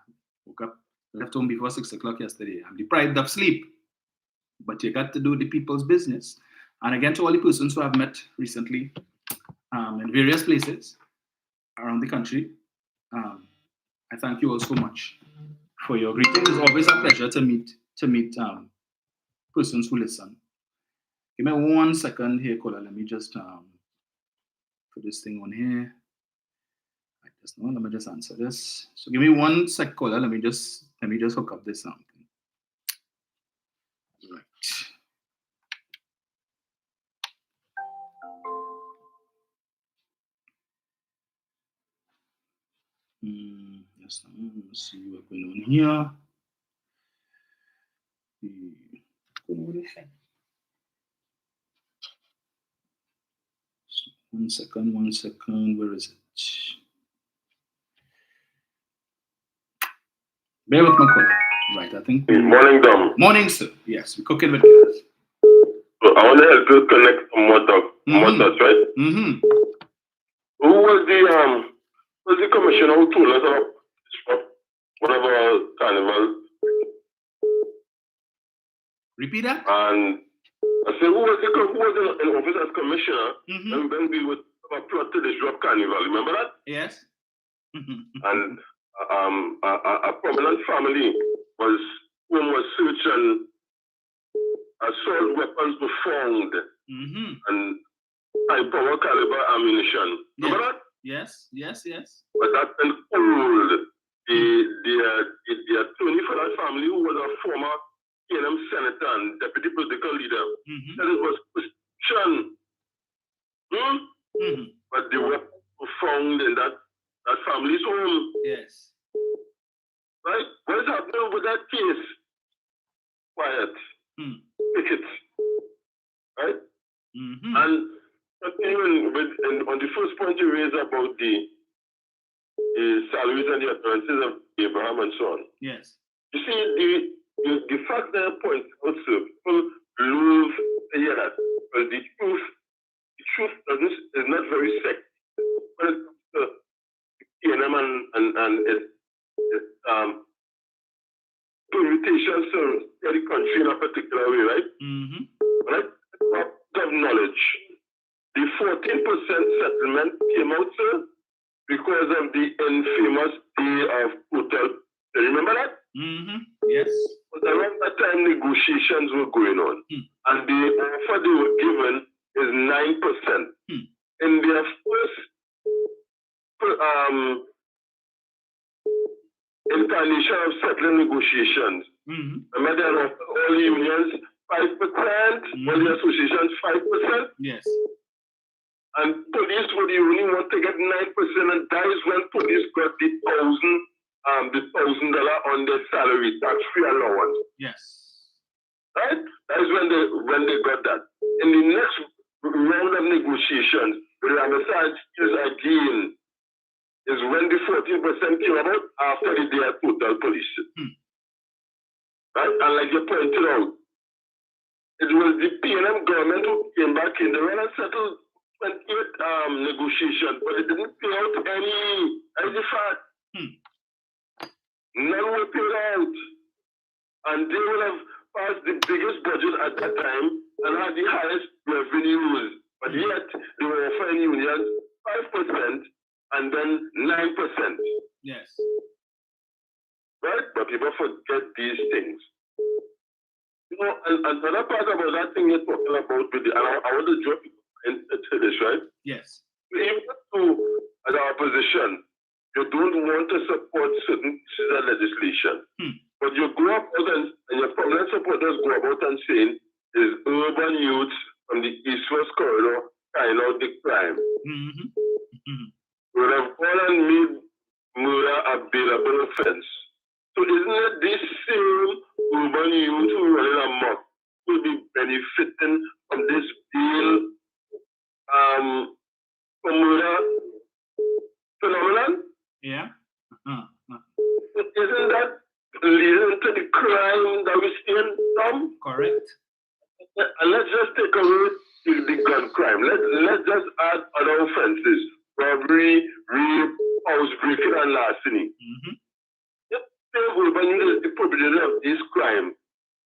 woke up, left home before 6 o'clock yesterday. I'm deprived of sleep. But you got to do the people's business. And again, to all the persons who I've met recently in various places around the country, I thank you all so much for your greetings. It's always a pleasure to meet persons who listen. Give me 1 second here, caller. Let me just put this thing on here. Let me just answer this. So give me 1 sec, caller. Let me just hook up this something. Right. Yes, let's see what's going on here. 1 second, where is it? Bear with my caller. Right, I think. Morning, Dom. Morning, sir. Yes, we're cooking with gas. So I want to help you connect some motors, right? Mm-hmm. Who was the commissioner who told us about whatever carnival? Repeat that? And I said, who was in office as commissioner when we would have a plot to disrupt carnival? Remember that? Yes. And a prominent family was searched and assault weapons were found and high power caliber ammunition. Remember that? Yes. But that then cooled the attorney for that family, who was a former PNM senator and deputy political leader, said it was Christian. But the weapons were found in that family's home. Yes. Right? What is happening with that case? Quiet. Pick it. Right? And continuing with, on the first point you raised about the salaries and the appearances of Abraham and so on. Yes. You see, the fact that point also people love to hear that, but the truth is not very sexy. When it comes to PNM and its permutations to the country in a particular way, right? Right? Of knowledge. The 14% settlement came out, sir, because of the infamous day of total. Do you remember that? Yes. But around that time, negotiations were going on. And the offer they were given is 9%. In their first incarnation of settling negotiations, remember they offered all unions 5%, all the associations 5%. Yes. And police were the only one to get 9%, and that is when police got the $1,000 on their salary, tax-free allowance. Yes. Right? That is when they got that. In the next round of negotiations, with Ramazan is again is when the 14% came about after the day of total police. Right? And like you pointed out, it was the PNM government who came back in. They went and settled 28 negotiations, but it didn't pay out any fact. None were paid out. And they would have passed the biggest budget at that time and had the highest revenues. But yet, they were offering unions 5% and then 9%. Yes. Right? But people forget these things. You know, and another part about that thing you're talking about, with and I want to drop into this, right? Yes. Even as our opposition, you don't want to support certain pieces of legislation. But you go up and your prominent supporters go about and saying is urban youth from the east-west corridor carrying out the crime. We would have gone and made murder a bailable offense. So isn't it this same urban youth who are running amok will be benefiting from this bail for murder phenomenon? Yeah. Isn't that leading to the crime that we see in some? Correct. And let's just take away the gun crime. Let's just add other offenses: robbery, rape, house breaking, and larceny. If urban youth is the perpetrator of this crime,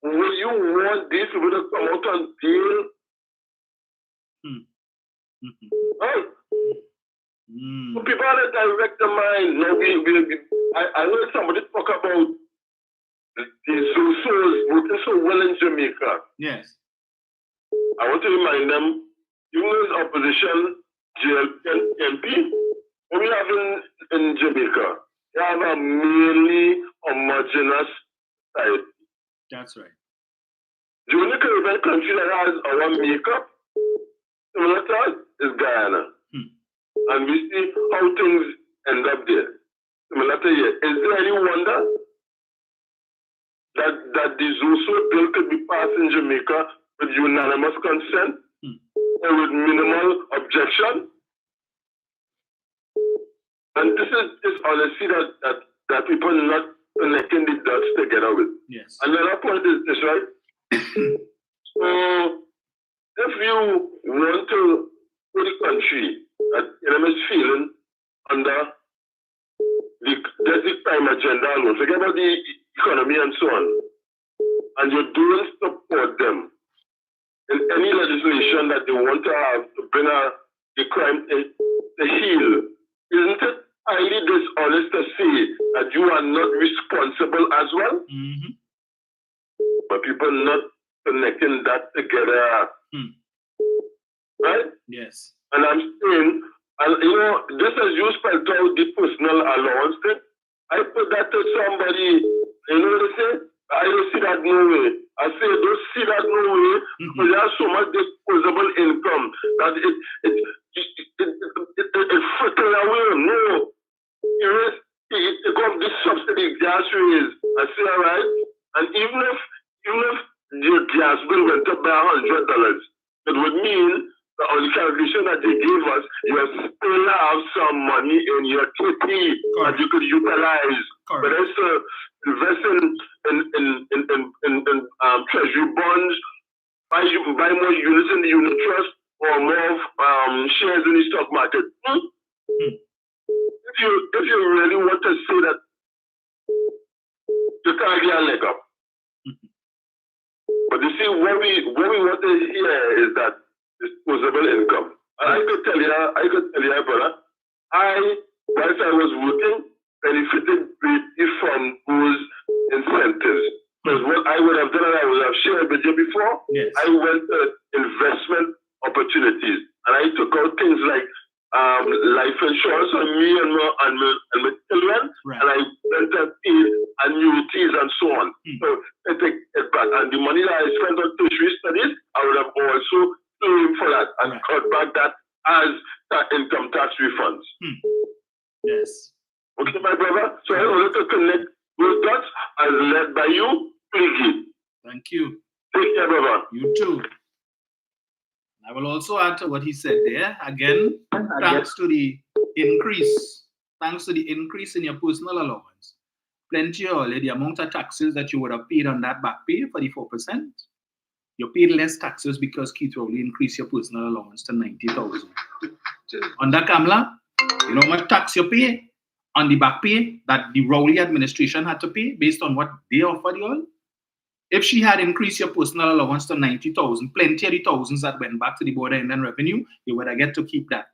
will you want these people to come out on bail? Right? So people are to direct the mind. Now I heard somebody talk about the Zosos working so well in Jamaica. Yes. I want to remind them, you know, as opposition JLP, what we have in Jamaica, they have a mainly homogeneous society. That's right. The only Caribbean country that has our makeup similar to us is Guyana. And we see how things end up there. Similar to here. Is there any wonder that the Zoso bill could be passed in Jamaica with unanimous consent or with minimal objection? And this is honesty that people are not connecting the dots together with. Yes. Another point is this, right? So if you want to put a country that is feeling under the crime agenda alone, forget about the economy and so on, and you don't support them in any legislation that they want to have to bring the crime to heal, isn't it highly dishonest to say that you are not responsible as well? But people not connecting that together. Right? Yes. And I'm saying, and you know, just as you spelled out the personal allowance thing, I put that to somebody, you know what they say? I don't see that no way. I say, don't see that no way, because you have so much disposable income that it fritters away. No. He got this subsidy gas raise. I say, all right. And even if the gas bill went up by $100, it would mean that on the calculation that they gave us, you still have some money in your kitty that you could utilize. But it's to invest in treasury bonds, buy more units in the unit trust, or more shares in the stock market. If you really want to say that you can't get a leg up. But you see, what we want to hear is that disposable income. And I could tell you, brother, whilst I was working, benefited greatly from those incentives. Because what I would have done, and I would have shared with you before, I went to investment opportunities. And I took out things like life insurance on me and my children, and I went to pay annuities and so on. So I take it back. And the money that I spent on tertiary studies, I would have also claimed for that and cut back that as income tax refunds. Yes. Okay, my brother. So I wanted to connect those dots as led by you. Thank you. Take care, brother. You too. I will also add to what he said there. Again, thanks to the increase in your personal allowance, plenty of the amount of taxes that you would have paid on that back pay for the 4%, you paid less taxes because Keith Rowley increased your personal allowance to 90,000. Under Kamala, you know how much tax you pay on the back pay that the Rowley administration had to pay based on what they offered you all? If she had increased your personal allowance to 90,000, plenty of the thousands that went back to the border Inland Revenue, you would have get to keep that.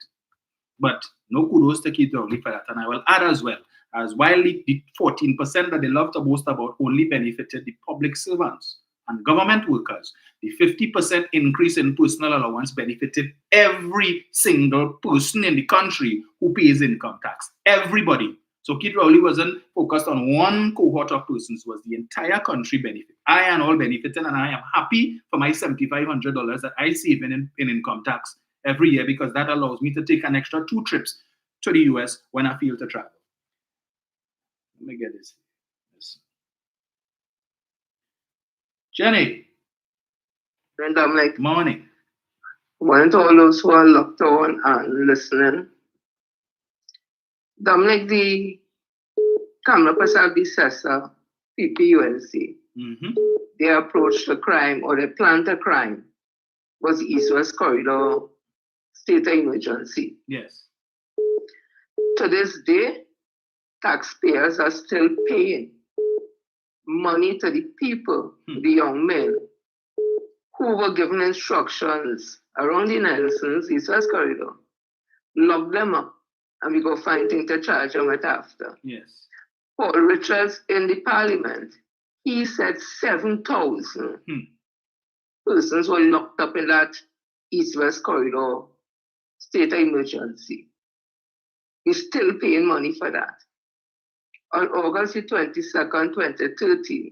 But no kudos to Keith Rowley for that. And I will add as well, as while the 14% that they love to boast about only benefited the public servants and government workers, the 50% increase in personal allowance benefited every single person in the country who pays income tax. Everybody. So Keith Rowley wasn't focused on one cohort of persons, was the entire country benefit. I am all benefited, and I am happy for my $7,500 that I save in income tax every year, because that allows me to take an extra 2 trips to the US when I feel to travel. Let me get this. Jenny. Dominic. Morning. Morning to all those who are locked on and listening. Dominic, the Kamala Persad-Bissessar PPUNC, their approach to crime, or their plan to crime, was East-West Corridor state of emergency. Yes. To this day, taxpayers are still paying money to the people, the young men, who were given instructions around the Nelsons, East-West Corridor. Lock them up, and we go find things to charge them with after. Yes. Paul Richards in the parliament, he said 7,000 persons were locked up in that East-West Corridor state of emergency. He's still paying money for that. On August 22nd, 2013,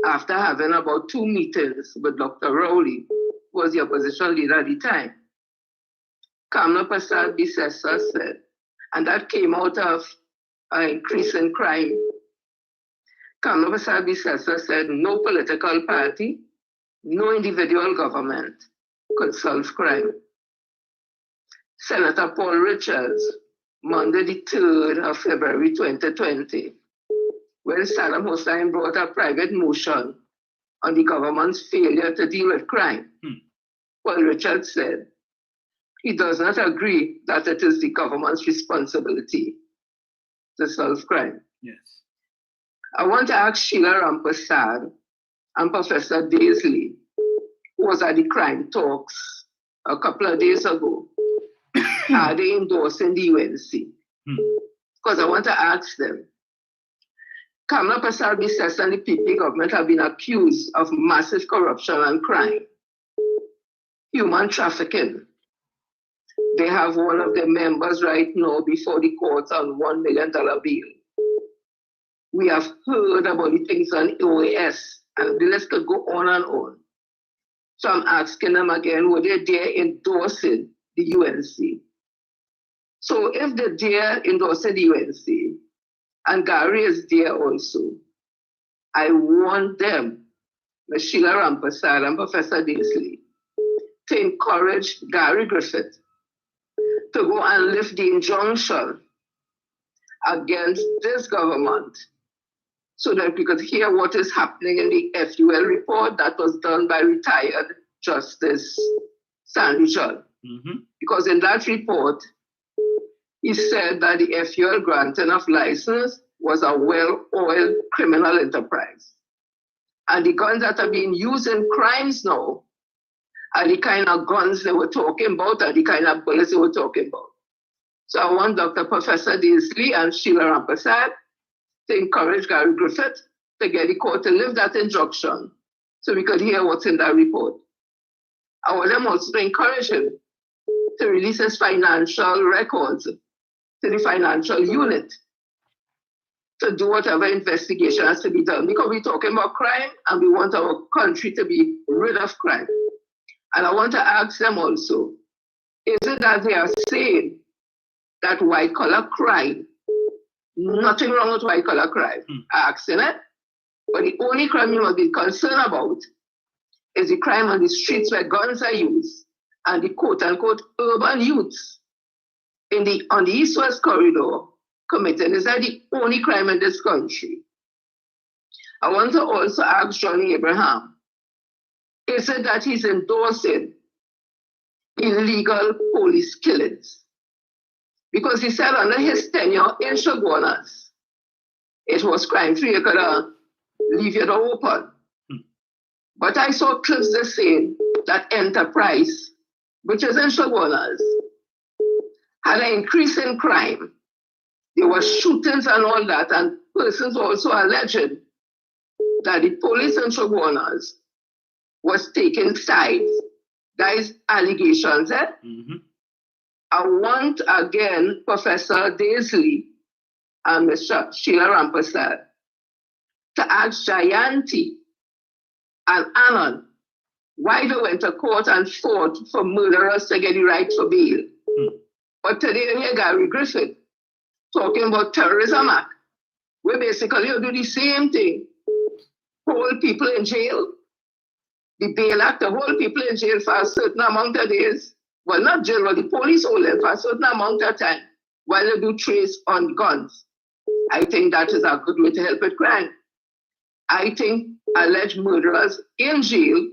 after having about 2 meetings with Dr. Rowley, who was the opposition leader at the time, Kamala Persad-Bissessar said, and that came out of an increase in crime. Kamala Persad-Bissessar said no political party, no individual government could solve crime. Senator Paul Richards, Monday the 3rd of February 2020, when Saddam Hussein brought a private motion on the government's failure to deal with crime, Paul Richards said he does not agree that it is the government's responsibility to solve crime. Yes. I want to ask Sheila Rampersad and Professor Daisley, who was at the crime talks a couple of days ago, are they endorsing the UNC? Because I want to ask them. Kamala Persad-Bissessar and the PP government have been accused of massive corruption and crime, human trafficking. They have one of their members right now before the court on $1 million bail. We have heard about the things on OAS, and the list could go on and on. So I'm asking them again, were they there endorsing the UNC? So if they're there endorsing the UNC, and Gary is there also. I want them, Ms. Sheila Rampasad and Professor Daisley, to encourage Gary Griffith to go and lift the injunction against this government so that we could hear what is happening in the FUL report that was done by retired Justice Sandy John. Because in that report, he said that the FUL granting of license was a well-oiled criminal enterprise. And the guns that are being used in crimes now are the kind of guns they were talking about and the kind of bullets they were talking about. So I want Dr. Professor Daisley and Sheila Rampasad to encourage Gary Griffith to get the court to lift that injunction so we could hear what's in that report. I want them also to encourage him to release his financial records to the financial unit to do whatever investigation has to be done, because we're talking about crime and we want our country to be rid of crime. And I want to ask them also, is it that they are saying that white-collar crime, nothing wrong with white-collar crime, asking it, but the only crime you must be concerned about is the crime on the streets where guns are used and the quote-unquote urban youths on the East-West corridor committing. Is that the only crime in this country? I want to also ask Johnny Abraham, is it that he's endorsing illegal police killings? Because he said under his tenure in Shogunas, it was crime-free, you could leave your door open. But I saw clips that saying that Enterprise, which is in Shogunas, had an increase in crime. There were shootings and all that, and persons also alleging that the police in Shogunas was taking sides. That is allegations, eh? I want again Professor Daisley and Mr. Sheila Rampasad to ask Jayanti and Anand why they went to court and fought for murderers to get the right for bail. But today you hear Gary Griffith talking about terrorism act, where basically you do the same thing. Hold people in jail. The bail act, to hold people in jail for a certain amount of days. Well, not jail, but the police hold them for a certain amount of time while they do trace on guns. I think that is a good way to help with crime. I think alleged murderers in jail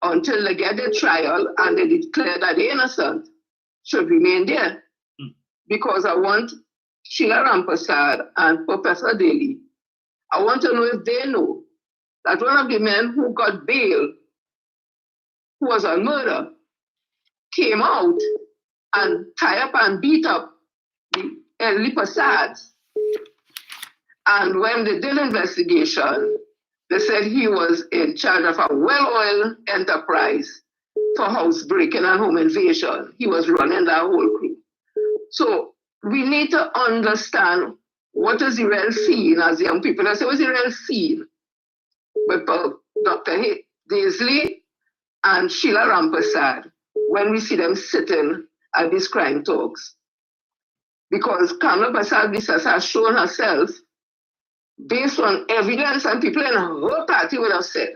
until they get their trial and they declare that they're innocent should remain there. Because I want Sheila Rampasad and Professor Daly, I want to know if they know that one of the men who got bail, who was on murder, came out and tie up and beat up the elderly Prasads. And when they did investigation, they said he was in charge of a well-oiled enterprise for housebreaking and home invasion. He was running that whole crew. So we need to understand what is the real scene, as young people say, what's the real scene with Dr. Daisley and Sheila Rampasad when we see them sitting at these crime talks. Because Kamala Prasad has shown herself, based on evidence, and people in her party would have said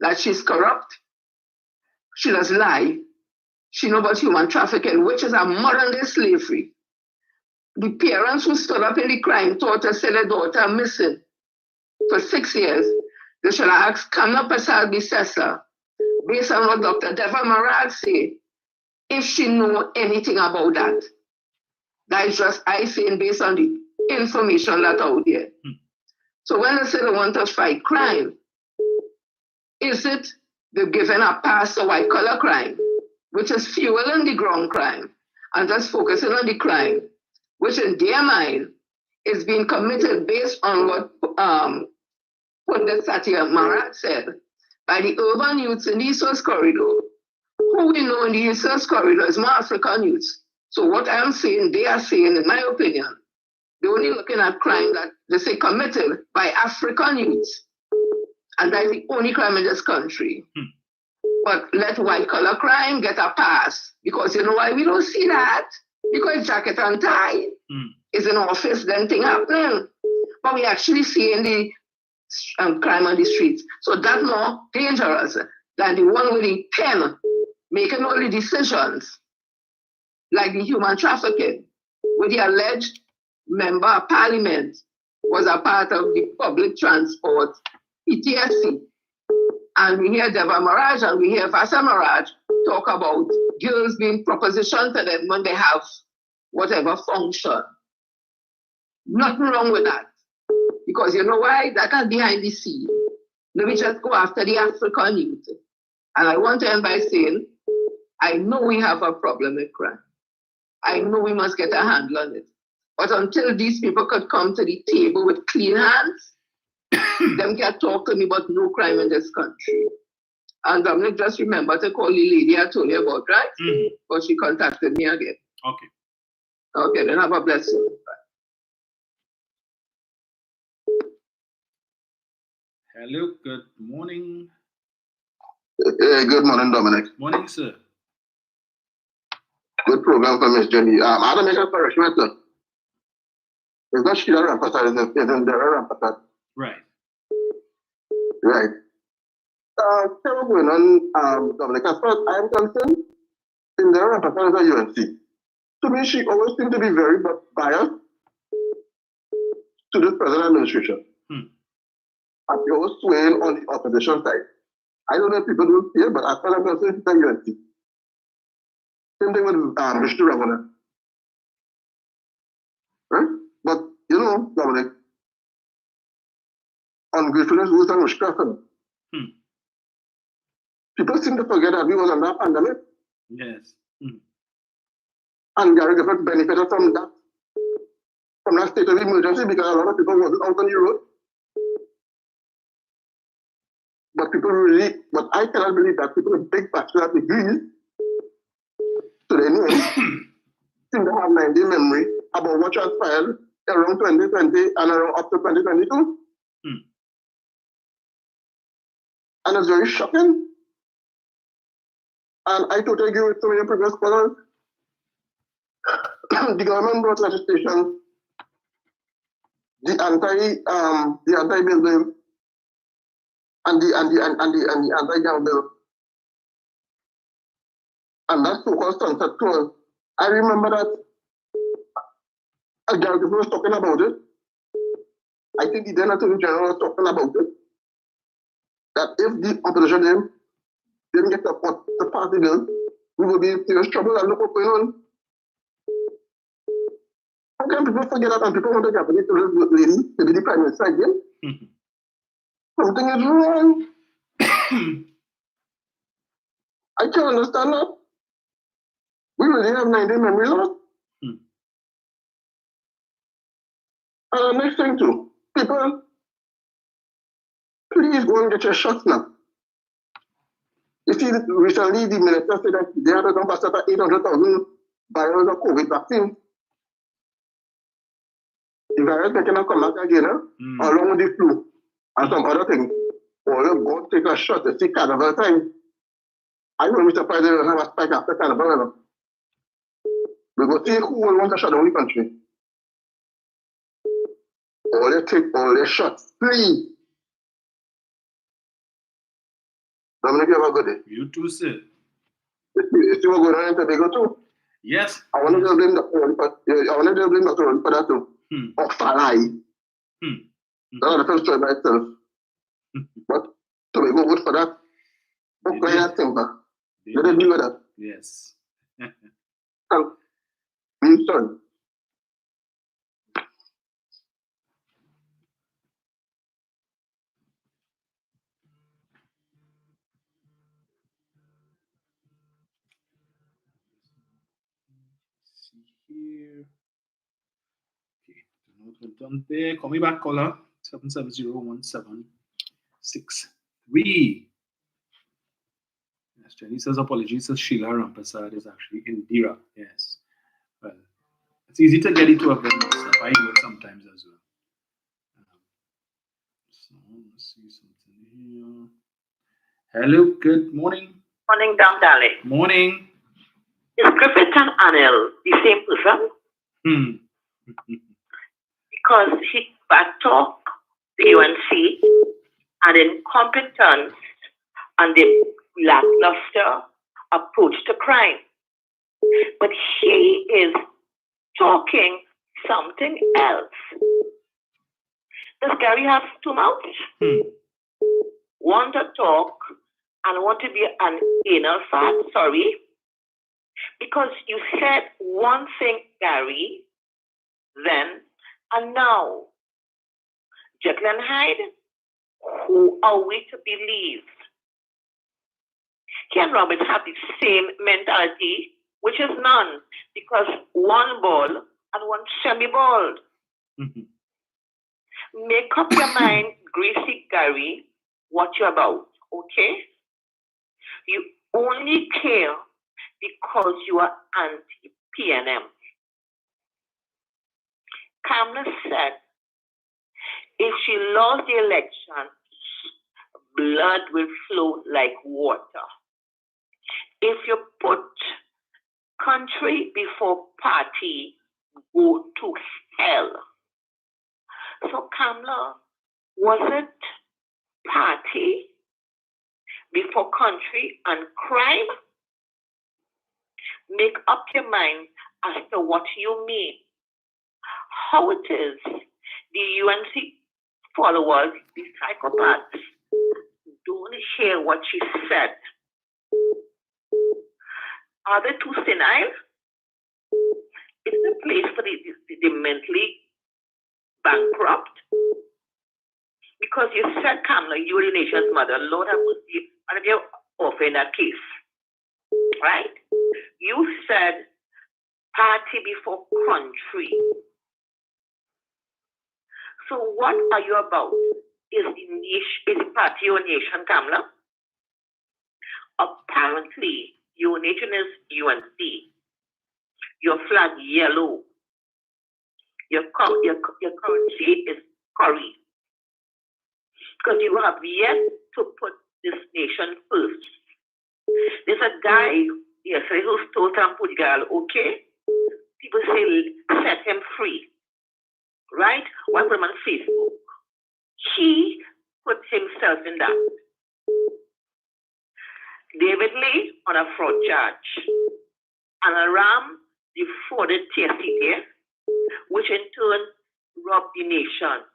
that she's corrupt, she does lie, she knows about human trafficking, which is a modern-day slavery. The parents who stood up in the crime thought to say their daughter missing for 6 years, they should have asked Kamala Prasad Bissessa, based on what Dr. Deva Marag said, if she know anything about that. That is just I saying based on the information that's out there. So when they say they want to fight crime, is it they're giving a pass to white-collar crime, which is fueling the ground crime, and just focusing on the crime, which in their mind is being committed based on what Pundit Satya Marat said, by the urban youths in the East-West corridor. Who we know in the East-West corridor is more African youths. So what I'm saying, they are saying, in my opinion, they're only looking at crime that they say committed by African youths. And that's the only crime in this country. But let white-collar crime get a pass. Because you know why we don't see that? Because jacket and tie. is in office, then things happening. But we actually see in the crime on the streets. So that's more dangerous than the one with the pen making all the decisions, like the human trafficking, where the alleged member of parliament was a part of the public transport, PTSC. And we hear Deva Maraj and we hear Vasa Maraj talk about girls being propositioned to them when they have whatever function. Nothing wrong with that. Because you know why? That is behind the scene. Let me just go after the African youth. And I want to end by saying, I know we have a problem with crime. I know we must get a handle on it. But until these people could come to the table with clean hands, them can talk to me about no crime in this country. And Dominic, just remember to call the lady I told you about, right? Mm-hmm. But she contacted me again. Okay. Okay, then have a blessing. Hello, good morning. Good morning, Dominic. Morning, sir. Good program for Miss Jenny. I don't make a correction, sir. It's not Sheila Rampasad, it's Indira Rampasad. Right. Right. So going on, Dominic, as far as I'm concerned, Indira Rampasad is a UNC. To me, she always seemed to be very biased to this present administration. And she always swaying on the opposition side. I don't know if people don't see it, but as far as I'm concerned, it's a UNC. Same thing with Vishnu Ramana. Right? But, you know, Dominic, ungratefulness rules and witchcraft. People seem to forget that we was under a pandemic. Yes. And Gary Gifford benefited from that state of emergency because a lot of people wasn't out on the road. But I cannot believe that people with big bachelor degrees, so they know, seem to have 90 memory about what transpired around 2020 and around up to 2022. And it's very shocking. And I totally agree with some of your previous scholars. The government brought legislation, the anti-bill bill, and the anti-gang bill, and that so-called sunset clause. I remember that a Gary was talking about it. I think the then Attorney General was talking about it. That if the opposition didn't get support to pass the bill, we will be in serious trouble and look what's going on. How can people forget that and people want to Japanese to this lady to be the Prime Minister again? Something is wrong. I can't understand that. We really have 90 memory loss. And the next thing too, people, please go and get your shots now. You see, recently the minister said that they had a capacity of 800,000 vials of COVID vaccine. The virus may cannot come back again, along with the flu and some other things. Or you go take a shot to see carnival time. I won't be surprised if they have a spike after carnival. We go see who will want to shut down the country. Or they take all their shots, please. Dominic, you have a good day. You too, sir. You see what's going on in Tobago too? Yes. I want to blame Dr. Ron for that too. Or Farai. That's the first choice by itself. But Tobago vote for that. Okay, that's simple. They didn't do that. Yes. I'm sorry. Here. Okay, note went down there. Call me back, caller. 770-1763. Yes, Jenny says apologies. Says Sheila Rampasad is actually Indira. Yes. Well, it's easy to get into a bit of stuff. I do it sometimes as well. So let's see something here. Hello, good morning. Morning, Dam Dali. Morning. Is Griffith and Anil the same person? because he backtalked the UNC and incompetence and the lackluster approach to crime. But he is talking something else. Does Gary have two mouths? Want to talk and want to be an anal fat? Sorry. Because you said one thing, Gary, then and now. Jekyll and Hyde, who are we to believe? Ken Roberts have the same mentality, which is none, because one bald and one semi-bald. Make up your mind, Greasy Gary, what you're about, okay? You only care because you are anti-PNM. Kamala said, if she lost the election, blood will flow like water. If you put country before party, go to hell. So Kamala, was it party before country and crime? Make up your mind as to what you mean. How it is the UNC followers, the psychopaths, don't hear what she said. Are they too senile? It's a place for the mentally bankrupt. Because you said, Kamala, you are the nation's mother. Lord have mercy, and you're off in that case. Right? You said party before country. So what are you about? Is the party your nation, Kamala? Apparently, your nation is UNC. Your flag yellow. Your currency is curry. Because you have yet to put this nation first. There's a guy yesterday who stole some put girl, okay? People say set him free. Right? One put him on Facebook. He put himself in that. David Lee on a fraud charge. And Aram defrauded TSCT, which in turn robbed the nation.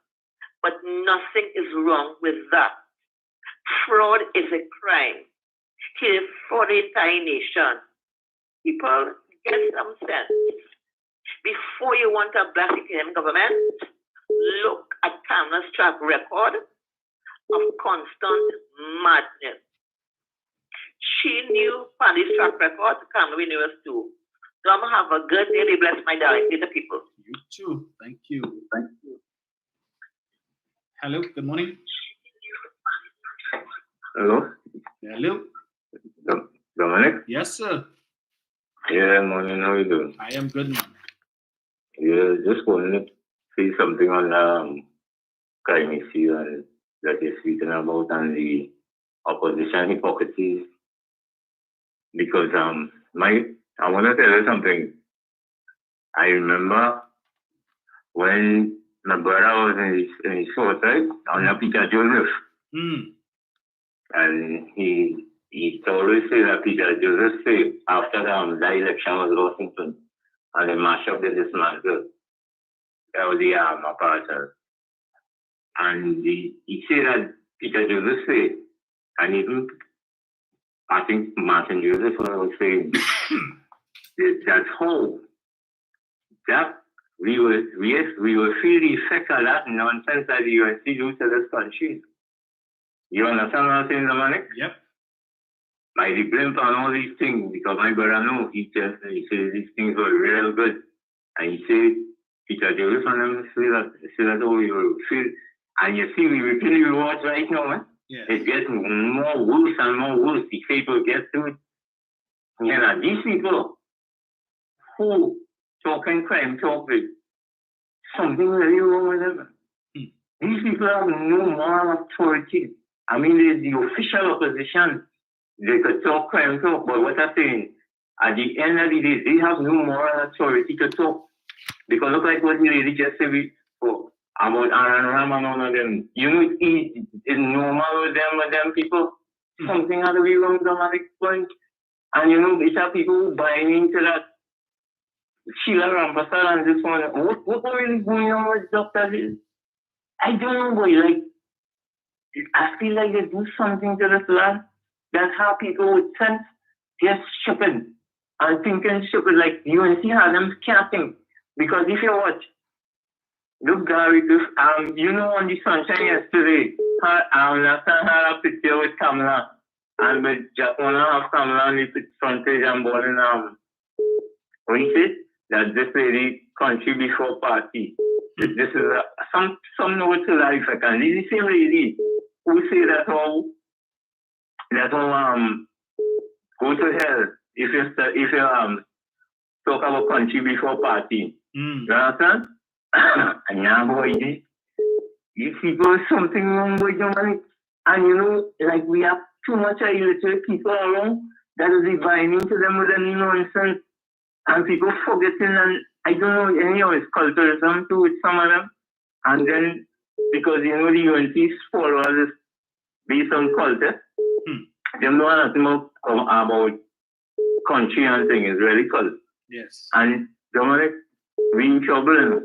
But nothing is wrong with that. Fraud is a crime. He defrauded the entire nation. People, get some sense. Before you want to blast the PNM government, look at Kamala's track record of constant madness. She knew Pandy's track record, Kamala we knew us too. Dom, have a good day. They bless my darling little people. You too. Thank you. Thank you. Hello, good morning. Hello? Hello. Dominic? Yes, sir. Yeah, morning. How you doing? I am good, man. Yeah, just wanted to say something on crime issue and that you're speaking about and the opposition hypocrisy. Because I want to tell you something. I remember when my brother was in his short, right? On Peter Joseph. And he always say that Peter Joseph said after the election was lost in Clinton and the mash up the dismantle. That was the apparatus. And he said that Peter Joseph said, and even I think Martin Joseph was saying that's how that we will feel the effect of that nonsense that the UNC do to this country. You understand what I'm saying, Dominic? Yep. By the blame on all these things, because my brother knows, he said these things were real good. And he said, Peter Joseph and them say that how we will feel. And you see, we repeat the rewards right now, man. Yeah. It's getting more worse and more worse. The people get to it. You know, these people who talking crime talk with something really wrong with them. These people have no moral authority. I mean, the official opposition, they could talk crime talk, but what I'm saying, at the end of the day, they have no moral authority to talk. Because look like what the lady just said about Ram and all of them. You know, it's normal with them people. Something has to be wrong with them at this point. And you know, these are people who buying into that Sheila Rampasar and this one. What really going on with doctors? I don't know, boy. Like, I feel like they do something to this land that how people with sense, they're stupid and thinking stupid. Like, you and see how them can't think. Because if you watch, look, Gary, you know, on the sunshine yesterday, last time I had a picture with Kamala, and with just one and a half Kamala on the front page and boarding, what he said, that this lady country before party. This is some note to that effect. And this is the same lady who say that all go to hell if you talk about country before party. You understand? And now, boy, you see there's something wrong with your money. And you know, like we have too much illiterate people around that is divining to them with any nonsense. And people forgetting, and I don't know, anyhow, it's culturalism too with some of them. And then, because you know, the UNC followers based on culture, they don't know nothing about country and things, it's really culture. Yes. And Dominic, we in trouble, you know?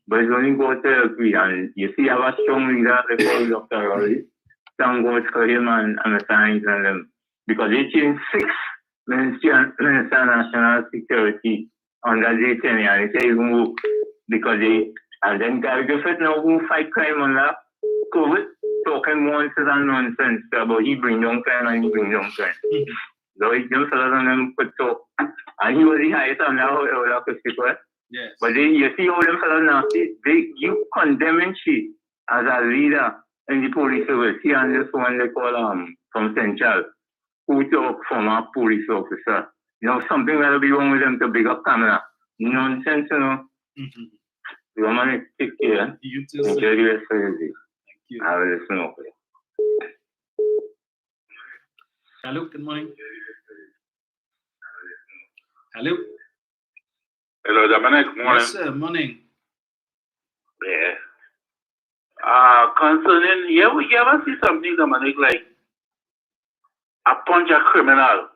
But it's only go to agree. And you see, I have a strong leader, they call Dr. Rowley. Some goes for him and the science and them. Because they changed 6 Minister of National Security under their tenure. And they say, because they, and then Gary Griffith now who fight crime on that COVID, talking nonsense and nonsense about he bring down crime and he bring down crime. So he just fellows on them could talk. And he was the highest on that. Yes. But then you see all them fellows nasty, you condemning she as a leader in the police service. He and this one they call from Central, who talk from a police officer. You know, something that'll be wrong with them to big up camera. Nonsense, you know. You want to take care. You too, Enjoy the rest of the day. Thank you. I will listen up. Hello, good morning. Hello. Hello, Dominic. Morning. Yes, sir. Morning. Yeah. Concerning, you ever see something, Dominic, like a bunch of criminal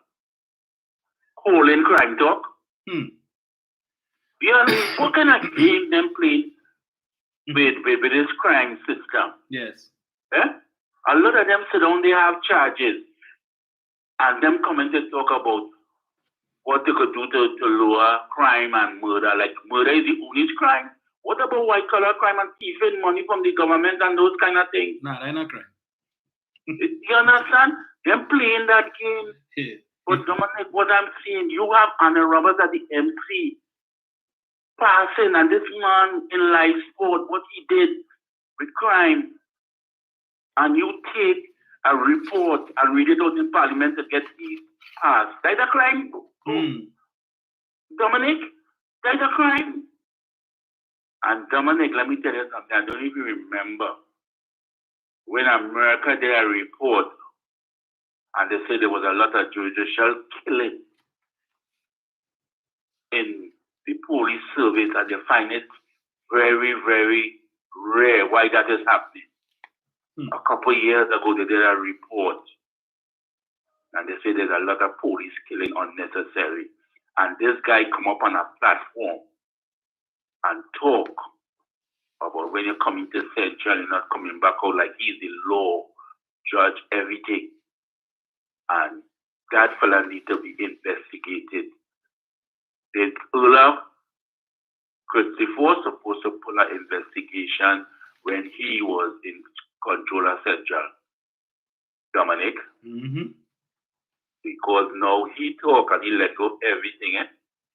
holding crime talk? You know, what kind of game them playing with this crime system? Yes. Eh? A lot of them sit down, they have charges, and them coming to talk about what they could do to lower crime and murder. Like murder is the only crime. What about white collar crime and thieving money from the government and those kind of things? Nah, they're not crime. You understand? Them playing that game. Yeah. But Dominic, what I'm saying, you have Anna Roberts at the MC passing, and this man in life sport, what he did with crime, and you take a report and read it out in Parliament to get it passed. That's a crime. Dominic, that's a crime. And Dominic, let me tell you something. I don't even remember when America did a report and they said there was a lot of judicial killing in the police service, and they find it very, very rare why that is happening. A couple of years ago, they did a report and they say there's a lot of police killing unnecessary. And this guy come up on a platform and talk about when you're coming to Central, you're not coming back out, like he's the law, judge everything. And that fella needs to be investigated. The Olaf Christopher was supposed to pull an investigation when he was in control of Central. Dominic? Because now he talk and he let go of everything.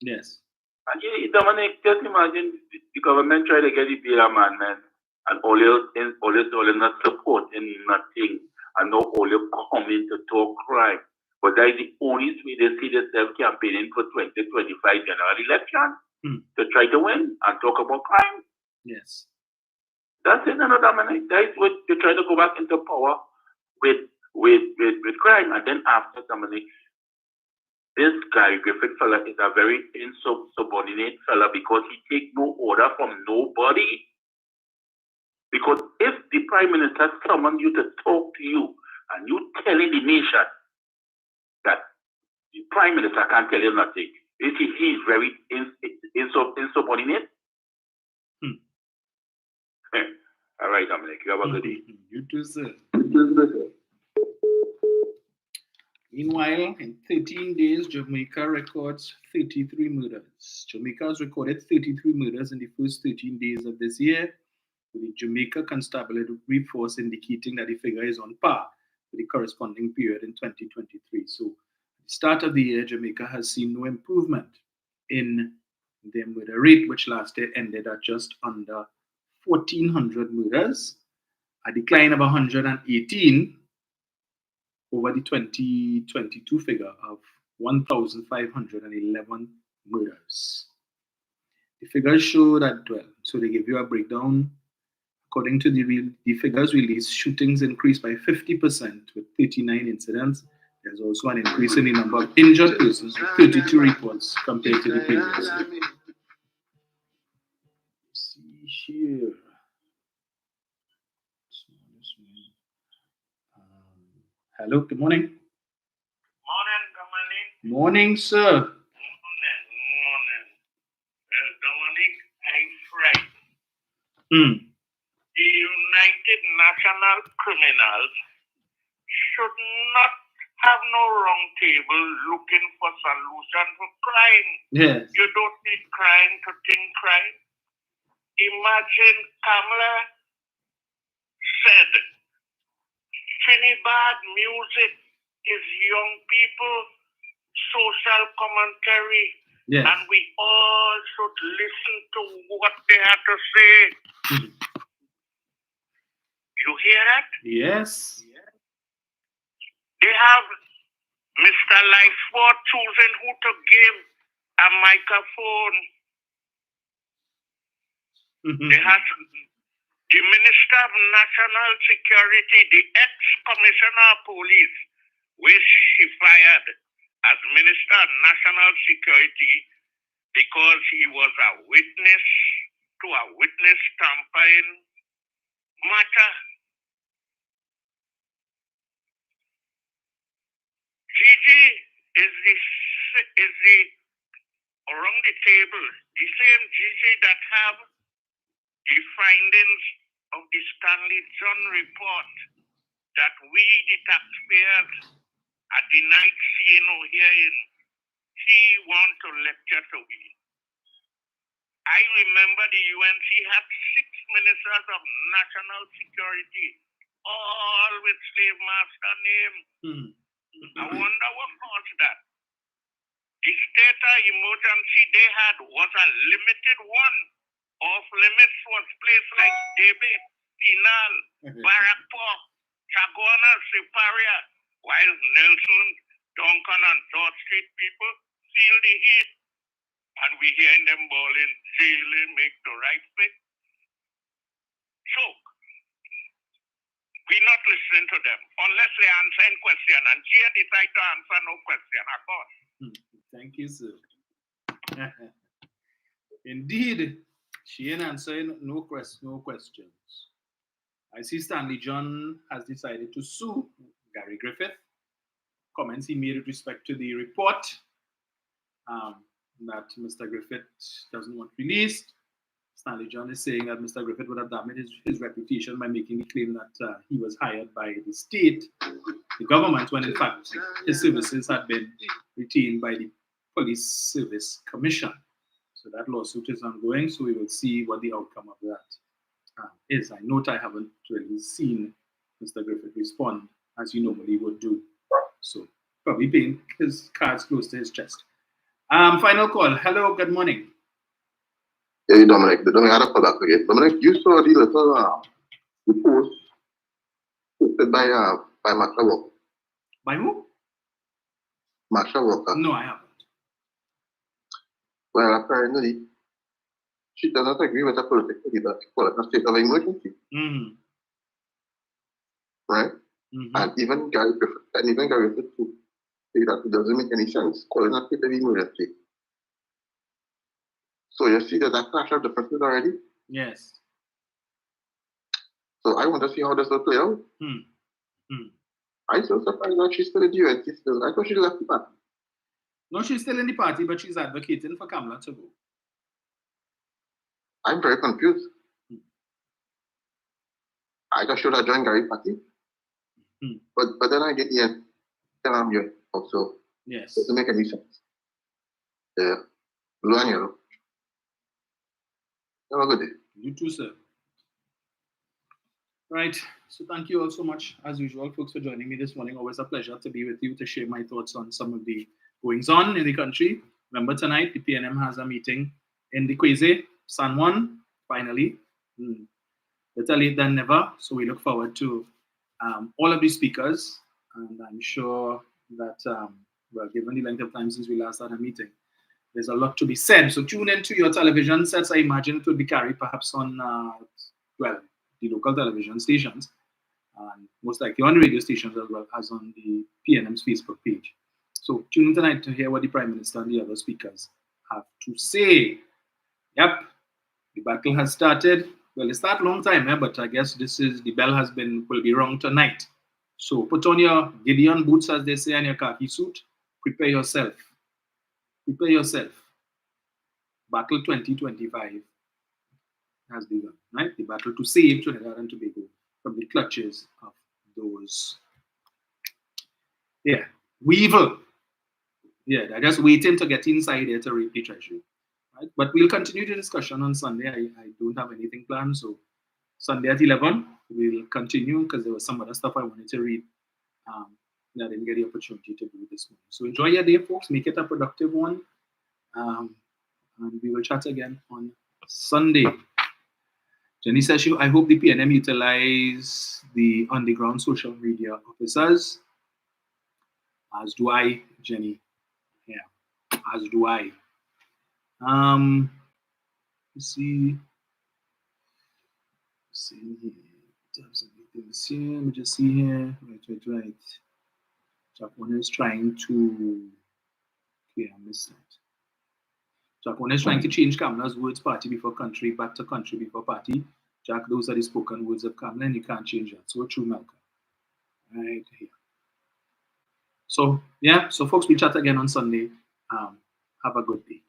Yes. And Dominic, just imagine the government try to get the beer man, and all you not supporting nothing, and now all you coming to talk crime. But that is the only way they see themselves campaigning for 2025 general election to try to win and talk about crime. Yes. That's it, Dominic. That is what they try to go back into power with crime, and then after Dominic, this Gary Griffith fella is a very insubordinate fella because he take no order from nobody. Because if the Prime Minister summoned you to talk to you and you telling the nation that the Prime Minister can't tell you nothing, you see he's very insubordinate. All right, Dominic, you have a good day. You too, sir. Meanwhile, in 13 days, Jamaica records 33 murders. Jamaica has recorded 33 murders in the first 13 days of this year, with the Jamaica Constabulary Force indicating that the figure is on par with the corresponding period in 2023. So, at the start of the year, Jamaica has seen no improvement in their murder rate, which last year ended at just under 1,400 murders, a decline of 118 over the 2022 figure of 1,511 murders. The figures show that, well, so they give you a breakdown. According to the figures released, shootings increased by 50% with 39 incidents. There's also an increase in the number of injured persons with 32 reports compared to the previous year. Let's see here. Hello, good morning. Morning, Dominic. Morning, sir. Morning. Dominic, I'm frightened. The United National Criminals should not have no round table looking for solution for crime. Yes. You don't need crime to think crime. Imagine Kamala said, Trinidad music is young people social commentary, yes, and we all should listen to what they have to say. You hear that? Yes. They have Mr. Lightfoot choosing who to give a microphone. They have the Minister of National Security, the ex-Commissioner of Police, which she fired as Minister of National Security because he was a witness to a witness tampering matter. Gigi is the around the table, the same Gigi that have the findings of the Stanley John report that we, the taxpayers, at the night seeing or hearing, he want to lecture to me. I remember the UNC had 6 ministers of national security, all with slave master name. I wonder what caused that. The state of emergency they had was a limited one. Off limits was places like David, Pinal, Barrackport, Chagona, Siparia, while Nelson, Duncan, and George Street people feel the heat. And we hearing them bawling, jailing, make the right pick. So, we not listening to them unless they answer a question, and she decide to answer no question at all. Thank you, sir. Indeed, she ain't answering no questions. I see Stanley John has decided to sue Gary Griffith. Comments he made with respect to the report that Mr. Griffith doesn't want released. Stanley John is saying that Mr. Griffith would have damaged his reputation by making the claim that he was hired by the state, the government, when in fact his services had been retained by the Police Service Commission. So that lawsuit is ongoing, so we will see what the outcome of that is. I note I haven't really seen Mr. Griffith respond as he normally would do. So probably paying his cards close to his chest. Final call. Hello, good morning. Hey, Dominic, I had to call back again. Dominic, you saw the little the post posted by Marsha Walker. By who? Marsha Walker. No, I haven't. Well, apparently, she does not agree with the political leader to call it a state of emergency. Right? And even Gary Griffith too. say that it doesn't make any sense calling a state of emergency. So you see that clash of differences already? Yes. So I want to see how this will play out. I'm so surprised that she's still in the UNC still. I thought she left the party. No, she's still in the party, but she's advocating for Kamala to go. I'm very confused. I just should have joined Gary's party. But then I get here, then I'm here also. Yes. Doesn't make any sense. Yeah. Blue and yellow. Have a good day. You too, sir. Right. So thank you all so much, as usual, folks, for joining me this morning. Always a pleasure to be with you to share my thoughts on some of the goings on in the country. Remember, tonight, the PNM has a meeting in the Kweze, San Juan, finally. Better late than never. So we look forward to all of the speakers. And I'm sure that, well, given the length of time since we last had a meeting, there's a lot to be said. So tune into your television sets. I imagine it will be carried perhaps on, well, the local television stations, and most likely on radio stations as well as on the PNM's Facebook page. So tune in tonight to hear what the Prime Minister and the other speakers have to say. Yep, the battle has started. Well, it started a long time, but I guess the bell will be rung tonight. So put on your Gideon boots, as they say, and your khaki suit. Prepare yourself. Prepare yourself. Battle 2025 has begun, right? The battle to save Trinidad and Tobago from the clutches of those, weevil. Yeah, they're just waiting to get inside there to rape the treasury, right? But we'll continue the discussion on Sunday. I don't have anything planned, so Sunday at 11, we'll continue because there was some other stuff I wanted to read that I didn't get the opportunity to do this morning. So enjoy your day, folks. Make it a productive one. And we will chat again on Sunday. Jenny says, I hope the PNM utilize the underground social media officers. As do I, Jenny. Yeah, as do I. Let's see here. Let me just see here. Right. Japan is trying to. Okay, I missed that. Japan is trying to change Kamala's words party before country back to country before party. Jack, those are the spoken words of Kamala, and you can't change that. So true, Malcolm. Right here. So, yeah. So, folks, we'll chat again on Sunday. Have a good day.